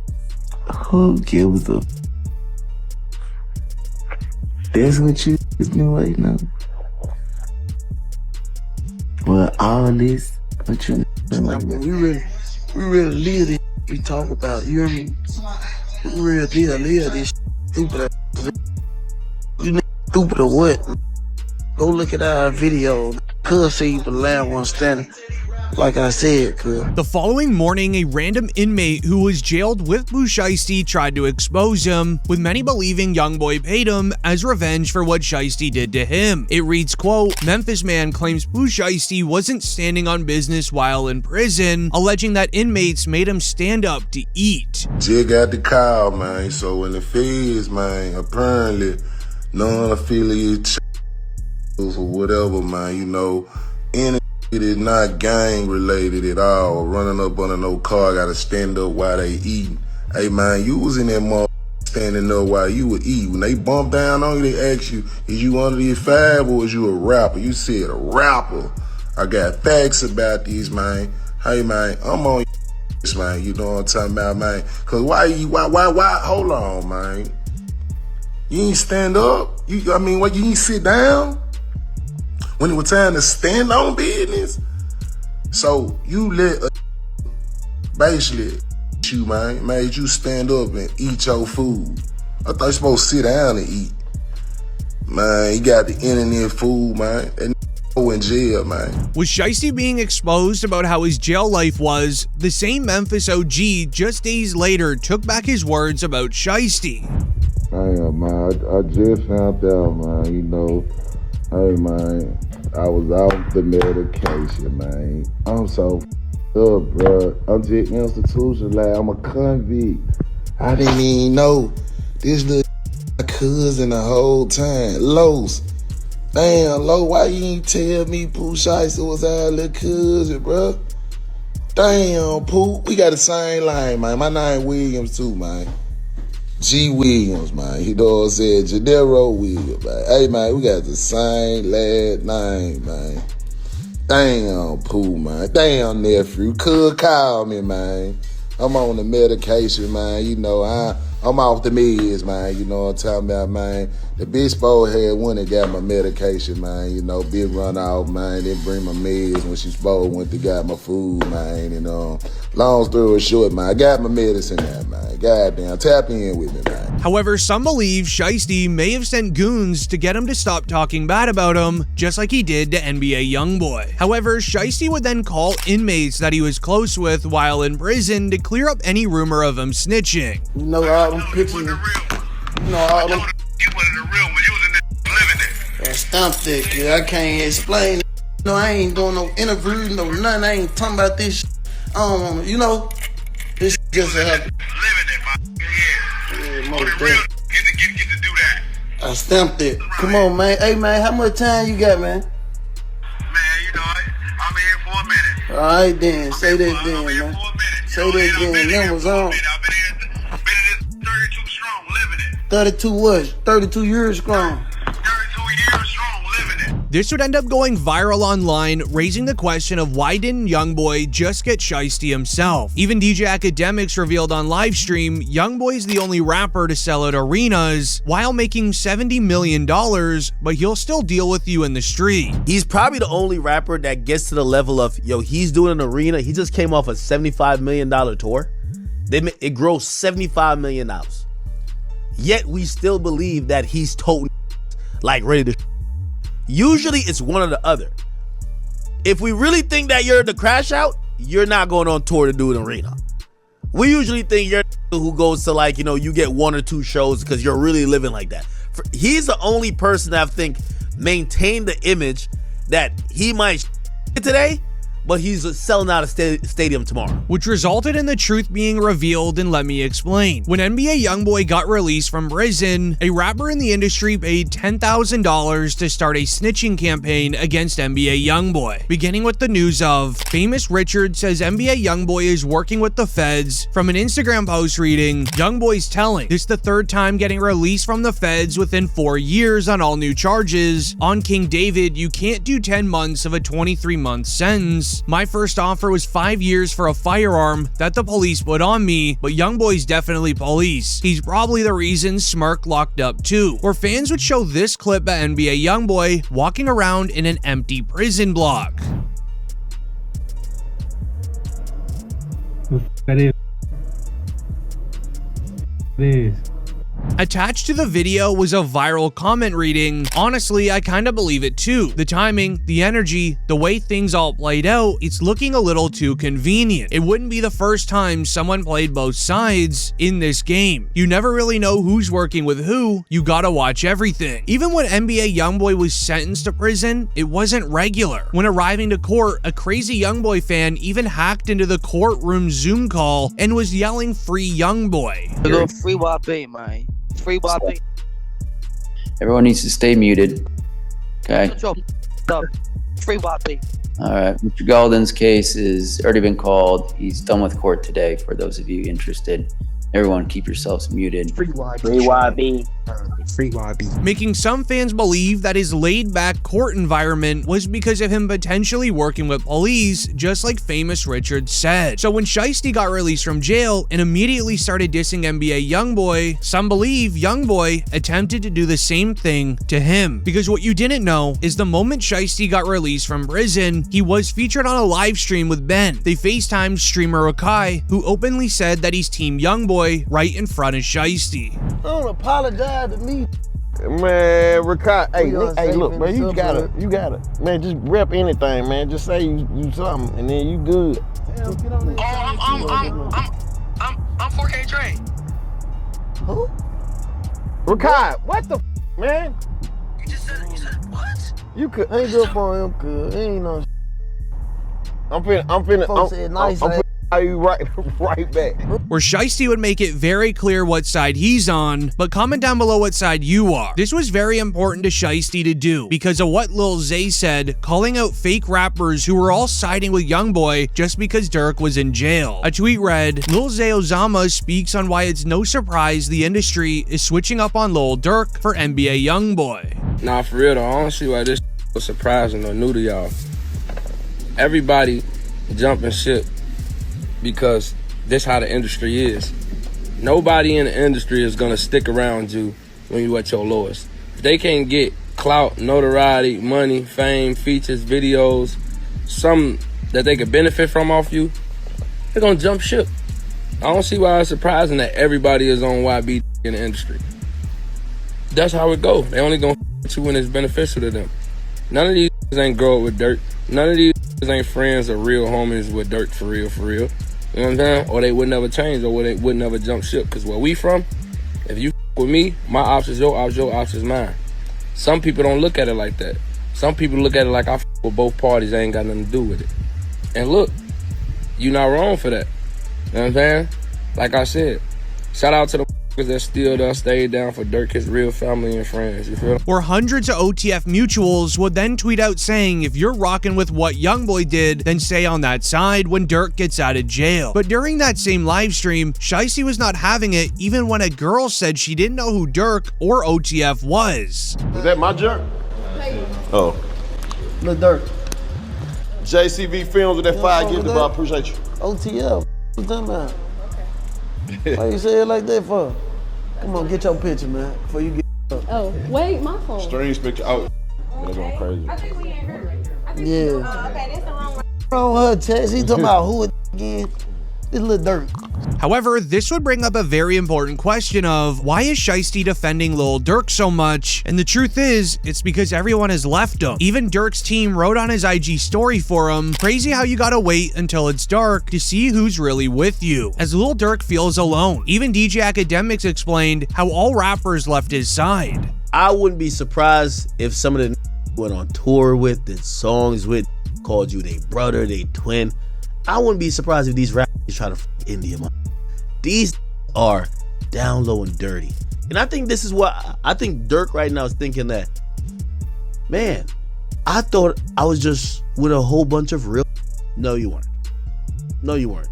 who gives a... That's what you been waiting on. Well, all this, what you like, we really live this we talk about, you hear me? We really live this stupid ass. You stupid or what? Go look at our video. Cuz see you the last one standing. Like I said, cuz. The following morning, a random inmate who was jailed with Pooh Shiesty tried to expose him, with many believing YoungBoy paid him as revenge for what Shiesty did to him. It reads, quote, Memphis man claims Pooh Shiesty wasn't standing on business while in prison, alleging that inmates made him stand up to eat. Jig got the call, man, so when the feds, man, apparently non-affiliate or whatever, man, you know, any it is not gang related at all. Running up under no car, gotta stand up while they eating. Hey man, you was in that mother standing up while you were eating. When they bump down on you, they ask you, is you under the 5 or is you a rapper? You said a rapper. I got facts about these, man. Hey man, I'm on this, man. You know what I'm talking about, man? Cause why, hold on, man. You ain't stand up? You ain't sit down? When it was time to stand on business? So you let basically you, man, made you stand up and eat your food. I thought you supposed to sit down and eat. Man, you got the internet food, man. And in jail, man. With Shiesty being exposed about how his jail life was, the same Memphis OG just days later took back his words about Shiesty. Man, I just found out, man, you know, hey man, I was off the medication, man. I'm so up, bro. I'm just institutionalized. I'm a convict. I didn't even know this little cousin the whole time. Los. Damn, Lo, why you ain't tell me Pooh Shiesty was our little cousin, bro? Damn, Pooh. We got the same line, man. My name Williams too, man. G. Williams, man. You know what I'm saying? Jadero Williams, man. Hey, man, we got the same last name, man. Damn, Pooh, man. Damn, nephew. Could call me, man. I'm on the medication, man. You know, I'm off the meds, man. You know what I'm talking about, man. The bitch supposed had one that got my medication, man. You know, bitch run out, man. Didn't bring my meds when she supposed went to got my food, man. You know, long story short, man, I got my medicine now, man. Goddamn, tap in with me, man. However, some believe Shiesty may have sent goons to get him to stop talking bad about him, just like he did to NBA YoungBoy. However, Shiesty would then call inmates that he was close with while in prison to clear up any rumor of him snitching. You know all them pictures. You know all them. You one of the real ones. You was in there living it. Stump that kid. I can't explain. You know, I ain't doing no interviews, no nothing. I ain't talking about this shit. I don't want to, you know. This shit just happened. Living it, man. Yeah, most definitely. Get to do that. I stamped it. Come on, man. Hey, man, how much time you got, man? Man, you know, I'm here for a minute. All right, then. Say that then, man. Say that then. That was on. 32 what? 32 years strong. 32 years strong, living it. This would end up going viral online, raising the question of why didn't YoungBoy just get Shiesty himself? Even DJ Academics revealed on livestream, YoungBoy's the only rapper to sell at arenas while making $70 million, but he'll still deal with you in the street. He's probably the only rapper that gets to the level of, yo, he's doing an arena. He just came off a $75 million tour. It grossed $75 million. Yet we still believe that he's toting like ready to. Usually it's one or the other. If we really think that you're the crash out, you're not going on tour to do an arena. We usually think you're who goes to, like, you know, you get 1 or 2 shows because you're really living like that. He's the only person that I think maintained the image that he might today, but he's selling out a stadium tomorrow. Which resulted in the truth being revealed, and let me explain. When NBA YoungBoy got released from prison, a rapper in the industry paid $10,000 to start a snitching campaign against NBA YoungBoy. Beginning with the news of, Famous Richard says NBA YoungBoy is working with the feds. From an Instagram post reading, YoungBoy's telling, this the 3rd time getting released from the feds within 4 years on all new charges. On King David, you can't do 10 months of a 23-month sentence. My first offer was 5 years for a firearm that the police put on me, but YoungBoy's definitely police. He's probably the reason Smirk locked up too. Where fans would show this clip at NBA YoungBoy walking around in an empty prison block. That is. Attached to the video was a viral comment reading, honestly, I kinda believe it too. The timing, the energy, the way things all played out, it's looking a little too convenient. It wouldn't be the first time someone played both sides in this game. You never really know who's working with who, you gotta watch everything. Even when NBA YoungBoy was sentenced to prison, it wasn't regular. When arriving to court, a crazy YoungBoy fan even hacked into the courtroom Zoom call and was yelling free YoungBoy. Free YB, man. Free YB. Everyone needs to stay muted. Okay. Free YB. All right. Mr. Golden's case has already been called. He's done with court today. For those of you interested, everyone keep yourselves muted. Free YB. Free YB. Free YB. Making some fans believe that his laid-back court environment was because of him potentially working with police, just like Famous Richard said. So when Shiesty got released from jail and immediately started dissing NBA YoungBoy, some believe YoungBoy attempted to do the same thing to him. Because what you didn't know is the moment Shiesty got released from prison, he was featured on a live stream with Ben. They FaceTimed streamer Akai, who openly said that he's Team YoungBoy right in front of Shiesty. Don't apologize to me. Man, Rikai, hey, look, man, you gotta, man, just rep anything, man. Just say you something, and then you good. I'm 4K Trey. Who? Rikai, what the man? You said what? You could ain't good for him, cuz ain't no. I'm finna you right back. Where Shiesty would make it very clear what side he's on, but comment down below what side you are. This was very important to Shiesty to do because of what Lil Zay said, calling out fake rappers who were all siding with YoungBoy just because Durk was in jail. A tweet read, Lil Zay Ozama speaks on why it's no surprise the industry is switching up on Lil Durk for NBA YoungBoy. Nah, for real though, I don't see why this was surprising or new to y'all. Everybody jumping ship because this how the industry is. nobody in the industry is gonna stick around you when you at your lowest. If they can't get clout, notoriety, money, fame, features, videos, something that they could benefit from off you, they're gonna jump ship. I don't see why it's surprising that everybody is on YB in the industry. That's how it go. They only gonna f*** you when it's beneficial to them. None of these ain't grow up with Durk. None of these ain't friends or real homies with Durk for real, for real. You know what I'm saying? Or they would never change, or they would never jump ship. Cause where we from, if you f*** with me, my ops is your ops is mine. Some people don't look at it like that. Some people look at it like I f*** with both parties, I ain't got nothing to do with it. And look, you not wrong for that. You know what I'm saying? Like I said, shout out to the that still done stayed down for Durk, his real family and friends, you feel? Where hundreds of OTF mutuals would then tweet out saying, if you're rocking with what Youngboy did, then stay on that side when Durk gets out of jail. But during that same live stream, Shiesty was not having it even when a girl said she didn't know who Durk or OTF was. Was that my jerk? Oh. Lil Durk. JCV Films with that fire gift, bro. I appreciate you. OTF. What you talking about? Why you say it like that for? Come on, get your picture, man, before you get up. Oh, wait, my phone. Strange picture. Oh, that's going crazy. I think we ain't heard right there. Yeah. Oh, okay, that's the wrong one. Wrong with her, Chaz. He talking about who again? This Lil Durk. However, this would bring up a very important question of why is Shiesty defending Lil Durk so much? And the truth is, it's because everyone has left him. Even Durk's team wrote on his IG story for him, crazy how you gotta wait until it's dark to see who's really with you, as Lil Durk feels alone. Even DJ Academics explained how all rappers left his side. I wouldn't be surprised if some of the went on tour with, did songs with, called you they brother, they twin. I wouldn't be surprised if these rappers try to f India. These are down low and dirty. And I think this is what, I think Durk right now is thinking that, man, I thought I was just with a whole bunch of real. No, you weren't. No, you weren't.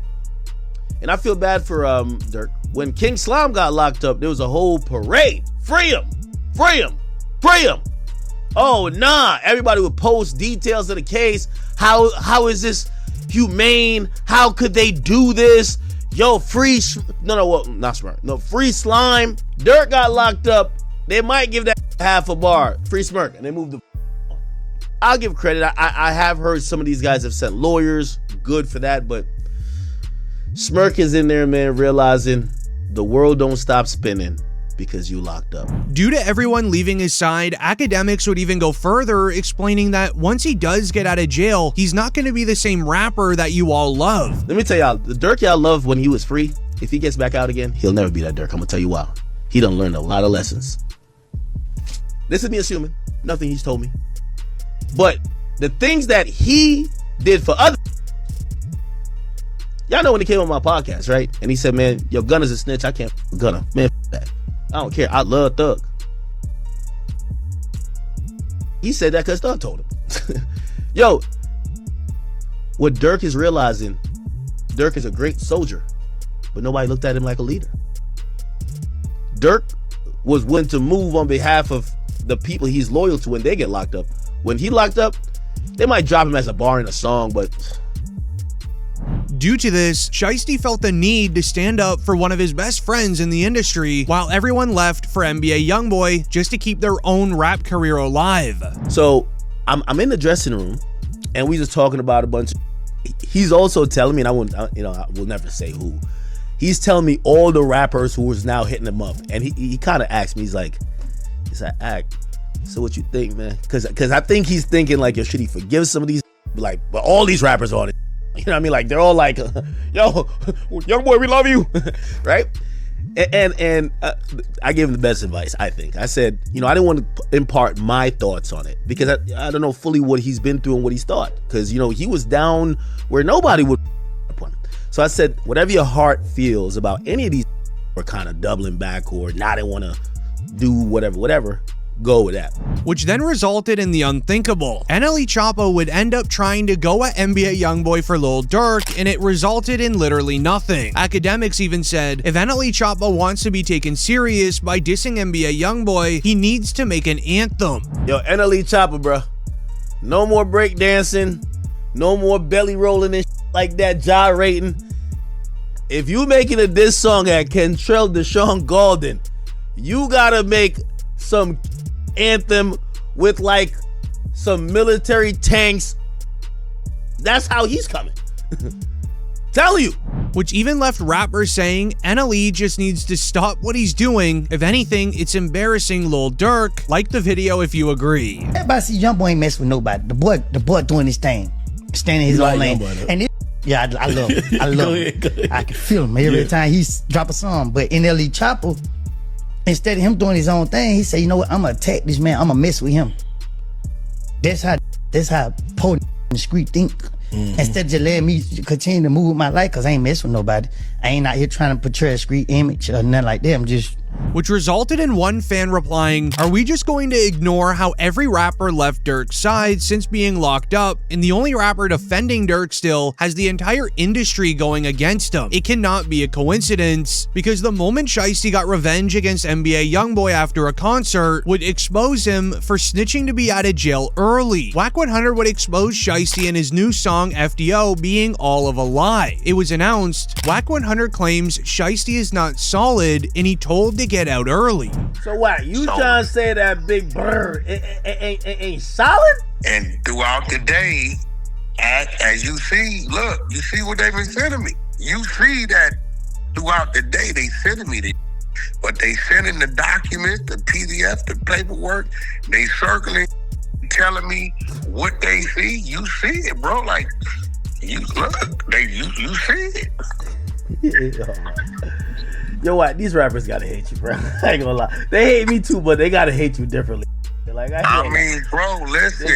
And I feel bad for Durk. When King Slime got locked up, there was a whole parade. Free him! Free him! Free him! Oh, nah. Everybody would post details of the case. How is this humane? How could they do this? Yo, free not smart. No, free Slime. Durk got locked up. They might give that half a bar. Free Smirk. And they moved the. I'll give credit. I have heard some of these guys have sent lawyers. Good for that. But Smirk is in there, man, realizing the world don't stop spinning because you locked up. Due to everyone leaving his side, Academics would even go further, explaining that once he does get out of jail, he's not going to be the same rapper that you all love. Let me tell y'all, the Durk y'all loved when he was free, if he gets back out again, he'll never be that Durk. I'm going to tell you why. He done learned a lot of lessons. This is me assuming. Nothing he's told me. But the things that he did for others, y'all know when he came on my podcast, right? And he said, man, yo, Gunna's a snitch. I can't f Gunna. Man, f that. I don't care. I love Thug. He said that because Thug told him. Yo, what Durk is realizing, Durk is a great soldier, but nobody looked at him like a leader. Durk was willing to move on behalf of the people he's loyal to when they get locked up. When he locked up, they might drop him as a bar in a song, but due to this, Shiesty felt the need to stand up for one of his best friends in the industry, while everyone left for NBA Youngboy just to keep their own rap career alive. So I'm in the dressing room, and we just talking about a bunch of. He's also telling me, and I will never say who. He's telling me all the rappers who was now hitting him up, and he kind of asked me, he's like, act. So what you think, man? Because I think he's thinking like, yo, should he forgive some of these? Like, but all these rappers on it. You know what I mean? Like, they're all like, yo, young boy, we love you, right? And I gave him the best advice, I think. I said, I didn't want to impart my thoughts on it because I don't know fully what he's been through and what he's thought. Because, he was down where nobody would upon him. So I said, whatever your heart feels about any of these or kind of doubling back or not want to do whatever, go with that. Which then resulted in the unthinkable. NLE Choppa would end up trying to go at NBA Youngboy for Lil Durk, and it resulted in literally nothing. Academics even said, if NLE Choppa wants to be taken serious by dissing NBA Youngboy, he needs to make an anthem. Yo, NLE Choppa, bro. No more breakdancing, no more belly rolling and like that, gyrating. if you making a diss song at Kentrell Deshaun Golden, you gotta make some anthem with like some military tanks. That's how he's coming. Tell you. Which even left rappers saying NLE just needs to stop what he's doing. If anything, it's embarrassing Lil Durk. Like the video if you agree. Everybody see Young Boy ain't mess with nobody. The boy doing his thing, standing his own lane. And this, yeah, I love it. I love it. I can feel him every time he drop a song. But NLE Chopper, instead of him doing his own thing, he said, you know what? I'm gonna attack this man. I'm gonna mess with him. That's how poor in the street think. Instead of just letting me continue to move with my life, cause I ain't messing with nobody. I ain't out here trying to portray a street image or nothing like that. I'm just. Which resulted in one fan replying, are we just going to ignore how every rapper left Durk's side since being locked up, and the only rapper defending Durk still has the entire industry going against him? It cannot be a coincidence, because the moment Shiesty got revenge against NBA Youngboy after a concert would expose him for snitching to be out of jail early. Wack 100 would expose Shiesty in his new song FDO being all of a lie. It was announced, Wack 100 claims Shiesty is not solid and he told to get out early. So what? You trying to say that Big Bird ain't solid? And throughout the day, as you see, look, you see what they've been sending me. You see that throughout the day they sending me this. But they sending the documents, the PDF, the paperwork, they circling, telling me what they see. You see it, bro. Like, you look, you see it. Yo, what? These rappers gotta hate you, bro. I ain't gonna lie. They hate me too, but they gotta hate you differently. Like, I mean, bro, listen.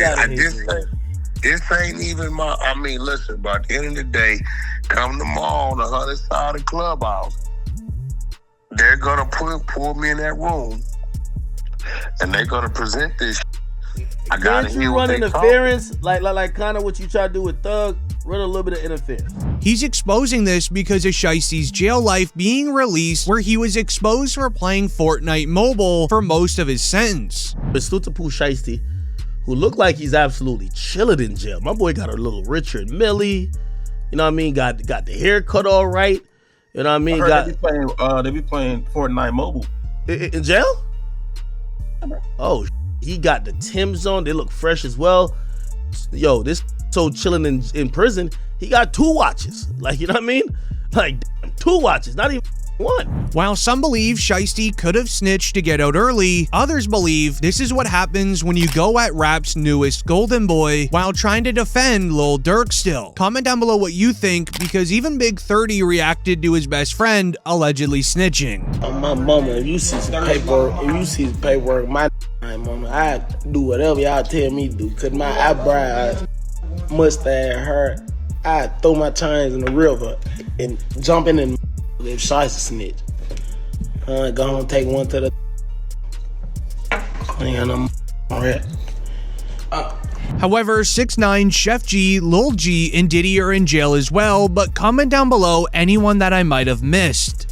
This ain't even my. I mean, listen. But at the end of the day, come tomorrow on the other side of the clubhouse, they're gonna pull me in that room, and they're gonna present this. I gotta hear what they interference, like kind of what you try to do with Thug. Run a little bit of interference. He's exposing this because of Shiesty's jail life being released, where he was exposed for playing Fortnite Mobile for most of his sentence. Salute to Pooh Shiesty, who looked like he's absolutely chilling in jail. My boy got a little Richard Melly, you know what I mean? Got the haircut all right, you know what I mean? They be playing Fortnite Mobile in jail. Oh, he got the Timbs on. They look fresh as well. Yo, this. So chilling in prison, he got 2 watches. Like, you know what I mean? Like, 2 watches, not even 1. While some believe Shiesty could have snitched to get out early, others believe this is what happens when you go at rap's newest golden boy while trying to defend Lil Durk still. Comment down below what you think, because even Big 30 reacted to his best friend allegedly snitching. My mama, if you see some paperwork, my mama, I do whatever y'all tell me to do, cause my eyebrows, mustache, hair, I throw my chains in the river and jump in and if Shiesty snitch. Go home, take one to the. I ain't got no rat. However, 6ix9ine, Chef G, Lil G, and Diddy are in jail as well, but comment down below anyone that I might have missed.